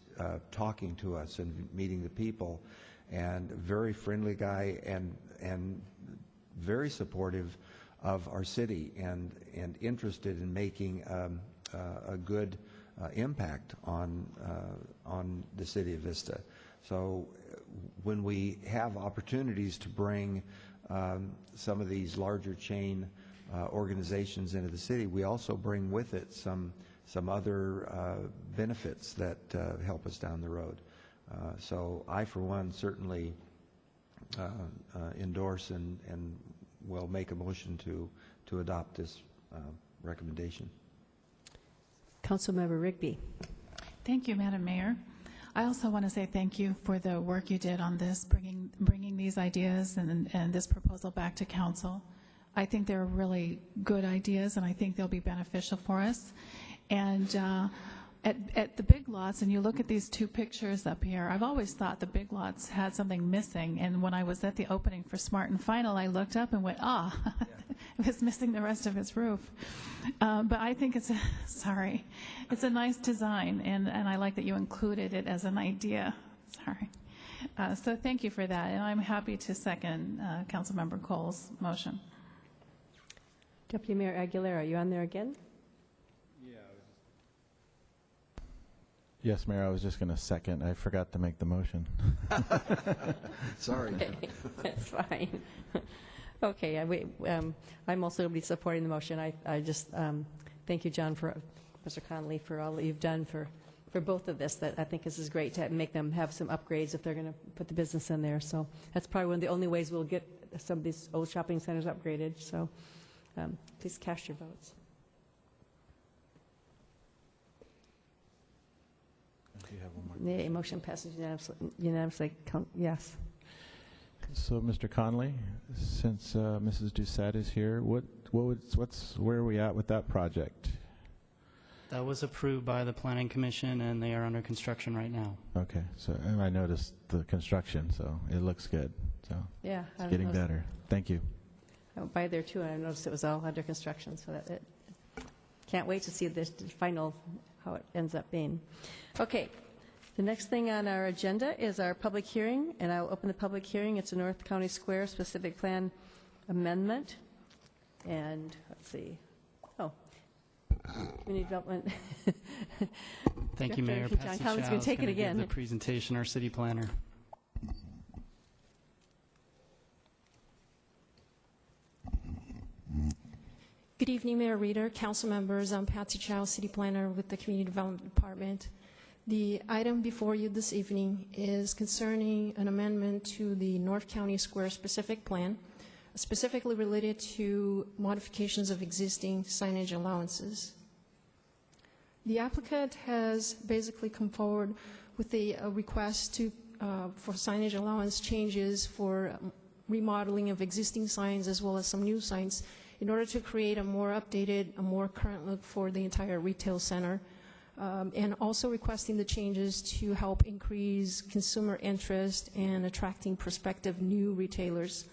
talking to us and meeting the people, and very friendly guy and very supportive of our city and interested in making a good impact on the city of Vista. So when we have opportunities to bring some of these larger chain organizations into the city, we also bring with it some other benefits that help us down the road. So I, for one, certainly endorse and will make a motion to adopt this recommendation. Councilmember Rigby. Thank you, Madam Mayor. I also want to say thank you for the work you did on this, bringing these ideas and this proposal back to council. I think they're really good ideas, and I think they'll be beneficial for us. And at the Big Lots, and you look at these two pictures up here, I've always thought the Big Lots had something missing. And when I was at the opening for Smart and Final, I looked up and went, it was missing the rest of its roof. But I think it's a nice design, and I like that you included it as an idea. So thank you for that, and I'm happy to second Councilmember Cole's motion. Deputy Mayor Aguilera, are you on there again? Yes, Mayor, I was just going to second. I forgot to make the motion. Sorry. Okay, that's fine. Okay, I'm also going to be supporting the motion. I just thank you, John, for Mr. Connolly, for all that you've done for both of this. That I think this is great to make them have some upgrades if they're going to put the business in there. So that's probably one of the only ways we'll get some of these old shopping centers upgraded. So please cast your votes. Do you have one more? The motion passes unanimously. Yes. So, Mr. Conley, since Mrs. Doucette is here, where are we at with that project? That was approved by the Planning Commission, and they are under construction right now. Okay, so and I noticed the construction, so it looks good. So Yeah, it's getting better. Thank you. I went by there too, and I noticed it was all under construction. So that can't wait to see the final how it ends up being. Okay. The next thing on our agenda is our public hearing, and I'll open the public hearing. It's a North County Square specific plan amendment. And let's see. Community development. Thank you, Mayor. John Collins is going to take it again. The presentation, our city planner. Good evening, Mayor Reeder, council members. I'm Patsy Chow, city planner with the Community Development Department. The item before you this evening is concerning an amendment to the North County Square specific plan, specifically related to modifications of existing signage allowances. The applicant has basically come forward with a request for signage allowance changes for remodeling of existing signs as well as some new signs in order to create a more updated, a more current look for the entire retail center. And also requesting the changes to help increase consumer interest and attracting prospective new retailers.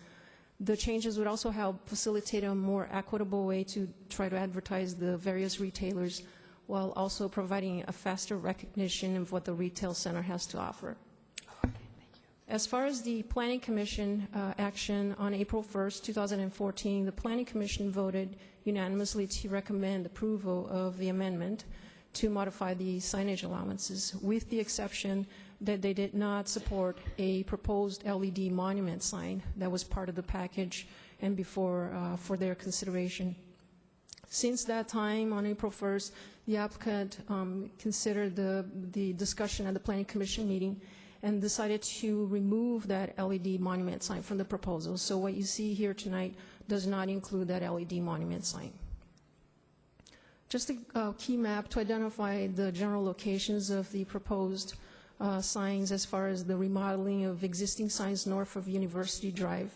The changes would also help facilitate a more equitable way to try to advertise the various retailers while also providing a faster recognition of what the retail center has to offer. As far as the Planning Commission action on April 1st, 2014, the Planning Commission voted unanimously to recommend approval of the amendment to modify the signage allowances, with the exception that they did not support a proposed LED monument sign that was part of the package and before for their consideration. Since that time, on April 1st, the applicant considered the discussion at the Planning Commission meeting and decided to remove that LED monument sign from the proposal. So what you see here tonight does not include that LED monument sign. Just a key map to identify the general locations of the proposed signs as far as the remodeling of existing signs north of University Drive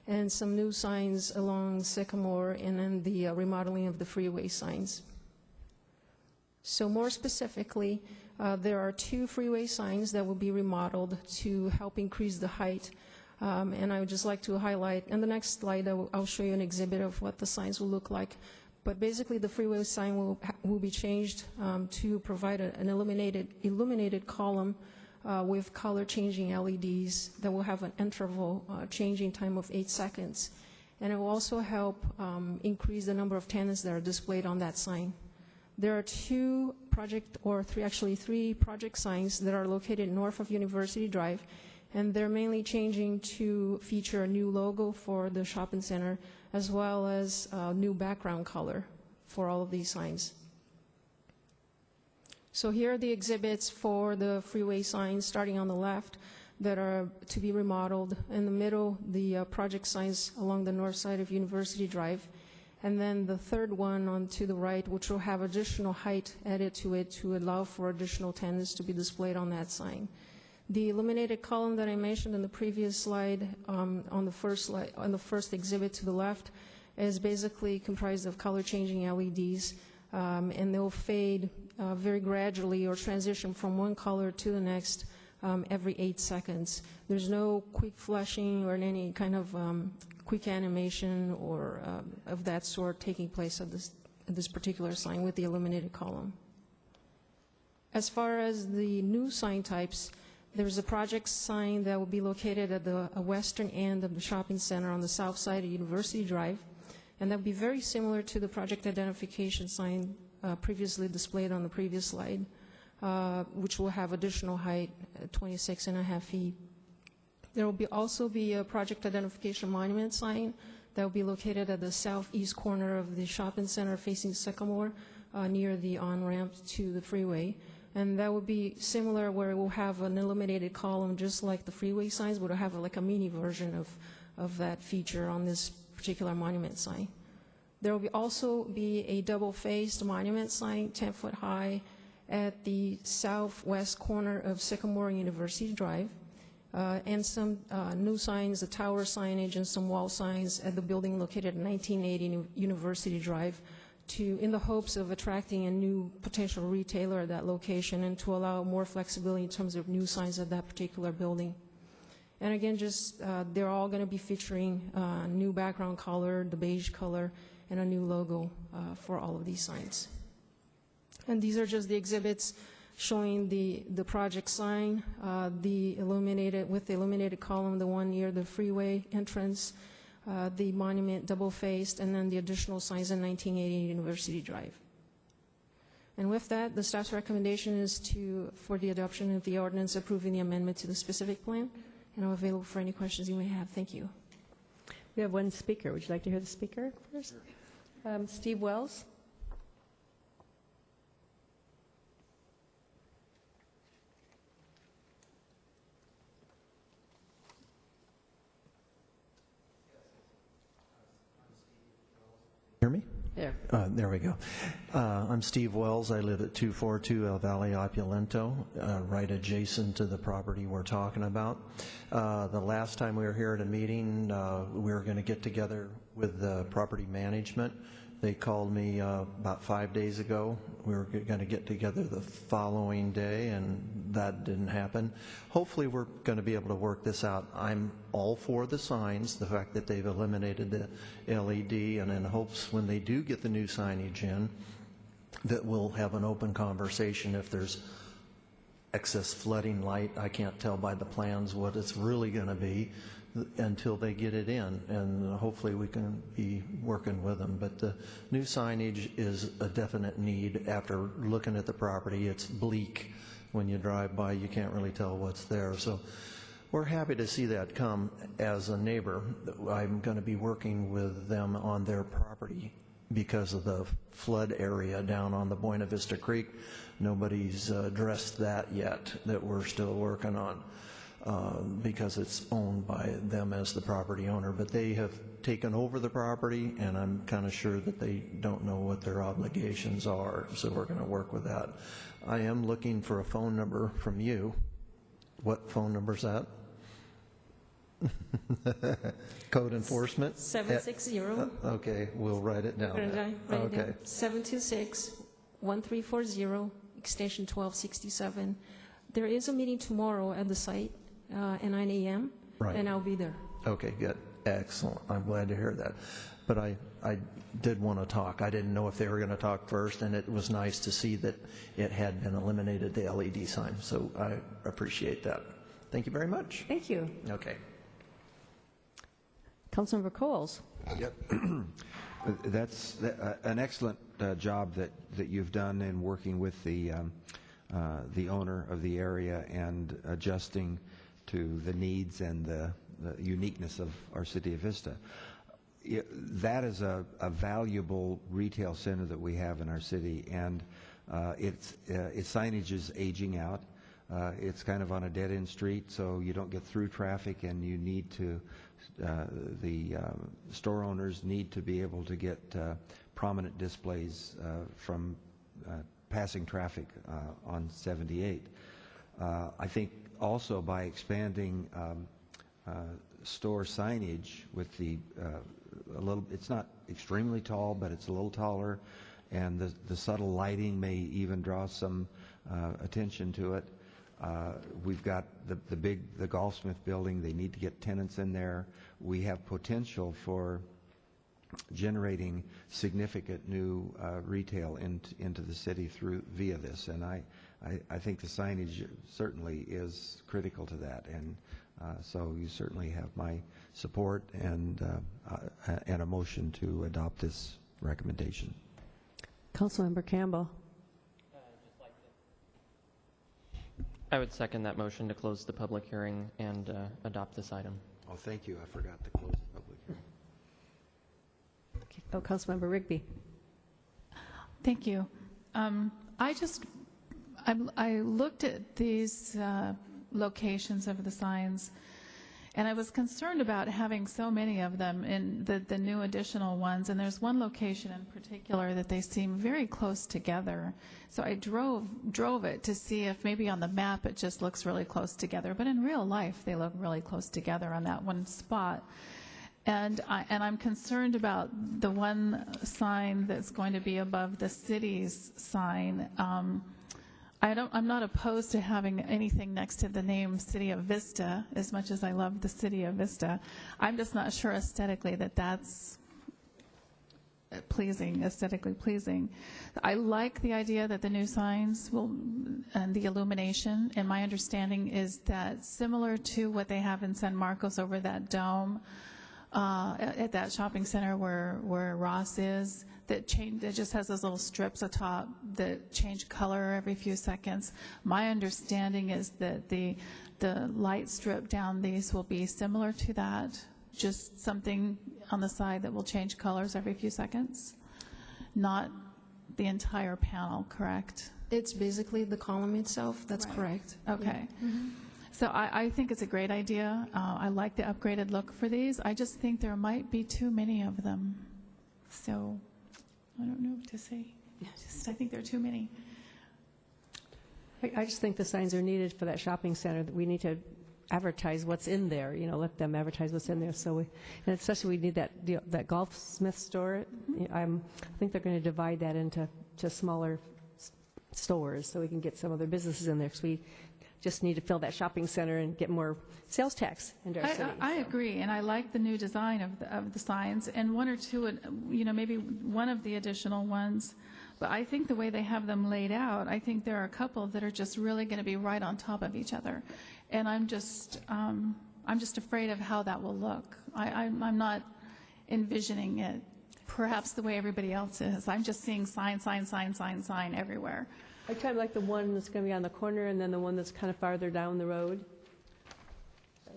and some new signs along Sycamore, and then the remodeling of the freeway signs. So more specifically, there are 2 freeway signs that will be remodeled to help increase the height. And I would just like to highlight, in the next slide, I'll show you an exhibit of what the signs will look like. But basically, the freeway sign will be changed to provide an illuminated column with color-changing LEDs that will have an interval changing time of 8 seconds. And it will also help increase the number of tenants that are displayed on that sign. There are 3 project signs that are located north of University Drive, and they're mainly changing to feature a new logo for the shopping center, as well as new background color for all of these signs. So here are the exhibits for the freeway signs, starting on the left, that are to be remodeled. In the middle, the project signs along the north side of University Drive. And then the third one on to the right, which will have additional height added to it to allow for additional tenants to be displayed on that sign. The illuminated column that I mentioned in the previous slide, on the first exhibit to the left, is basically comprised of color-changing LEDs, and they'll fade very gradually or transition from one color to the next every 8 seconds. There's no quick flashing or any kind of quick animation or of that sort taking place at this particular sign with the illuminated column. As far as the new sign types, there's a project sign that will be located at the western end of the shopping center on the south side of University Drive, and that will be very similar to the project identification sign previously displayed on the previous slide, which will have additional height at 26.5 feet. There will also be a project identification monument sign that will be located at the southeast corner of the shopping center facing Sycamore, near the on-ramp to the freeway. And that would be similar, where it will have an illuminated column just like the freeway signs, but it'll have like a mini version of that feature on this particular monument sign. There will also be a double-faced monument sign, 10 foot high, at the southwest corner of Sycamore and University Drive, and some new signs, a tower signage and some wall signs at the building located at 1980 University Drive, in the hopes of attracting a new potential retailer at that location and to allow more flexibility in terms of new signs at that particular building. And again, they're all going to be featuring new background color, the beige color, and a new logo for all of these signs. And these are just the exhibits showing the project sign, the illuminated column, the one near the freeway entrance, the monument double-faced, and then the additional signs in 1980 University Drive. And with that, the staff's recommendation is for the adoption of the ordinance approving the amendment to the specific plan, and I'm available for any questions you may have. Thank you. We have one speaker. Would you like to hear the speaker first? Steve Wells. Hear me? There. There we go. I'm Steve Wells. I live at 242 El Valle Opulento, right adjacent to the property we're talking about. The last time we were here at a meeting, we were going to get together with the property management. They called me about 5 days ago. We were going to get together the following day, and that didn't happen. Hopefully we're going to be able to work this out. I'm all for the signs, the fact that they've eliminated the LED, and in hopes when they do get the new signage in, that we'll have an open conversation. If there's excess flooding light, I can't tell by the plans what it's really going to be until they get it in, and hopefully we can be working with them. But the new signage is a definite need. After looking at the property, it's bleak. When you drive by, you can't really tell what's there. So we're happy to see that come. As a neighbor, I'm going to be working with them on their property because of the flood area down on the Buena Vista Creek. Nobody's addressed that yet, that we're still working on, because it's owned by them as the property owner. But they have taken over the property, and I'm kind of sure that they don't know what their obligations are, so we're going to work with that. I am looking for a phone number from you. What phone number is that? Code enforcement? 760. Okay, we'll write it down. Okay. 726-1340, extension 1267. There is a meeting tomorrow at the site at 9 a.m., Right. and I'll be there. Okay, good. Excellent. I'm glad to hear that. But I did want to talk. I didn't know if they were going to talk first, and it was nice to see that it had been eliminated, the LED sign. So I appreciate that. Thank you very much. Thank you. Okay. Councilmember Coles. Yep. That's an excellent job that you've done in working with the owner of the area and adjusting to the needs and the uniqueness of our city of Vista. That is a valuable retail center that we have in our city, and its signage is aging out. It's kind of on a dead-end street, so you don't get through traffic, and you need to, the store owners need to be able to get prominent displays from passing traffic on 78. I think also by expanding store signage with the a little, it's not extremely tall, but it's a little taller, and the subtle lighting may even draw some attention to it. We've got the Golfsmith building. They need to get tenants in there. We have potential for generating significant new retail into the city via this, and I think the signage certainly is critical to that, and so you certainly have my support and a motion to adopt this recommendation. Councilmember Campbell. I would second that motion to close the public hearing and adopt this item. Oh, thank you. I forgot to close the public hearing. Oh, Councilmember Rigby. Thank you. I looked at these locations of the signs, and I was concerned about having so many of them in the new additional ones. And there's one location in particular that they seem very close together. So I drove it to see if maybe on the map it just looks really close together. But in real life, they look really close together on that one spot. And I'm concerned about the one sign that's going to be above the city's sign. I'm not opposed to having anything next to the name City of Vista, as much as I love the City of Vista. I'm just not sure aesthetically that that's pleasing, aesthetically pleasing. I like the idea that the new signs and the illumination, and my understanding is that similar to what they have in San Marcos over that dome, at that shopping center where Ross is, that just has those little strips atop that change color every few seconds. My understanding is that the light strip down these will be similar to that, just something on the side that will change colors every few seconds, not the entire panel, correct? It's basically the column itself. That's right. Correct. Okay. Yeah. Mm-hmm. So I think it's a great idea. I like the upgraded look for these. I just think there might be too many of them. So I don't know what to say. I think there are too many. I just think the signs are needed for that shopping center, that we need to advertise what's in there, let them advertise what's in there. So and especially we need that Golfsmith store. I think they're going to divide that into smaller stores so we can get some other businesses in there. So we just need to fill that shopping center and get more sales tax into our city. I agree, and I like the new design of the signs, and one or two, maybe one of the additional ones. But I think the way they have them laid out, I think there are a couple that are just really going to be right on top of each other, and I'm just afraid of how that will look. I'm not envisioning it perhaps the way everybody else is. I'm just seeing sign everywhere. I kind of like the one that's going to be on the corner and then the one that's kind of farther down the road.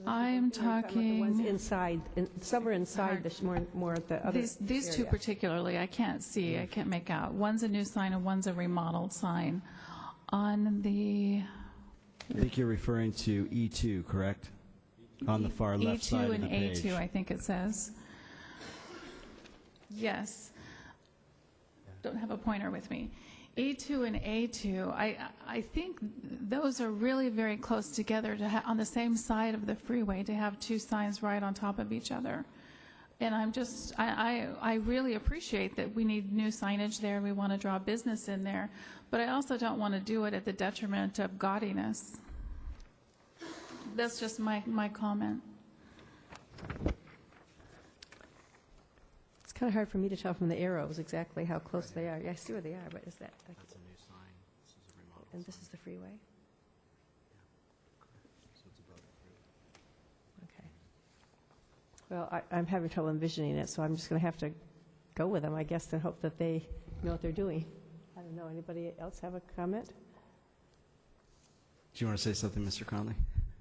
I'm The ones talking, inside, some are inside, more at the other these two area. particularly, I can't see, I can't make out. One's a new sign and one's a remodeled sign. On the I think you're referring to E2, correct? On the far left side of the page. E2 and A2, I think it says. Yes. Don't have a pointer with me. E2 and A2, I think those are really very close together to on the same side of the freeway to have two signs right on top of each other. And I really appreciate that we need new signage there. We want to draw business in there. But I also don't want to do it at the detriment of gaudiness. That's just my comment. It's kind of hard for me to tell from the arrows exactly how close they are. Yeah, I see where they are, but is that? That's a new sign. This is a remodel. And this is the freeway? So it's above the freeway. Okay. Well, I'm having trouble envisioning it, so I'm just going to have to go with them, I guess, and hope that they know what they're doing. I don't know. Anybody else have a comment? Do you want to say something, Mr. Conley?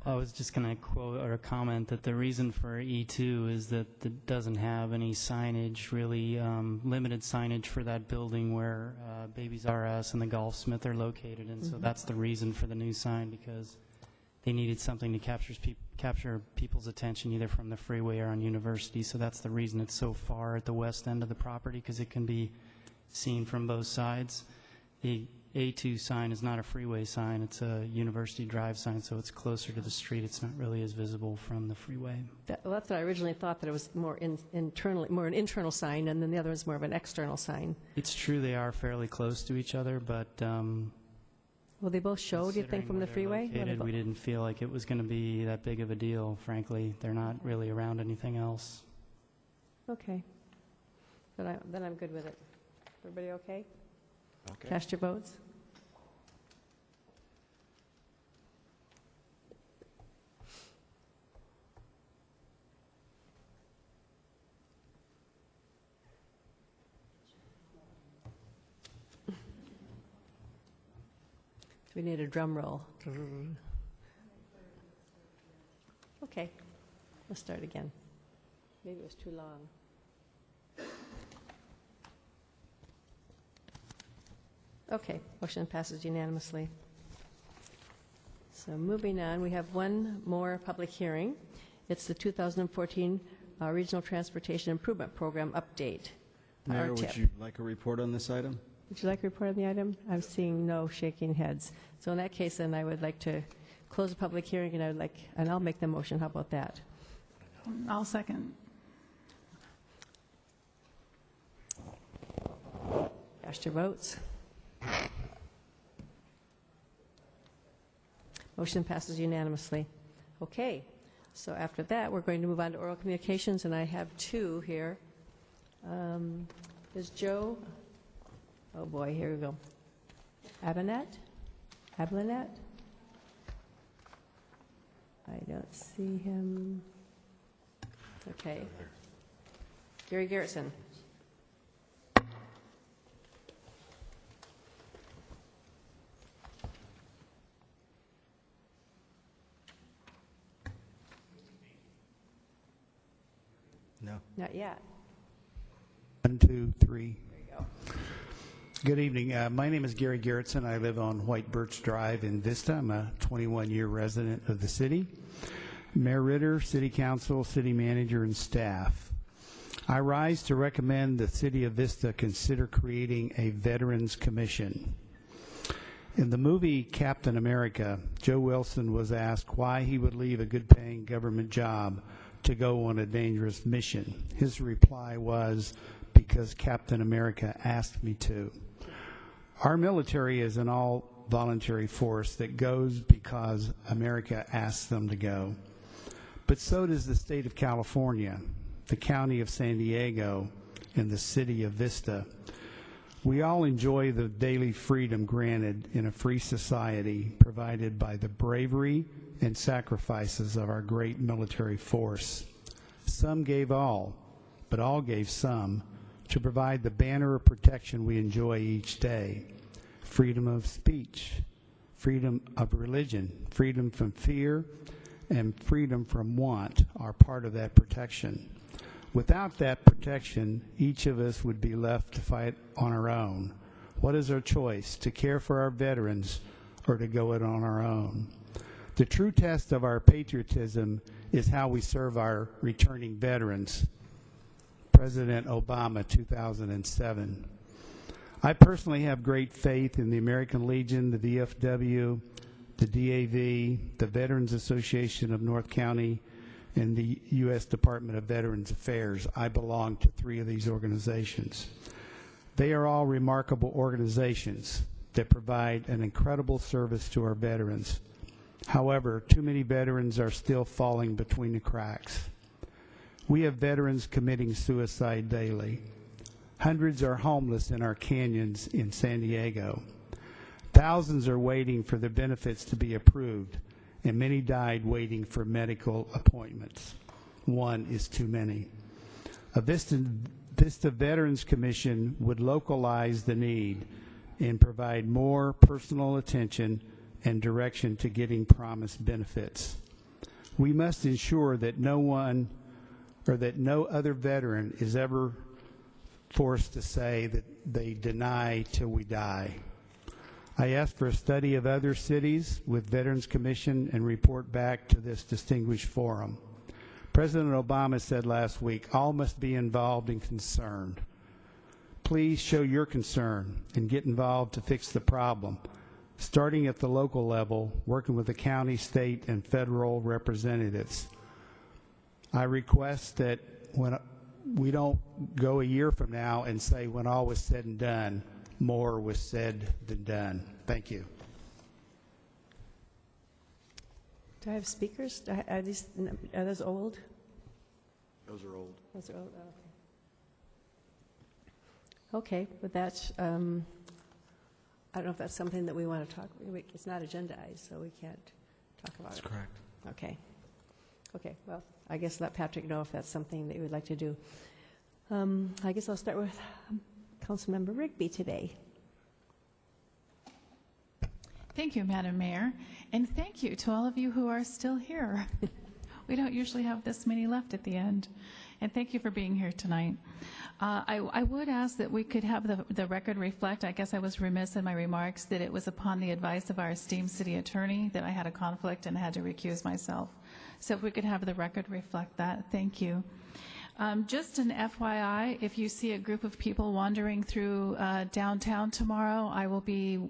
I was just going to quote or comment that the reason for E2 is that it doesn't have any signage, really limited signage for that building where Babies R Us and the Golfsmith are located. And so that's the reason for the new sign, because they needed something to capture people's attention either from the freeway or on University. So that's the reason it's so far at the west end of the property, because it can be seen from both sides. The A2 sign is not a freeway sign, it's a University Drive sign, so it's closer to the street. It's not really as visible from the freeway. Well, that's what I originally thought, that it was more an internal sign, and then the other is more of an external sign. It's true they are fairly close to each other, but Will they both show, do you think, from the freeway? We didn't feel like it was going to be that big of a deal, frankly. They're not really around anything else. Okay. Then I'm good with it. Everybody okay? Okay. Cast your votes. We need a drum roll. Okay, let's start again. Maybe it was too long. Okay, motion passes unanimously. So moving on, we have one more public hearing. It's the 2014 Regional Transportation Improvement Program update. Mayor, would you like a report on this item? Would you like a report on the item? I'm seeing no shaking heads. So in that case, then I would like to close the public hearing, and I'll make the motion. How about that? I'll second. Cast your votes. Motion passes unanimously. Okay, so after that, we're going to move on to oral communications, and I have two here. Is Joe, oh boy, here we go. Abinette? I don't see him. Okay. Gary Garrison. No. Not yet. 1, 2, 3. There you go. Good evening. My name is Gary Garrettson. I live on White Birch Drive in Vista. I'm a 21-year resident of the city. Mayor Ritter, City Council, City Manager, and staff. I rise to recommend the City of Vista consider creating a Veterans Commission. In the movie Captain America, Joe Wilson was asked why he would leave a good-paying government job to go on a dangerous mission. His reply was, because Captain America asked me to. Our military is an all-voluntary force that goes because America asks them to go. But so does the state of California, the county of San Diego, and the city of Vista. We all enjoy the daily freedom granted in a free society provided by the bravery and sacrifices of our great military force. Some gave all, but all gave some, to provide the banner of protection we enjoy each day. Freedom of speech, freedom of religion, freedom from fear, and freedom from want are part of that protection. Without that protection, each of us would be left to fight on our own. What is our choice, to care for our veterans or to go it on our own? The true test of our patriotism is how we serve our returning veterans. President Obama, 2007. I personally have great faith in the American Legion, the VFW, the DAV, the Veterans Association of North County, and the U.S. Department of Veterans Affairs. I belong to 3 of these organizations. They are all remarkable organizations that provide an incredible service to our veterans. However, too many veterans are still falling between the cracks. We have veterans committing suicide daily. Hundreds are homeless in our canyons in San Diego. Thousands are waiting for their benefits to be approved, and many died waiting for medical appointments. One is too many. A Vista Veterans Commission would localize the need and provide more personal attention and direction to getting promised benefits. We must ensure that no other veteran is ever forced to say that they deny till we die. I asked for a study of other cities with Veterans Commission and report back to this distinguished forum. President Obama said last week, all must be involved and concerned. Please show your concern and get involved to fix the problem, starting at the local level, working with the county, state, and federal representatives. I request that when we don't go a year from now and say when all was said and done, more was said than done. Thank you. Do I have speakers? Are those old? Those are old. Those are old, okay, but that's, I don't know if that's something that we want to talk, it's not agendized, so we can't talk about it. That's correct. Okay. Okay, well, I guess let Patrick know if that's something that you would like to do. I guess I'll start with Councilmember Rigby today. Thank you, Madam Mayor, and thank you to all of you who are still here. We don't usually have this many left at the end, and thank you for being here tonight. I would ask that we could have the record reflect, I guess I was remiss in my remarks, that it was upon the advice of our esteemed city attorney that I had a conflict and had to recuse myself. So if we could have the record reflect that, thank you. Just an FYI, if you see a group of people wandering through downtown tomorrow, I will be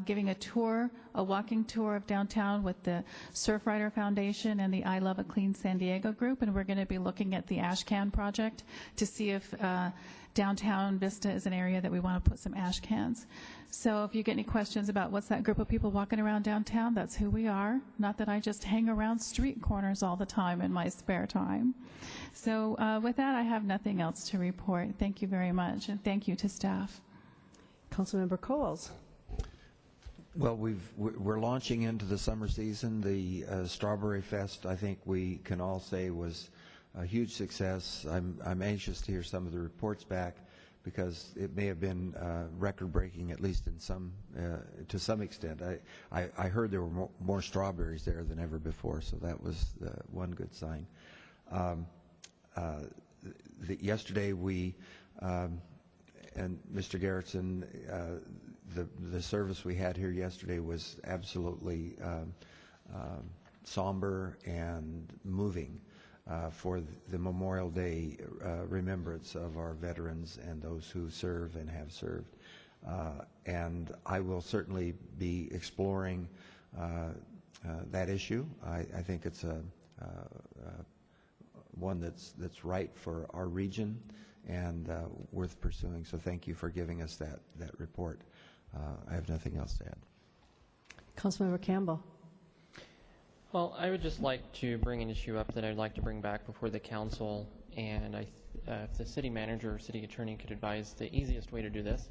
giving a tour, a walking tour of downtown with the Surfrider Foundation and the I Love a Clean San Diego group, and we're going to be looking at the ash can project to see if downtown Vista is an area that we want to put some ash cans. So if you get any questions about what's that group of people walking around downtown, that's who we are. Not that I just hang around street corners all the time in my spare time. So with that, I have nothing else to report. Thank you very much, and thank you to staff. Councilmember Coles. Well, we're launching into the summer season. The Strawberry Fest, I think we can all say, was a huge success. I'm anxious to hear some of the reports back, because it may have been record-breaking, at least in to some extent. I heard there were more strawberries there than ever before, so that was one good sign. Yesterday we, and Mr. Garrettson, the service we had here yesterday was absolutely somber and moving. For the Memorial Day remembrance of our veterans and those who serve and have served. And I will certainly be exploring that issue. I think it's one that's right for our region and worth pursuing. So thank you for giving us that report. I have nothing else to add. Councilmember Campbell. Well, I would just like to bring an issue up that I'd like to bring back before the council, and if the city manager or city attorney could advise the easiest way to do this.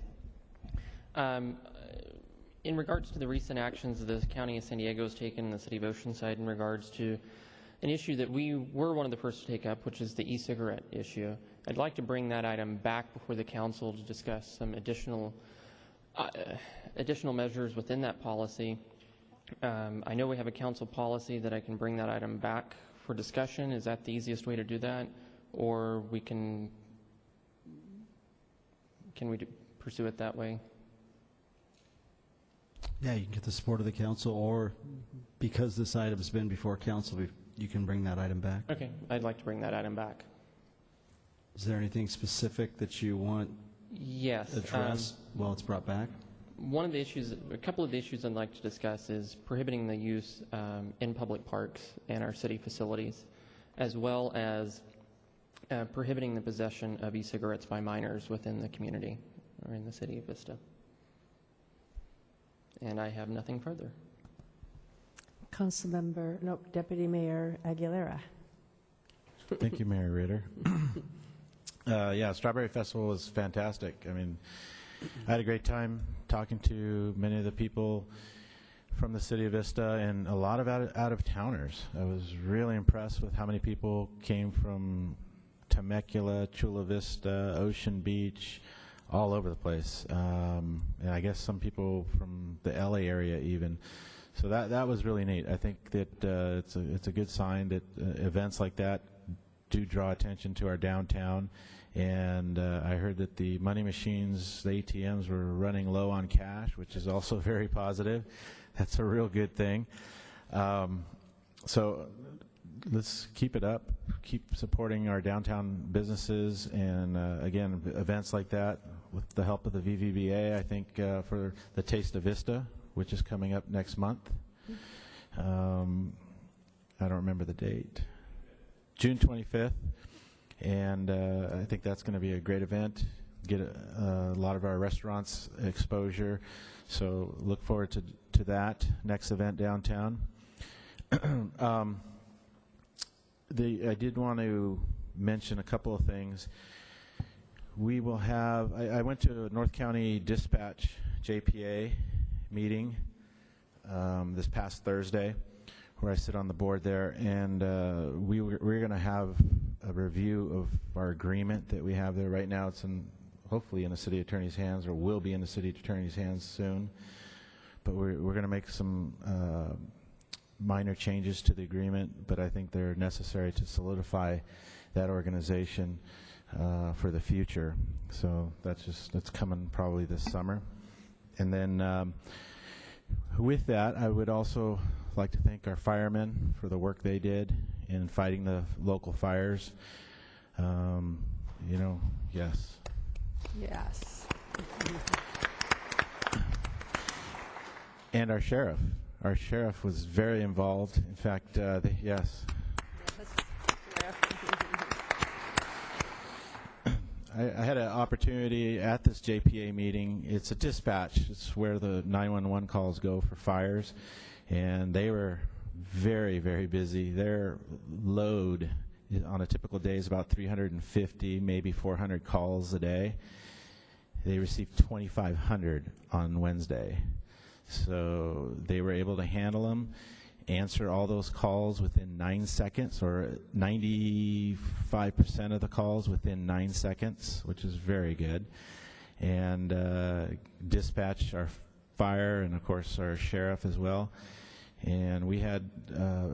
In regards to the recent actions the County of San Diego has taken, the City of Oceanside, in regards to an issue that we were one of the first to take up, which is the e-cigarette issue, I'd like to bring that item back before the council to discuss some additional measures within that policy I know we have a council policy that I can bring that item back for discussion. Is that the easiest way to do that? Or we can we pursue it that way? Yeah, you can get the support of the council, or because this item's been before council, you can bring that item back. Okay, I'd like to bring that item back. Is there anything specific that you want Yes. addressed while it's brought back? One of the issues, a couple of the issues I'd like to discuss is prohibiting the use in public parks and our city facilities, as well as prohibiting the possession of e-cigarettes by minors within the community or in the city of Vista. And I have nothing further. Deputy Mayor Aguilera. Thank you, Mayor Ritter. Yeah, Strawberry Festival was fantastic. I mean, I had a great time talking to many of the people from the city of Vista and a lot of out-of-towners. I was really impressed with how many people came from Temecula, Chula Vista, Ocean Beach, all over the place. And I guess some people from the LA area even. So that was really neat. I think that it's a good sign that events like that do draw attention to our downtown. And I heard that the money machines, the ATMs, were running low on cash, which is also very positive. That's a real good thing. So let's keep it up, keep supporting our downtown businesses, and again, events like that with the help of the VVBA, I think for the Taste of Vista, which is coming up next month. I don't remember the date. June 25th. And I think that's going to be a great event, get a lot of our restaurants exposure. So look forward to that next event downtown. I did want to mention a couple of things. We will have, I went to a North County Dispatch JPA meeting this past Thursday, where I sit on the board there, and we're going to have a review of our agreement that we have there. Right now it's hopefully in the city attorney's hands, or will be in the city attorney's hands soon. But we're going to make some minor changes to the agreement, but I think they're necessary to solidify that organization for the future. So that's coming probably this summer. And then with that, I would also like to thank our firemen for the work they did in fighting the local fires. Yes. Yes. And our sheriff. Our sheriff was very involved. In fact, yes. I had an opportunity at this JPA meeting. It's a dispatch. It's where the 911 calls go for fires. And they were very, very busy. Their load on a typical day is about 350, maybe 400 calls a day. They received 2,500 on Wednesday. So they were able to handle them, answer all those calls within 9 seconds, or 95% of the calls within 9 seconds, which is very good. And dispatch our fire and, of course, our sheriff as well. And we had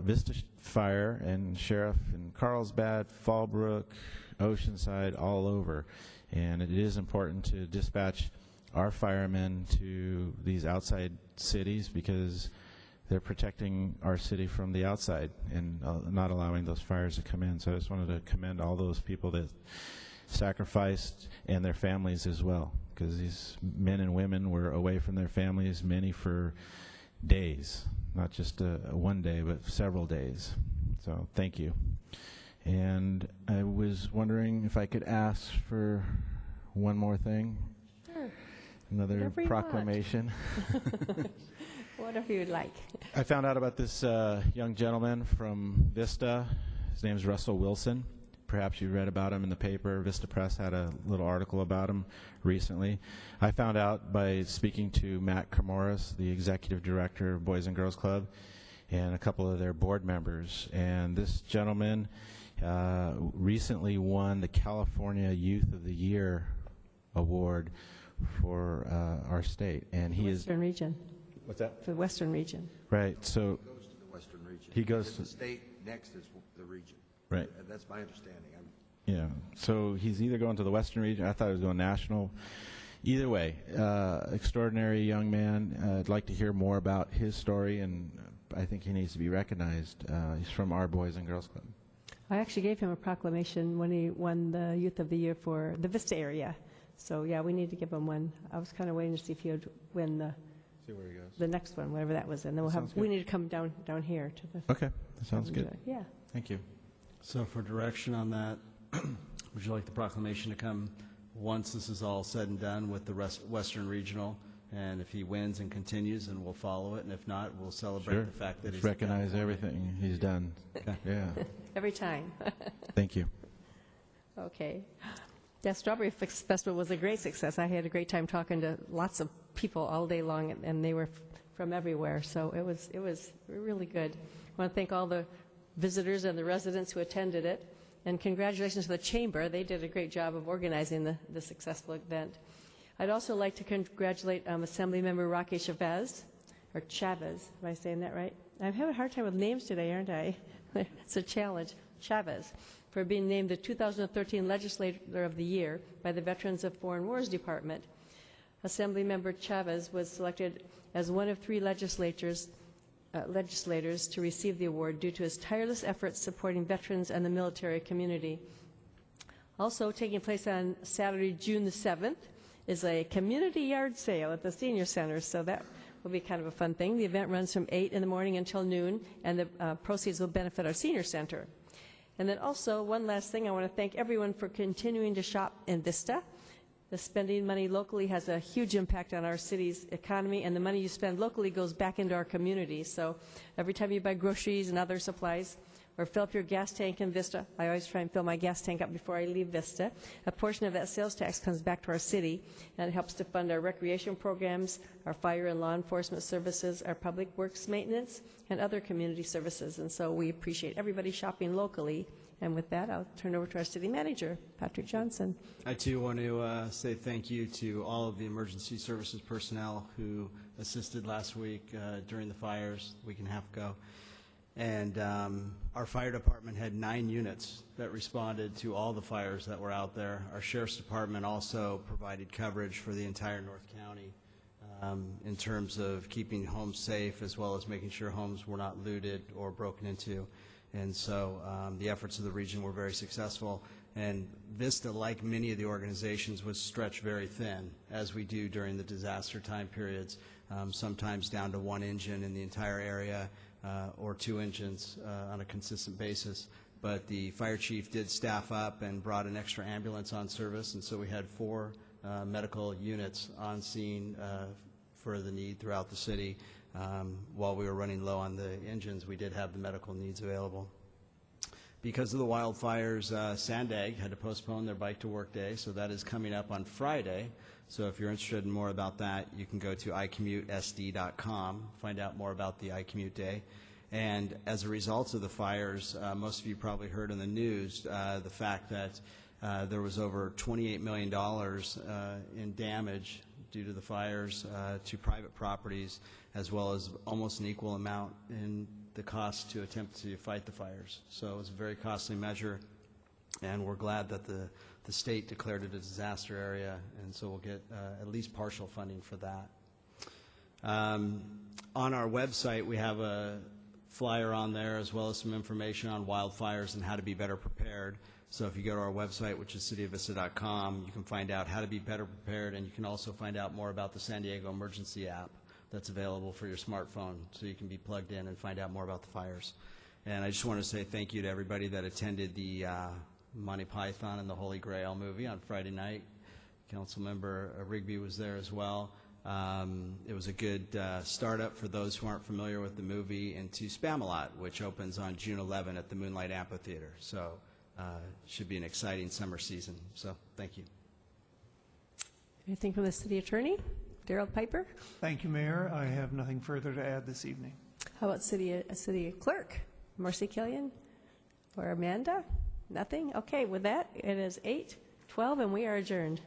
Vista Fire and Sheriff in Carlsbad, Fallbrook, Oceanside, all over. And it is important to dispatch our firemen to these outside cities because they're protecting our city from the outside and not allowing those fires to come in. So I just wanted to commend all those people that sacrificed, and their families as well, because these men and women were away from their families, many for days, not just one day, but several days. So thank you. And I was wondering if I could ask for one more thing. Sure. Another Whatever you proclamation. Whatever you'd like. I found out about this young gentleman from Vista. His name is Russell Wilson. Perhaps you read about him in the paper. Vista Press had a little article about him recently. I found out by speaking to Matt Camoras, the executive director of Boys and Girls Club, and a couple of their board members. And this gentleman recently won the California Youth of the Year award for our state. And he Western region. What's that? For the Western region. Right, so Goes to the western region. He goes The to- state, next is the region. Right. That's my understanding. Yeah, so he's either going to the Western region, I thought he was going national. Either way, extraordinary young man. I'd like to hear more about his story, and I think he needs to be recognized. He's from our Boys and Girls Club. I actually gave him a proclamation when he won the Youth of the Year for the Vista area. So, yeah, we need to give him one. I was kind of waiting to see if he would win See where he goes. the next one, whatever that was. And then we need to come down here to the... Okay, that sounds good. Yeah. Thank you. So for direction on that, would you like the proclamation to come once this is all said and done with the Western Regional? And if he wins and continues, then we'll follow it. And if not, we'll celebrate Sure. the fact that Let's he's recognize everything he's done. Okay. Yeah. Every time. Thank you. Okay. Yeah, Strawberry Festival was a great success. I had a great time talking to lots of people all day long, and they were from everywhere. So it was really good. I want to thank all the visitors and the residents who attended it. And congratulations to the Chamber. They did a great job of organizing the successful event. I'd also like to congratulate Assemblymember Roque Chavez, or Chavez. Am I saying that right? I'm having a hard time with names today, aren't I? It's a challenge. Chavez, for being named the 2013 Legislator of the Year by the Veterans of Foreign Wars Department. Assemblymember Chavez was selected as one of 3 legislators to receive the award due to his tireless efforts supporting veterans and the military community. Also taking place on Saturday, June the 7th, is a community yard sale at the senior center, so that will be kind of a fun thing. The event runs from 8 in the morning until noon, and the proceeds will benefit our senior center. And then also, one last thing, I want to thank everyone for continuing to shop in Vista. The spending money locally has a huge impact on our city's economy, and the money you spend locally goes back into our community. So every time you buy groceries and other supplies or fill up your gas tank in Vista, I always try and fill my gas tank up before I leave Vista. A portion of that sales tax comes back to our city, and it helps to fund our recreation programs, our fire and law enforcement services, our public works maintenance, and other community services. And so we appreciate everybody shopping locally. And with that, I'll turn it over to our city manager, Patrick Johnson. I, too, want to say thank you to all of the emergency services personnel who assisted last week during the fires a week and a half ago. And our fire department had 9 units that responded to all the fires that were out there. Our sheriff's department also provided coverage for the entire North County in terms of keeping homes safe, as well as making sure homes were not looted or broken into. And so the efforts of the region were very successful. And Vista, like many of the organizations, was stretched very thin, as we do during the disaster time periods, sometimes down to 1 engine in the entire area or 2 engines on a consistent basis. But the fire chief did staff up and brought an extra ambulance on service, and so we had 4 medical units on scene for the need throughout the city. While we were running low on the engines, we did have the medical needs available. Because of the wildfires, Sandag had to postpone their Bike to Work Day, so that is coming up on Friday. So if you're interested in more about that, you can go to iCommuteSD.com, find out more about the iCommute Day. And as a result of the fires, most of you probably heard in the news the fact that there was over $28 million in damage due to the fires to private properties, as well as almost an equal amount in the cost to attempt to fight the fires. So it was a very costly measure, and we're glad that the state declared it a disaster area, and so we'll get at least partial funding for that. On our website, we have a flyer on there, as well as some information on wildfires and how to be better prepared. So if you go to our website, which is cityofvista.com, you can find out how to be better prepared, and you can also find out more about the San Diego Emergency app that's available for your smartphone, so you can be plugged in and find out more about the fires. And I just want to say thank you to everybody that attended the Monty Python and the Holy Grail movie on Friday night. Councilmember Rigby was there as well. It was a good startup for those who aren't familiar with the movie into Spamalot, which opens on June 11 at the Moonlight Amphitheater. So should be an exciting summer season. So thank you. Anything from the city attorney? Darrell Piper? Thank you, Mayor. I have nothing further to add this evening. How about city clerk? Marcy Killian or Amanda? Nothing? Okay, with that, it is 8:12 and we are adjourned.